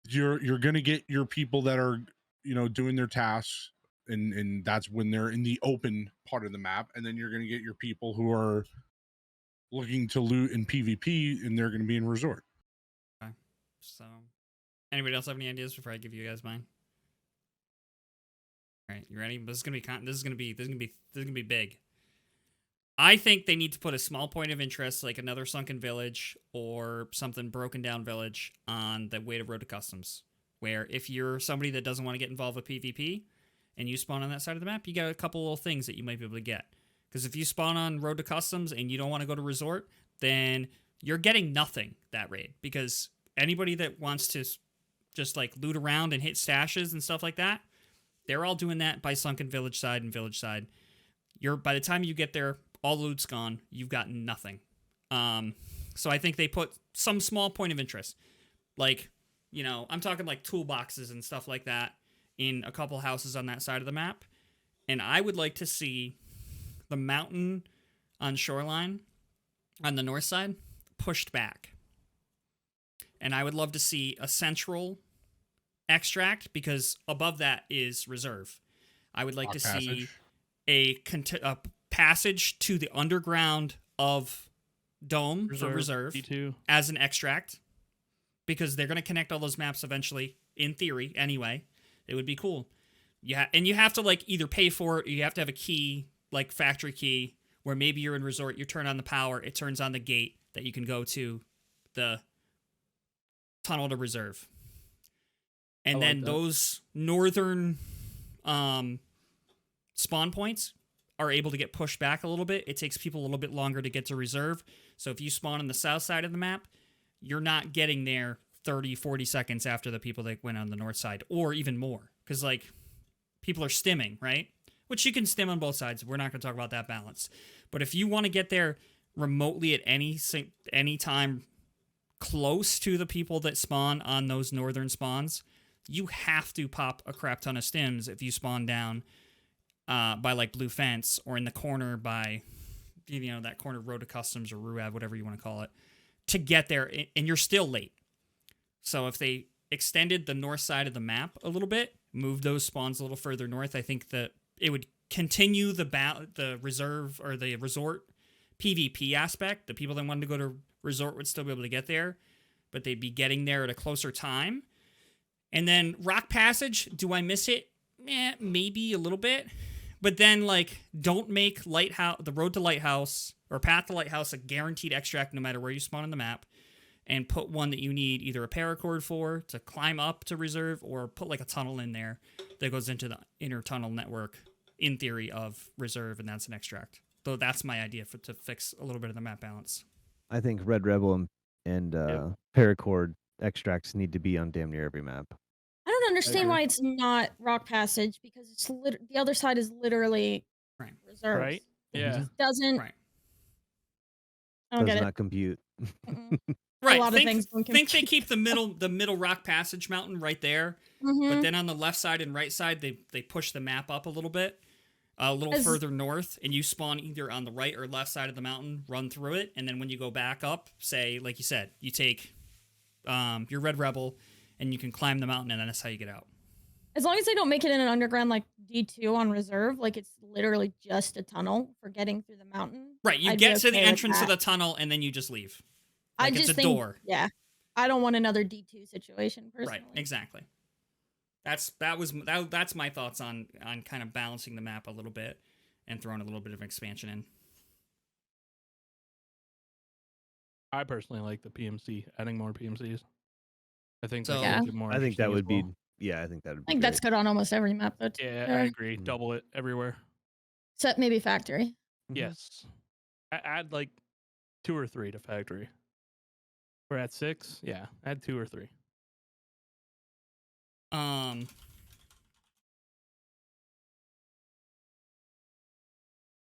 you're gonna get your people that are, you know, doing their tasks, and that's when they're in the open part of the map, and then you're gonna get your people who are looking to loot in PvP, and they're gonna be in resort. So, anybody else have any ideas before I give you guys mine? All right, you ready? This is gonna be big. I think they need to put a small point of interest, like another sunken village or something broken down village, on the way to Road to Customs. Where if you're somebody that doesn't want to get involved with PvP and you spawn on that side of the map, you got a couple little things that you might be able to get. Because if you spawn on Road to Customs and you don't want to go to Resort, then you're getting nothing that raid. Because anybody that wants to just like loot around and hit stashes and stuff like that, they're all doing that by sunken village side and village side. By the time you get there, all the loot's gone. You've got nothing. So I think they put some small point of interest, like, you know, I'm talking like toolboxes and stuff like that in a couple houses on that side of the map. And I would like to see the mountain on Shoreline on the north side pushed back. And I would love to see a central extract, because above that is reserve. I would like to see a passage to the underground of Dome for reserve D2. as an extract, because they're going to connect all those maps eventually, in theory, anyway. It would be cool. Yeah, and you have to like either pay for it, or you have to have a key, like factory key, where maybe you're in resort, you turn on the power, it turns on the gate that you can go to the tunnel to reserve. And then those northern spawn points are able to get pushed back a little bit. It takes people a little bit longer to get to reserve. So if you spawn on the south side of the map, you're not getting there 30, 40 seconds after the people that went on the north side, or even more. Because, like, people are stimming, right? which you can stim on both sides. We're not going to talk about that balance. But if you want to get there remotely at any time close to the people that spawn on those northern spawns, you have to pop a crap ton of stims if you spawn down by like Blue Fence or in the corner by, that corner Road to Customs or Ruav, whatever you want to call it, to get there, and you're still late. So if they extended the north side of the map a little bit, moved those spawns a little further north, I think that it would continue the reserve or the resort PvP aspect. The people that wanted to go to resort would still be able to get there, but they'd be getting there at a closer time. And then Rock Passage, do I miss it? Maybe a little bit. But then, like, don't make the Road to Lighthouse or Path to Lighthouse a guaranteed extract no matter where you spawn on the map, and put one that you need either a paracord for to climb up to reserve, or put like a tunnel in there that goes into the inner tunnel network, in theory, of reserve, and that's an extract. Though that's my idea to fix a little bit of the map balance. I think Red Rebel and Paracord extracts need to be on damn near every map. I don't understand why it's not Rock Passage, because it's the other side is literally reserves. Right? It Yeah. just doesn't. Right. I don't Does get not compute. it. Right. A lot of things don't Think they compute. keep the middle Rock Passage mountain right there, Mhm. but then on the left side and right side they push the map up a little bit, a little further north, and you spawn either on the right or left side of the mountain, run through it, and then when you go back up, say, like you said, you take your Red Rebel, and you can climb the mountain, and then that's how you get out. As long as they don't make it in an underground like D2 on reserve, like it's literally just a tunnel for getting through the mountain. Right, you I'd get be to the okay with entrance of that. the tunnel, and then you just leave. I Like, just it's a think, door. yeah, I don't want another D2 situation personally. Right, exactly. That's my thoughts on kind of balancing the map a little bit and throwing a little bit of expansion in. I personally like the PMC, adding more PMCs. I think So- that Yeah. would get more I think that interesting as would be. well. Yeah, I think that would. I think that's good on almost every map though. Yeah, Sure. I agree. Mm. Double it everywhere. Except maybe factory. Mhm. Yes. Add like 2 or 3 to factory. We're at 6. Yeah, add 2 or 3.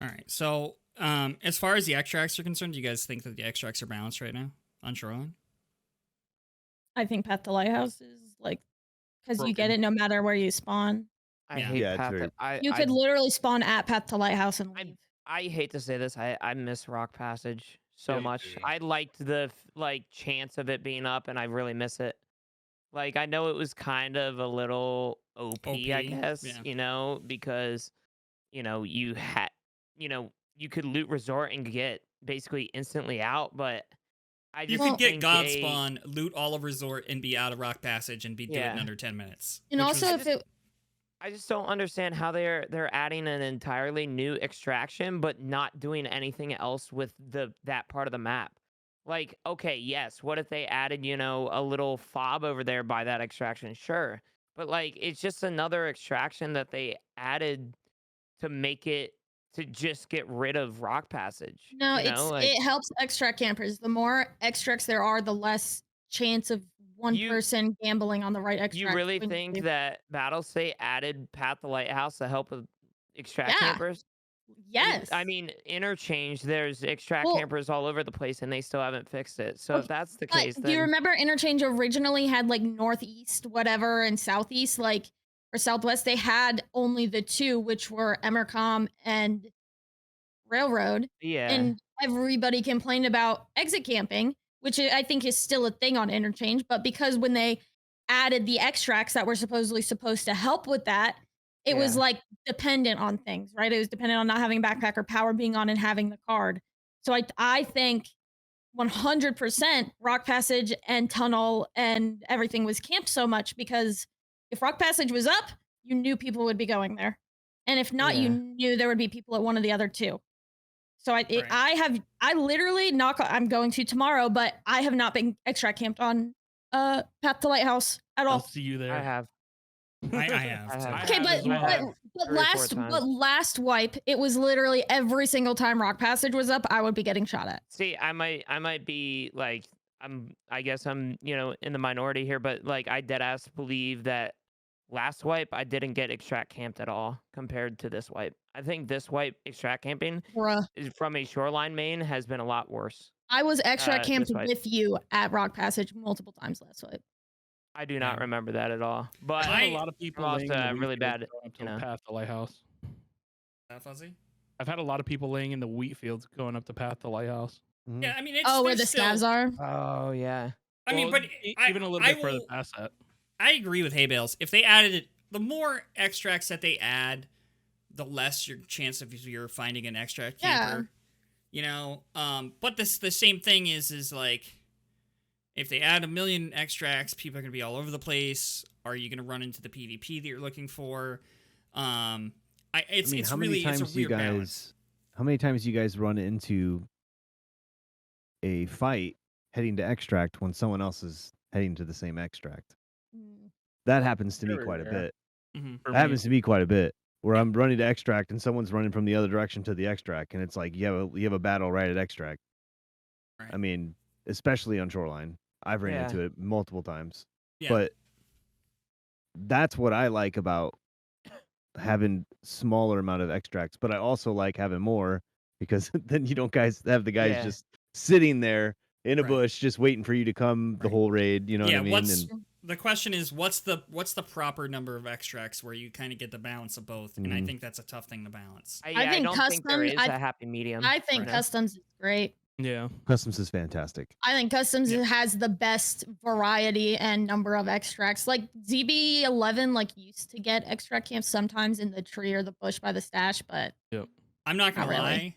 All right. So, as far as the extracts are concerned, do you guys think that the extracts are balanced right now on Shoreline? I think Path to Lighthouse is like, because you get Broken. it no matter where you spawn. I Yeah. hate Yeah, it's Path. very- You could literally spawn at Path to Lighthouse and leave. I hate to say this. I miss Rock Passage so Yeah, me much. too. I liked the chance of it being up, and I really miss it. Like, I know it was kind of a little OP, I OP, guess, yeah. because you had you could loot resort and get basically instantly out, but I You just could get think God they- Spawn, loot all of Resort, and be out of Rock Passage and do it in Yeah. under 10 minutes. And which also, was- if it I just don't understand how they're adding an entirely new extraction, but not doing anything else with that part of the map. Like, okay, yes, what if they added, a little fob over there by that extraction? Sure. But like, it's just another extraction that they added to make it to just get rid of Rock Passage. no, like, it helps extract campers. The more extracts there are, the less chance of one You- person gambling on the right extract. you really when think do- that Battle State added Path to Lighthouse to help with extract Yeah. campers? Yes. I mean, Interchange, there's extract Well- campers all over the place, and they still haven't fixed it. So Okay, if that's the But case, do you then remember Interchange originally had like northeast, whatever, and southeast, like or southwest? They had only the two, which were Emercom and Railroad, yeah, and everybody complained about exit camping, which I think is still a thing on Interchange. But because when they added the extracts that were supposed to help with that, it was Yeah. like dependent on things, right? It was dependent on not having backpack or power being on and having the card. So I think 100% Rock Passage and Tunnel and everything was camped so much because if Rock Passage was up, you knew people would be going there. And if not, you Yeah. knew there would be people at one of the other two. So Right. I literally I'm going to tomorrow, but I have not been extract camped on Path to Lighthouse at I'll all. see you there. I have. I have. I too. have. Okay, have as well. but 3 or 4 but times. last wipe, it was literally every single time Rock Passage was up, I would be getting shot at. See, I might be like, I guess I'm in the minority here, but like I dead ass believe that last wipe, I didn't get extract camped at all compared to this wipe. I think this wipe extract camping Bruh. is from a shoreline main has been a lot worse. I was extra camped this wipe. with you at Rock Passage multiple times last wipe. I do not Yeah. remember that at all. But I've had a lot of people lost laying in the wheat really fields bad, going up to you know. Path to Lighthouse. Fuzzy? I've had a lot of people laying in the wheat fields going up the Path to Lighthouse. Mhm. Yeah, I mean, it's Oh, where there's the scavs still, are? Oh yeah. I mean, Well, but even a little bit further past that. I agree with Hay Bales. If they added it, the more extracts that they add, the less your chance of you're finding an extract camper. You know, but the same thing is like, if they add 1 million extracts, people are gonna be all over the place. Are you gonna run into the PvP that you're looking for? It's how many really times it's a do you weird guys? balance. How many times do you guys run into a fight heading to extract when someone else is heading to the same extract? Mm. That happens to me Very quite a rare. bit. Mhm. For That me. happens to me quite a bit. Where I'm running to extract and someone's running from the other direction to the extract, and it's like you have a battle right at extract. Right. I mean, especially on Shoreline, I've ran Yeah. into it multiple times. Yeah. But that's what I like about having smaller amount of extracts. But I also like having more because then you don't guys have the guys Yeah. just sitting there in a Right. bush just waiting for you to come the Right. whole raid. You know Yeah, what I mean? And the question is what's the proper number of extracts where you kind of get the balance of both, and I Mhm. think that's a tough thing to balance. I think don't think there is custom- a happy medium. I think right now. customs is great. Yeah. Customs is fantastic. I think customs Yeah. has the best variety and number of extracts. Like ZB11, like used to get extract camps sometimes in the tree or the bush by the stash, but I'm not gonna Not really.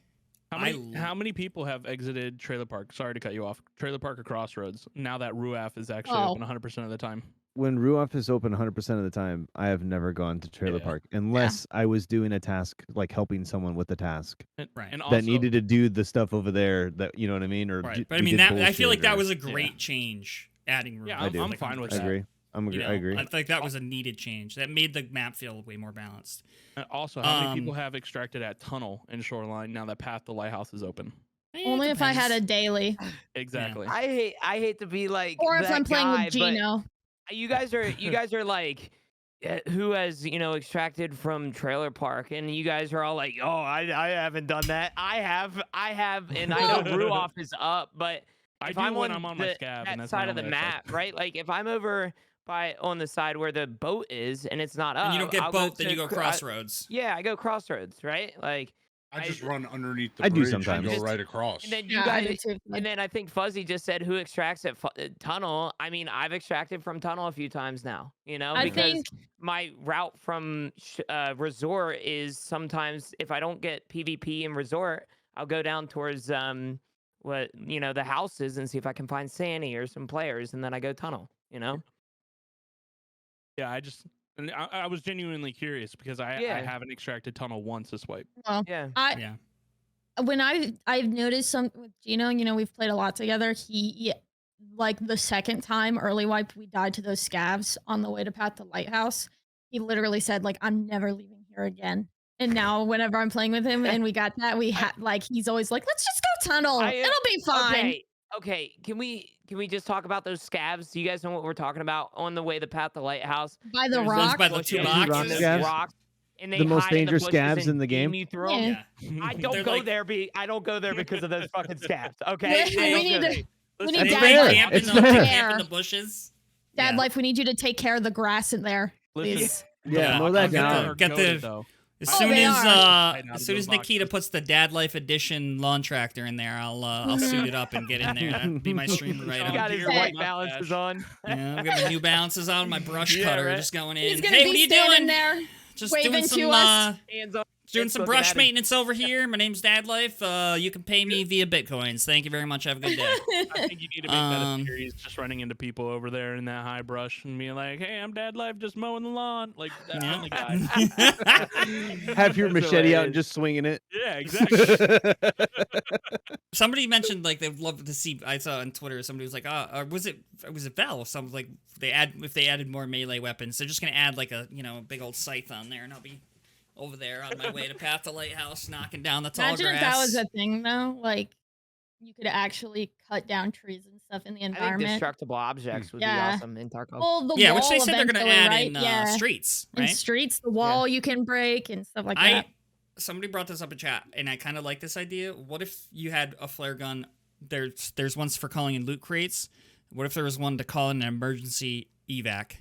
lie. How many people have exited Trailer Park? Sorry to cut you off. Trailer Park or Crossroads. Now that Ruaf is actually Oh. open 100% of the time. When Ruoff is open 100% of the time, I have never gone to Trailer Yeah. Park unless I was doing a task, like helping someone with a task Right. And that also, needed to do the stuff over there. That you know what I mean? Or Right, but I mean that I feel like that was a great change adding room. Yeah, I do. I'm fine with I that. agree. I agree. I think that was a needed change that made the map feel way more balanced. And also, how many people Um, have extracted at Tunnel in Shoreline now that Path to Lighthouse is open? only if I had a depends. daily. Exactly. I hate to be like Or if that I'm playing guy, with Gino. but you guys are like who has extracted from Trailer Park, and you guys are all like, oh, I haven't done that. I have, and I know Ruoff is up, but I if do I'm when on I'm on my the- scab, that and that's my side of the only extract. map, right? Like if I'm over on the side where the boat is and it's not up, And you don't get I'll go both, then to you go Crossroads. yeah, I go Crossroads, right? Like, I just run underneath the I do bridge sometimes. and go right across. and then you Yeah, I do guys. too. And then I think Fuzzy just said who extracts at Tunnel. I mean, I've extracted from Tunnel a few times now, I because think my route from Resort is sometimes if I don't get PvP in Resort, I'll go down towards the houses and see if I can find Sandy or some players, and then I go Tunnel. Yeah, I was genuinely curious because I Yeah. haven't extracted Tunnel once this wipe. Yeah. Yeah. when I've noticed some with Gino, we've played a lot together. He like the second time early wipe we died to those scavs on the way to Path to Lighthouse. He literally said like I'm never leaving here again. And now whenever I'm playing with him and we got that, we had like he's always like, let's just go tunnel. It'll be fine. Okay. Can we just talk about those scavs? Do you guys know what we're talking about on the way to Path to Lighthouse? By the There's those rock. by the two bushes boxes? and those Scavs? rocks, and they The most hide in dangerous bushes scavs and in the game? beam you through 'em? Yeah. I don't They're go like- there. I don't go there because of those fucking scavs. Okay. Yeah, I we don't need go to- there. We Listen, need They Dad fair. camp in It's the, fair. they camp in the bushes. Dad Yeah. life, we need you to take care of the grass in there. Listen, Please. Yeah, mow I'll that get down. the- get the- though. As Oh, soon they as are. Hiding out as of soon those as Nikita boxes. puts the Dad Life Edition lawn tractor in there, I'll suit it up and get in there. That'd be my streamer right He on. got his Deer white mustache. balances on. Yeah, I've got my New Balances on, my brush Yeah, cutter, right. just going in. He's gonna Hey, be what are you standing doing? there. Just waving doing to some us. Hands on. doing Just some looking brush at him. maintenance over here. My name's Dad Life. You can pay me via Bitcoins. Thank you very much. Have a good day. I think you need to make that a Um, series, just running into people over there in that high brush and being like, "Hey, I'm Dad Life, just mowing the lawn." Like that Yeah. only guy. Have your That's machete out hilarious. and just swinging it. Yeah, exactly. Somebody mentioned like they'd love to see. I saw on Twitter somebody was like, or was it Valve? Some like if they added more melee weapons, they're just gonna add like a big old scythe on there, and I'll be over there on my way to Path to Lighthouse, knocking down the tall Imagine grass. if that was a thing though. Like you could actually cut down trees and stuff in the I think environment. destructible objects would be Yeah. awesome in Tarkov. Well, the Yeah, wall which they said they're going to eventually, add right? in Yeah. streets, In right? streets, the wall you can break and stuff like that. Somebody brought this up in chat, and I kind of like this idea. What if you had a flare gun? There's ones for calling in loot crates. What if there was one to call in an emergency evac?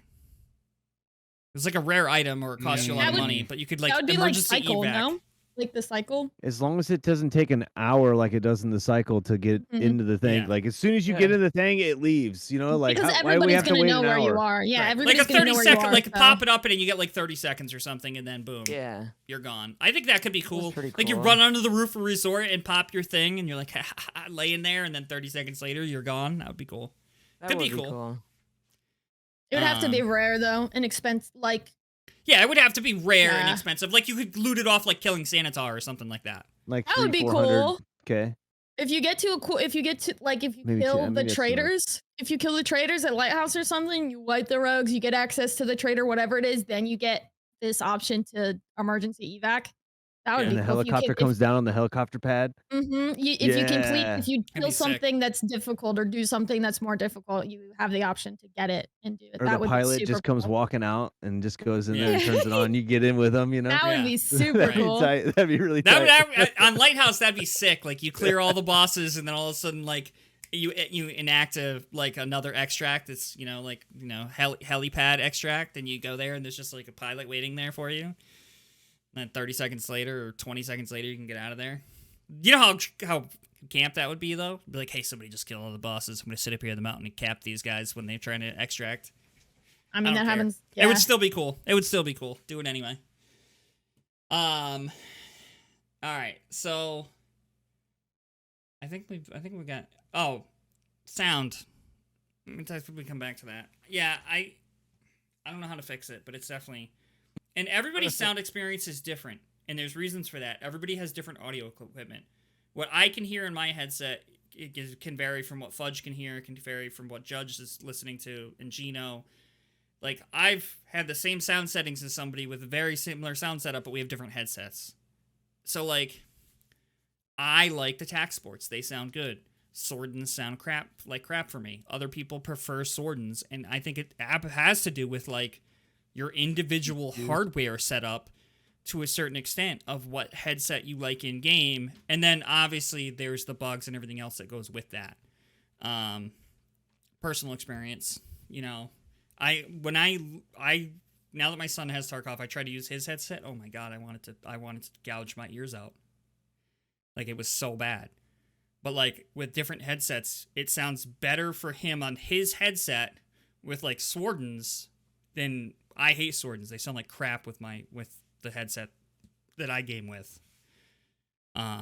It's like a rare item, or it costs you a lot That of would- money, but you could like That would be like emergency cycle, evac. no? Like the cycle. As long as it doesn't take an hour like it does in the cycle to get Mhm. into the thing. Yeah. Like as soon as you get Yeah. in the thing, it leaves. You know, like Because why do we everybody's have to gonna wait know an where you hour? are. Yeah, Right. everybody's Like a gonna 30 know where second, you are. like so- pop it up and then you get like 30 seconds or something, and then boom, Yeah. you're gone. I think that could be cool. pretty Like you cool. run under the roof of a resort and pop your thing, and you're like laying there, and then 30 seconds later you're gone. That would be cool. That Could would be cool. It would have to be Um, rare though, and expensive. Like Yeah, it would have to be rare and Yeah. expensive. Like you could loot it off like killing Sanitar or something like that. Like that would be 300-400. cool. Okay. If you get to a cool, if you Maybe kill maybe the that's traders, if you kill the traders at Lighthouse or something, you wipe the rogues, you get access to the trader, whatever it is, then you get this option to emergency evac. That would Yeah. be And the cool. If you helicopter can- comes down on the helicopter pad. if you complete, Yeah. if you That'd be kill sick. something that's difficult or do something that's more difficult, you have the option to get it and do it. Or that the would pilot be super just comes cool. walking out and just goes in Yeah. there and turns it on. You get in with them, you know? That would Yeah. be super That'd be cool. tight. That'd be really That tight. would on Lighthouse. That'd be sick. Like you clear all the bosses, and then all of a sudden, like you enact another extract. It's helipad extract, and you go there, and there's just like a pilot waiting there for you. And then 30 seconds later, or 20 seconds later, you can get out of there. You know how camp that would be though. Be like, hey, somebody just kill all the bosses. I'm gonna sit up here on the mountain and cap these guys when they're trying to extract. I mean, I don't that care. happens. It would Yeah. still be cool. It would still be cool. Do it anyway. All right. So I think we got sound. We come back to that. Yeah, I don't know how to fix it, but it's definitely, and everybody's sound experience is different, and there's reasons for that. Everybody has different audio equipment. What I can hear in my headset can vary from what Fudge can hear. It can vary from what Judge is listening to, and Gino. Like, I've had the same sound settings as somebody with a very similar sound setup, but we have different headsets. So, like, I like the TAC Sports. They sound good. Swordens sound crap for me. Other people prefer Swordens, and I think it has to do with, like, your individual hardware setup to a certain extent of what headset you like in-game. And then, obviously, there's the bugs and everything else that goes with that. Personal experience, now that my son has Tarkov, I try to use his headset. Oh my god, I wanted to gouge my ears out. Like, it was so bad. But like with different headsets, it sounds better for him on his headset with like Swordens than I hate Swordens. They sound like crap with the headset that I game with.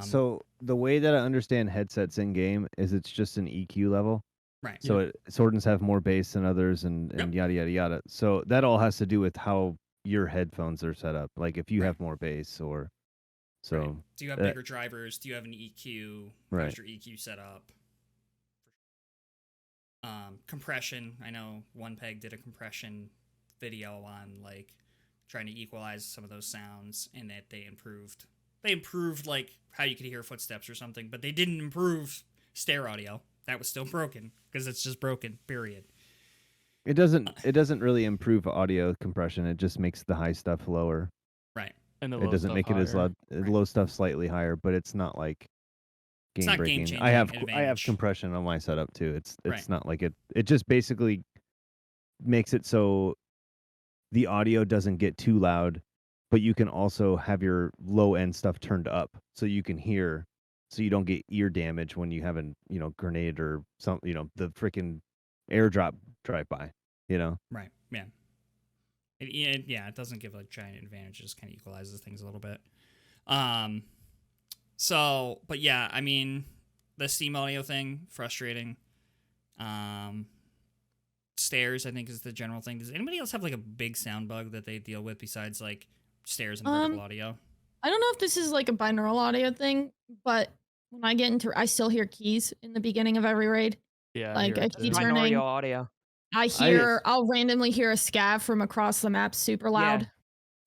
So the way that I understand headsets in game is it's just an EQ level. Right. So Swordens have more bass than others, and Yep. yada yada yada. So that all has to do with how your headphones are set up. Like if you Right. have more bass, or so. Right. Do you have bigger drivers? Do you have an EQ? Right. How's your EQ set up? Compression. I know One Peg did a compression video on like trying to equalize some of those sounds, and that they improved. They improved like how you could hear footsteps or something, but they didn't improve stereo audio. That was still broken because it's just broken. Period. It doesn't really improve audio compression. It just makes the high stuff lower. Right. And the It low doesn't stuff make it as higher. loud. Right. Low stuff slightly higher, but it's not like It's not breaking. game-changing I have advantage. compression on my setup too. It's Right. not like it. It just basically makes it so the audio doesn't get too loud, but you can also have your low end stuff turned up so you can hear, so you don't get ear damage when you have a grenade or some the freaking airdrop drive by. Right. Yeah. It doesn't give a giant advantage. It just kind of equalizes things a little bit. So, but yeah, I mean, the Steam audio thing, frustrating. Stairs, I think, is the general thing. Does anybody else have like a big sound bug that they deal with besides like stairs and vertical audio? I don't know if this is like a binaural audio thing, but when I get into, I still hear keys in the beginning of every raid. Yeah, Like, hear I it too. keep turning- Minority audio. I'll randomly hear a scav from across the map super loud.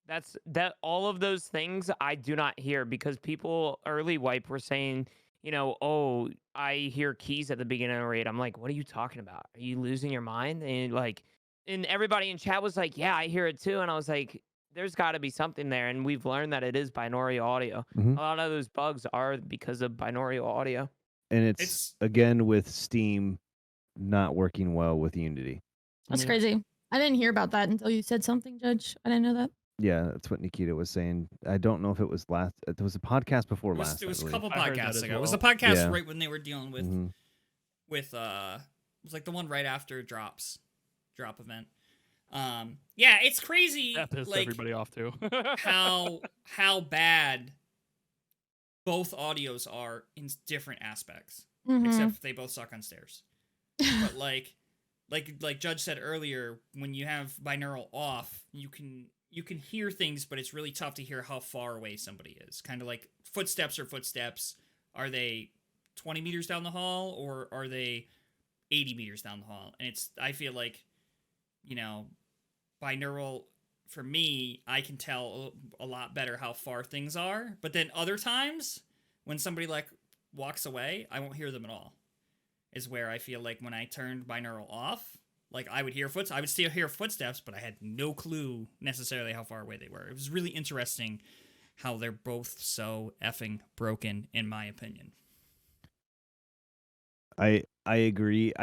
That all of those things I do not hear because people early wipe were saying oh, I hear keys at the beginning of the raid. I'm like, what are you talking about? Are you losing your mind? And everybody in chat was like, yeah, I hear it too. And I was like, there's got to be something there. And we've learned that it is binaural audio. Mhm. A lot of those bugs are because of binaural audio. And it's It's- again with Steam not working well with Unity. That's Yeah. crazy. I didn't hear about that until you said something, Judge. I didn't know that. Yeah, that's what Nikita was saying. I don't know if it was last. It was a podcast before It was, last. it was I a believe. couple I heard that podcasts as ago. It was the well. podcast Yeah. right when they were dealing with Mhm. it was like the one right after drop event. Yeah, it's crazy. That pissed like everybody off too. how bad both audios are in different aspects, Mhm. except they both suck on stairs. But like Judge said earlier, when you have binaural off, you can hear things, but it's really tough to hear how far away somebody is. Kind of like footsteps are footsteps. Are they 20 meters down the hall, or are they 80 meters down the hall? And I feel like, binaural, for me, I can tell a lot better how far things are. But then other times, when somebody like walks away, I won't hear them at all. Is where I feel like when I turned binaural off, like I would still hear footsteps, but I had no clue necessarily how far away they were. It was really interesting how they're both so effing broken, in my opinion. I agree.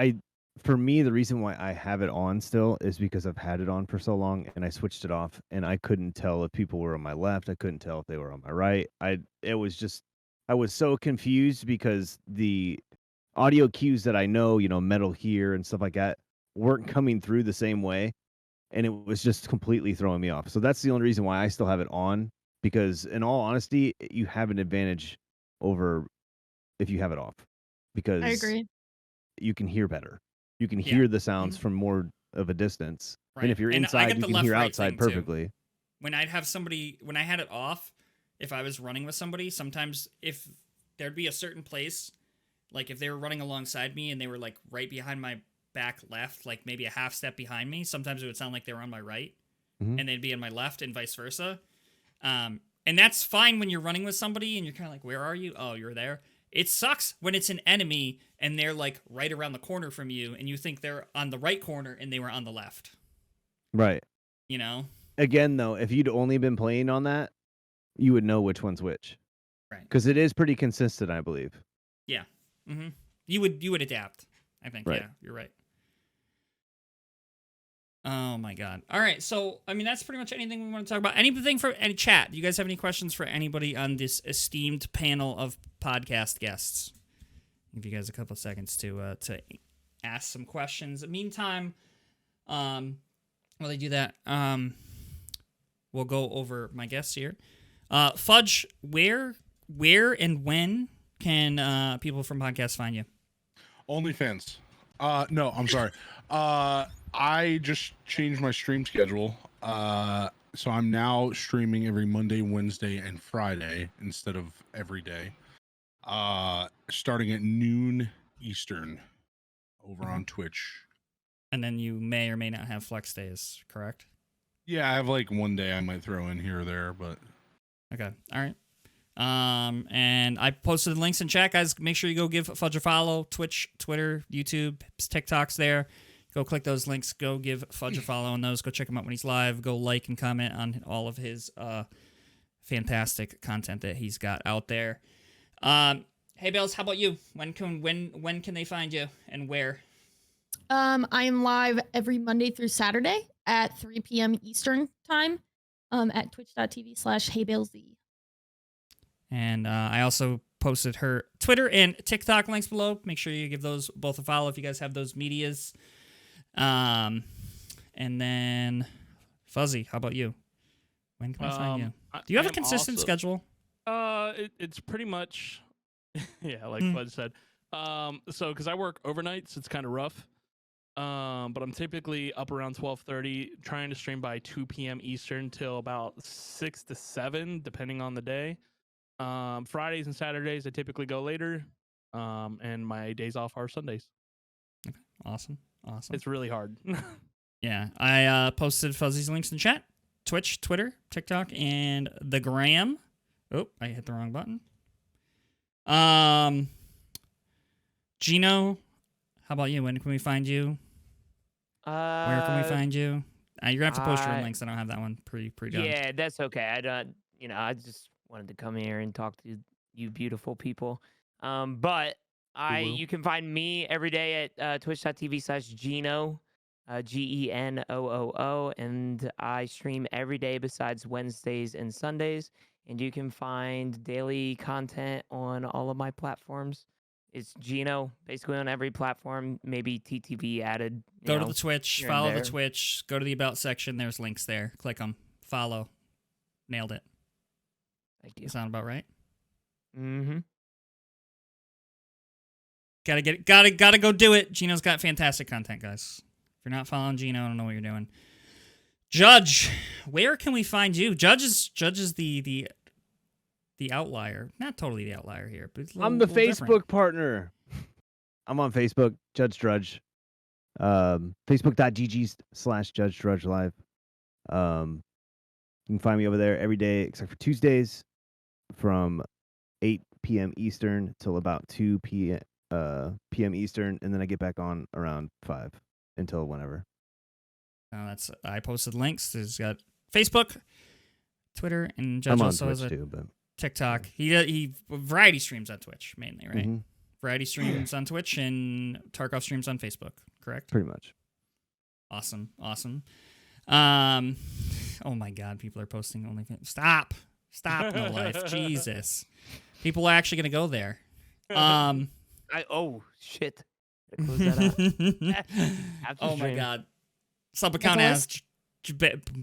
For me, the reason why I have it on still is because I've had it on for so long, and I switched it off, and I couldn't tell if people were on my left. I couldn't tell if they were on my right. I was so confused because the audio cues that I know, Metal Gear and stuff like that, weren't coming through the same way, and it was just completely throwing me off. So that's the only reason why I still have it on, because in all honesty, you have an advantage over if you have it off, because I agree. you can hear better. You can Yeah. hear the sounds Mhm. from more of a distance. Right. And if you're And I inside, get you the can hear left-right outside thing, too. perfectly. When I had it off, if I was running with somebody, sometimes if there'd be a certain place, like if they were running alongside me and they were like right behind my back left, like maybe a half step behind me, sometimes it would sound like they were on my right, Mhm. and they'd be on my left and vice versa. And that's fine when you're running with somebody and you're kind of like, where are you? Oh, you're there. It sucks when it's an enemy and they're like right around the corner from you and you think they're on the right corner and they were on the left. Right. Again, though, if you'd only been playing on that, you would know which one's which. Right. Because it is pretty consistent, I believe. Yeah. Mm-hmm. You would adapt, I think. Right. Yeah, you're right. Oh my god. All right, so I mean that's pretty much anything we want to talk about. Anything for any chat? Do you guys have any questions for anybody on this esteemed panel of podcast guests? Give you guys a couple of seconds to ask some questions. In the meantime, while they do that, we'll go over my guests here. Fudge, where and when can people from podcasts find you? OnlyFans. No, I'm sorry. I just changed my stream schedule. So I'm now streaming every Monday, Wednesday, and Friday instead of every day. Starting at noon Eastern over on Twitch. And then you may or may not have flex days, correct? Yeah, I have like one day I might throw in here or there, but Okay. All right. And I posted the links in chat, guys. Make sure you go give Fudge a follow. Twitch, Twitter, YouTube, TikTok's there. Go click those links. Go give Fudge a follow on those. Go check him out when he's live. Go like and comment on all of his fantastic content that he's got out there. Hey, Bills, how about you? When can they find you and where? I am live every Monday through Saturday at 3 p.m. Eastern time at twitch.tv/HeyBailesZ. And I also posted her Twitter and TikTok links below. Make sure you give those both a follow if you guys have those medias. And then Fuzzy, how about you? When can I find you? Do you have a consistent schedule? It's pretty much, yeah, like Fudge said. So because I work overnights, it's kind of rough. But I'm typically up around 12:30, trying to stream by 2 p.m. Eastern till about 6 to 7, depending on the day. Fridays and Saturdays, I typically go later. And my days off are Sundays. Okay. Awesome. It's really hard. Yeah, I posted Fuzzy's links in chat. Twitch, Twitter, TikTok, and the Gram. Oh, I hit the wrong button. Gino, how about you? When can we find you? Where can we find you? You're gonna have to post your own links. I don't have that one pre-done. Yeah, that's okay. I don't. I just wanted to come here and talk to you beautiful people. But you can find me every day at twitch.tv/Geno, GENOOO, and I stream every day besides Wednesdays and Sundays. And you can find daily content on all of my platforms. It's Geno, basically on every platform, maybe TTV added. Go to the Twitch, follow the Twitch, go to the About section. There's links there. Click them. Follow. Nailed it. Thank you. Sound about right? Mm-hmm. Gotta go do it. Gino's got fantastic content, guys. If you're not following Gino, I don't know what you're doing. Judge, where can we find you? Judge is the outlier. Not totally the outlier here, but I'm the Facebook different. partner. I'm on Facebook, Judge Drudge. Facebook.gg/Judge Drudge Live. You can find me over there every day except for Tuesdays from 8 p.m. Eastern till about 2 p.m. Eastern, and then I get back on around 5 until whenever. I posted links. There's got Facebook, Twitter, and Judge I'm on also Twitch has a too, but TikTok. He variety streams on Twitch mainly, right? Mhm. Variety streams on Twitch and Tarkov streams on Facebook, correct? Pretty much. Awesome. Oh my God, people are posting OnlyFans. Stop, no life, Jesus. People are actually gonna go there. Oh shit. Gotta close that out. Oh my God. Subacon asked,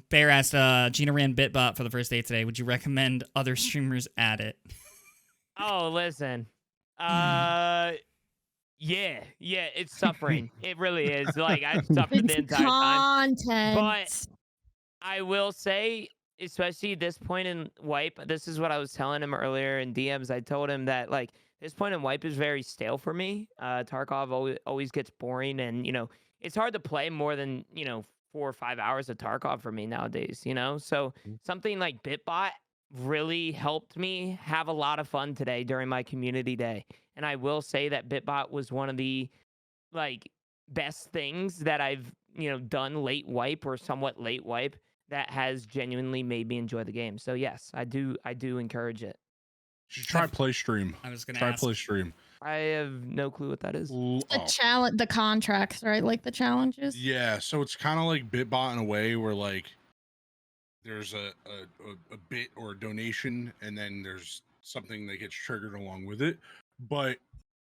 Bear asked, Gina ran Bitbot for the first day today. Would you recommend other streamers add it? Oh, listen. Yeah, it's suffering. It really is. Like, I've suffered the entire time. Content. But I will say, especially this point in Wipe, this is what I was telling him earlier in DMs. I told him that, like, this point in Wipe is very stale for me. Tarkov always gets boring, and, it's hard to play more than, 4 or 5 hours of Tarkov for me nowadays, So something like Bitbot really helped me have a lot of fun today during my community day. And I will say that Bitbot was one of the best things that I've, done late Wipe or somewhat late Wipe that has genuinely made me enjoy the game. So yes, I do encourage it. You should try play stream. I was gonna try ask. play stream. I have no clue what that is. The challenge, the contracts, right? Like the challenges. Yeah, so it's kind of like Bitbot in a way where there's a bit or a donation, and then there's something that gets triggered along with it. But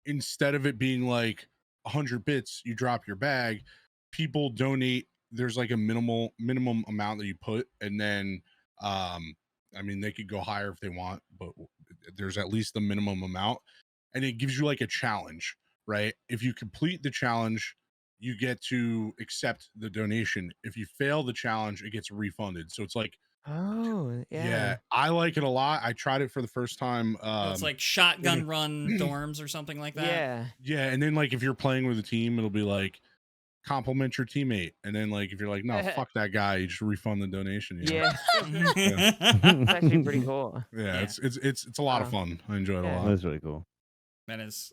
instead of it being 100 bits, you drop your bag. People donate. There's a minimum amount that you put, and then they could go higher if they want, but there's at least the minimum amount, and it gives you a challenge, right? If you complete the challenge, you get to accept the donation. If you fail the challenge, it gets refunded. So it's yeah, I like it a lot. I tried it for the first time. It's like shotgun run dorms or something like that. Yeah, and then if you're playing with a team, it'll be compliment your teammate, and then if you're no, fuck that guy, you just refund the donation. Yeah. It's actually pretty cool. Yeah, it's a lot of fun. I enjoy it a lot. That's really cool. That is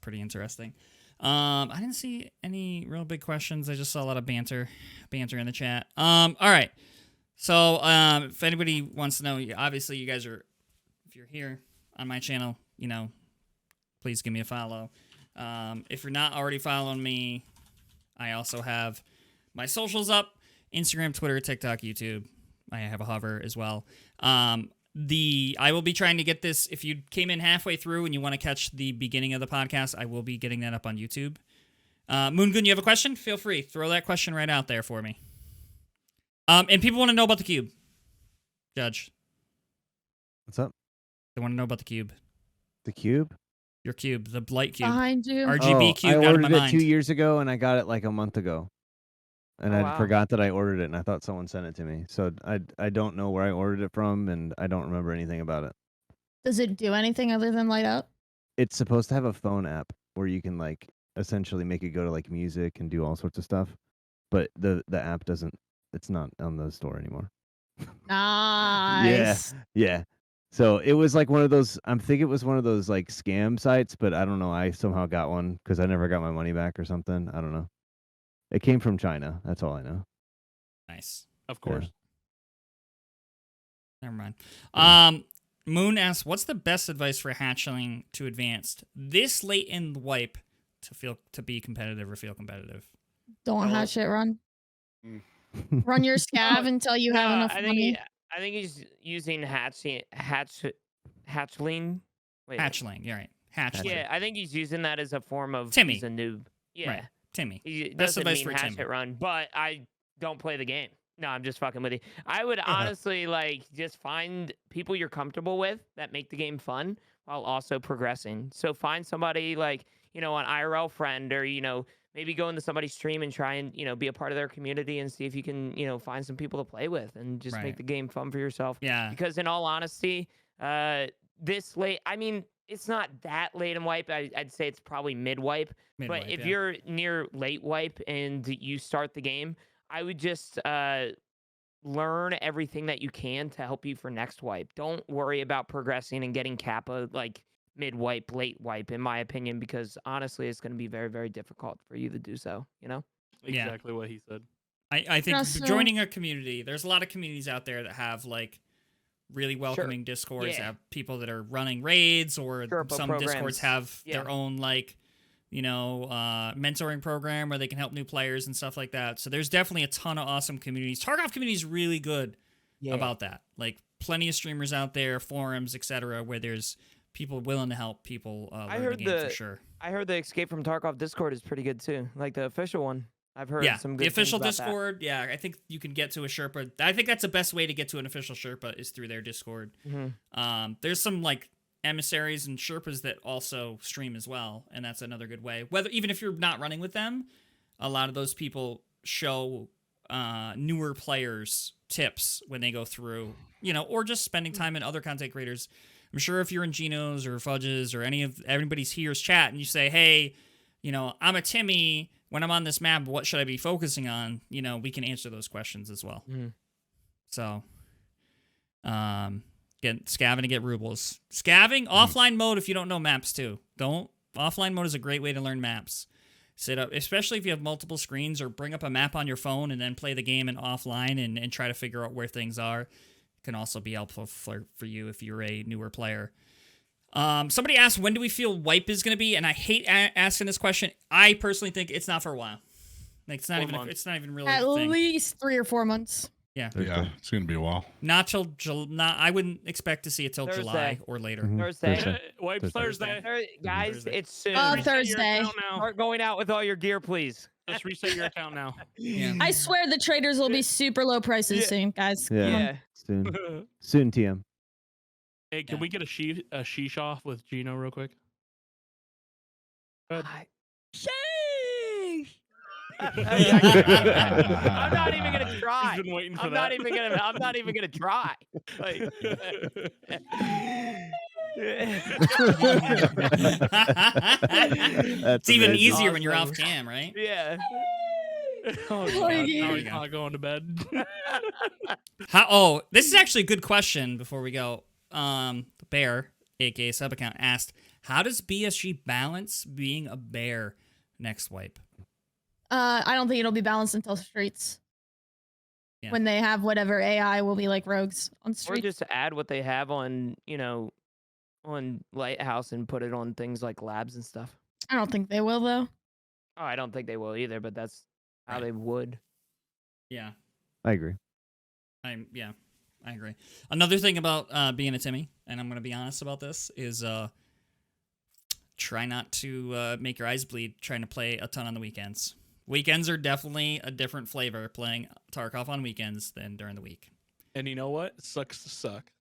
pretty interesting. I didn't see any real big questions. I just saw a lot of banter in the chat. All right. So, if anybody wants to know, obviously you guys are, if you're here on my channel, please give me a follow. If you're not already following me, I also have my socials up: Instagram, Twitter, TikTok, YouTube. I have a hover as well. I will be trying to get this. If you came in halfway through and you want to catch the beginning of the podcast, I will be getting that up on YouTube. Moongun, you have a question? Feel free. Throw that question right out there for me. And people want to know about the cube. Judge. What's up? They want to know about the cube. The cube? Your cube, the light cube. Behind you. RGB cube I out of ordered my it mind. 2 years ago, and I got it a month ago. And I wow. forgot that I ordered it, and I thought someone sent it to me. So I don't know where I ordered it from, and I don't remember anything about it. Does it do anything other than light up? It's supposed to have a phone app where you can essentially make it go to music and do all sorts of stuff. But the app doesn't. It's not on the store anymore. Nice. Yeah. So it was like one of those. I'm thinking it was one of those like scam sites, but I don't know. I somehow got one because I never got my money back or something. I don't know. It came from China. That's all I know. Nice. Of course. Never mind. Yeah. Moon asks, "What's the best advice for hatchling to advanced this late in the wipe to be competitive or feel competitive?" Don't Oh. hatch it, run. Mm. Run your scav until you have No, enough money. I think he's using hatchling. Wait, Hatchling. You're right. Hatchling. yeah, I think he's using that as a form of Timmy. he's a noob. Yeah, Right. Timmy. he Best doesn't advice mean for hatch Timmy. it run, but I don't play the game. No, I'm just fucking with you. I would honestly like just find people you're comfortable with that make the game fun while also progressing. So find somebody like, an IRL friend or, maybe go into somebody's stream and try and, be a part of their community and see if you can, find some people to play with and just Right. make the game fun for yourself. Yeah. Because in all honesty, this late, I mean, it's not that late in wipe. I'd say it's probably mid wipe. But Mid-wipe, if yeah. you're near late wipe and you start the game, I would just learn everything that you can to help you for next wipe. Don't worry about progressing and getting Kappa like mid wipe, late wipe, in my opinion, because honestly, it's going to be very, very difficult for you to do so. Yeah. Exactly what he said. I think Also- joining a community, there's a lot of communities out there that have like really welcoming discords, Yeah. have people that are running raids, or Sherpa some programs. discords have Yeah. their own like, mentoring program where they can help new players and stuff like that. So there's definitely a ton of awesome communities. Tarkov community is really good about that. Like plenty of streamers out there, forums, etc., where there's people willing to help people learn heard the game for sure. I heard the Escape from Tarkov Discord is pretty good too, like the official one. I've heard Yeah, some good the official things about that. Discord. Yeah, I think you can get to a Sherpa. I think that's the best way to get to an official Sherpa is through their Discord. Mhm. There's some like emissaries and Sherpas that also stream as well, and that's another good way. Even if you're not running with them, a lot of those people show newer players tips when they go through, or just spending time in other content creators. I'm sure if you're in Geno's or Fudge's or anybody's here's chat and you say, hey, I'm a Timmy. When I'm on this map, what should I be focusing on? We can answer those questions as well. Mhm. So, get scavving to get rubles. Scavving offline mode if you don't know maps too. Offline mode is a great way to learn maps. Sit up, especially if you have multiple screens, or bring up a map on your phone and then play the game in offline and try to figure out where things are. It can also be helpful for you if you're a newer player. Somebody asked, when do we feel wipe is going to be? And I hate asking this question. I personally think it's not for a while. Like it's not even really At a thing. least 3 or 4 months. Yeah, it's gonna be a while. Not till I wouldn't expect to see it till July Thursday. or later. Mhm. Thursday. Wipe Thursday. Thursday. Guys, Thursday. it's soon. Thursday. Reset your Thursday. account now. Start going out with all your gear, please. Just reset your account now. Yeah. I swear the traders will be super low prices Yeah. soon, guys. Yeah. Come on. Yeah. Soon, TM. Hey, can we get a sheesh off with Gino real quick? Sheesh! I'm not even gonna try. He's been waiting for I'm that. not even gonna try. Like, It's even amazing. easier when you're off Awesome. cam, right? yeah. Oh, Oh, God, yeah. now he's not going to bed. This is actually a good question before we go. Bear, aka sub account, asked, how does BSG balance being a bear next wipe? I don't think it'll be balanced until streets. Yeah. When they have whatever AI will be like rogues on Or streets. just add what they have on, on Lighthouse and put it on things like labs and stuff. I don't think they will though. Oh, I don't think they will either, but that's how Right. they would. Yeah, I agree. I agree. Another thing about being a Timmy, and I'm going to be honest about this, is try not to make your eyes bleed trying to play a ton on the weekends. Weekends are definitely a different flavor playing Tarkov on weekends than during the week. And you know what? Sucks to suck.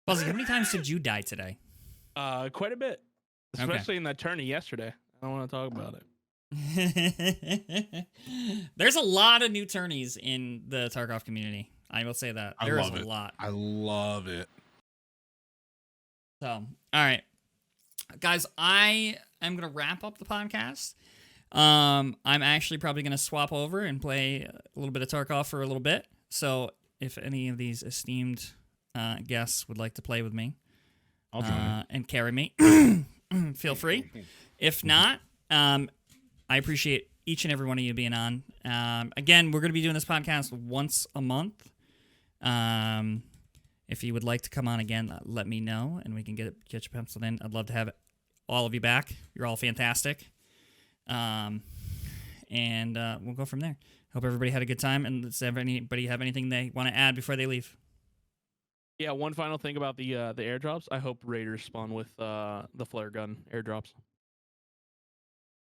Fuzzy, how many times did you die today? Quite a bit. Okay. Especially in that tourney yesterday. I don't want to talk about it. There's a lot of new tourneys in the Tarkov community. I will say that. I There is love a it. lot. I love it. So, all right. Guys, I am going to wrap up the podcast. I'm actually probably going to swap over and play a little bit of Tarkov for a little bit. So, if any of these esteemed guests would like to play with me I'll join. and carry me, feel free. If not, I appreciate each and every one of you being on. Again, we're going to be doing this podcast once a month. If you would like to come on again, let me know, and we can get you penciled in. I'd love to have all of you back. You're all fantastic. And we'll go from there. Hope everybody had a good time. And does anybody have anything they want to add before they leave? Yeah, one final thing about the airdrops. I hope Raiders spawn with the flare gun airdrops.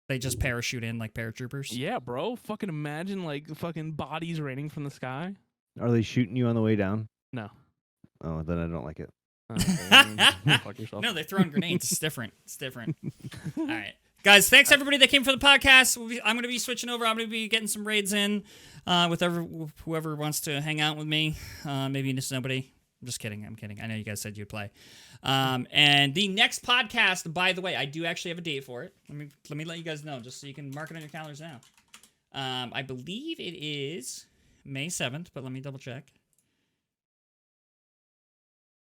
They just parachute in like paratroopers? Yeah, bro. Fucking imagine like fucking bodies raining from the sky. Are they shooting you on the way down? No. Oh, then I don't like it. Fuck yourself. No, they're throwing grenades. It's different. All right. Guys, thanks everybody that came for the podcast. I'm going to be switching over. I'm going to be getting some raids in with whoever wants to hang out with me. Maybe just nobody. I'm just kidding. I'm kidding. I know you guys said you'd play. And the next podcast, by the way, I do actually have a date for it. Let me let you guys know, just so you can mark it on your calendars now. I believe it is May 7th, but let me double check.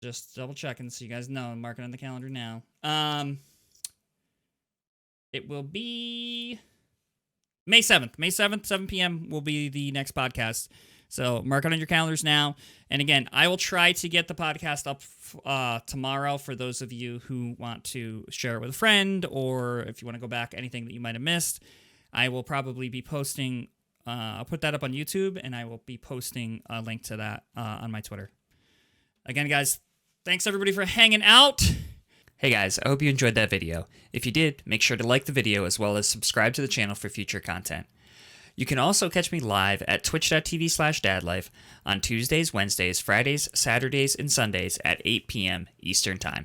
Just double checking so you guys know. Mark it on the calendar now. It will be May 7th. May 7th, 7 p.m. will be the next podcast. So mark it on your calendars now. And again, I will try to get the podcast up tomorrow for those of you who want to share it with a friend, or if you want to go back anything that you might have missed. I will probably be posting, I'll put that up on YouTube, and I will be posting a link to that on my Twitter. Again, guys, thanks everybody for hanging out. Hey guys, I hope you enjoyed that video. If you did, make sure to like the video as well as subscribe to the channel for future content. You can also catch me live at twitch.tv/dadlife on Tuesdays, Wednesdays, Fridays, Saturdays, and Sundays at 8 p.m. Eastern Time.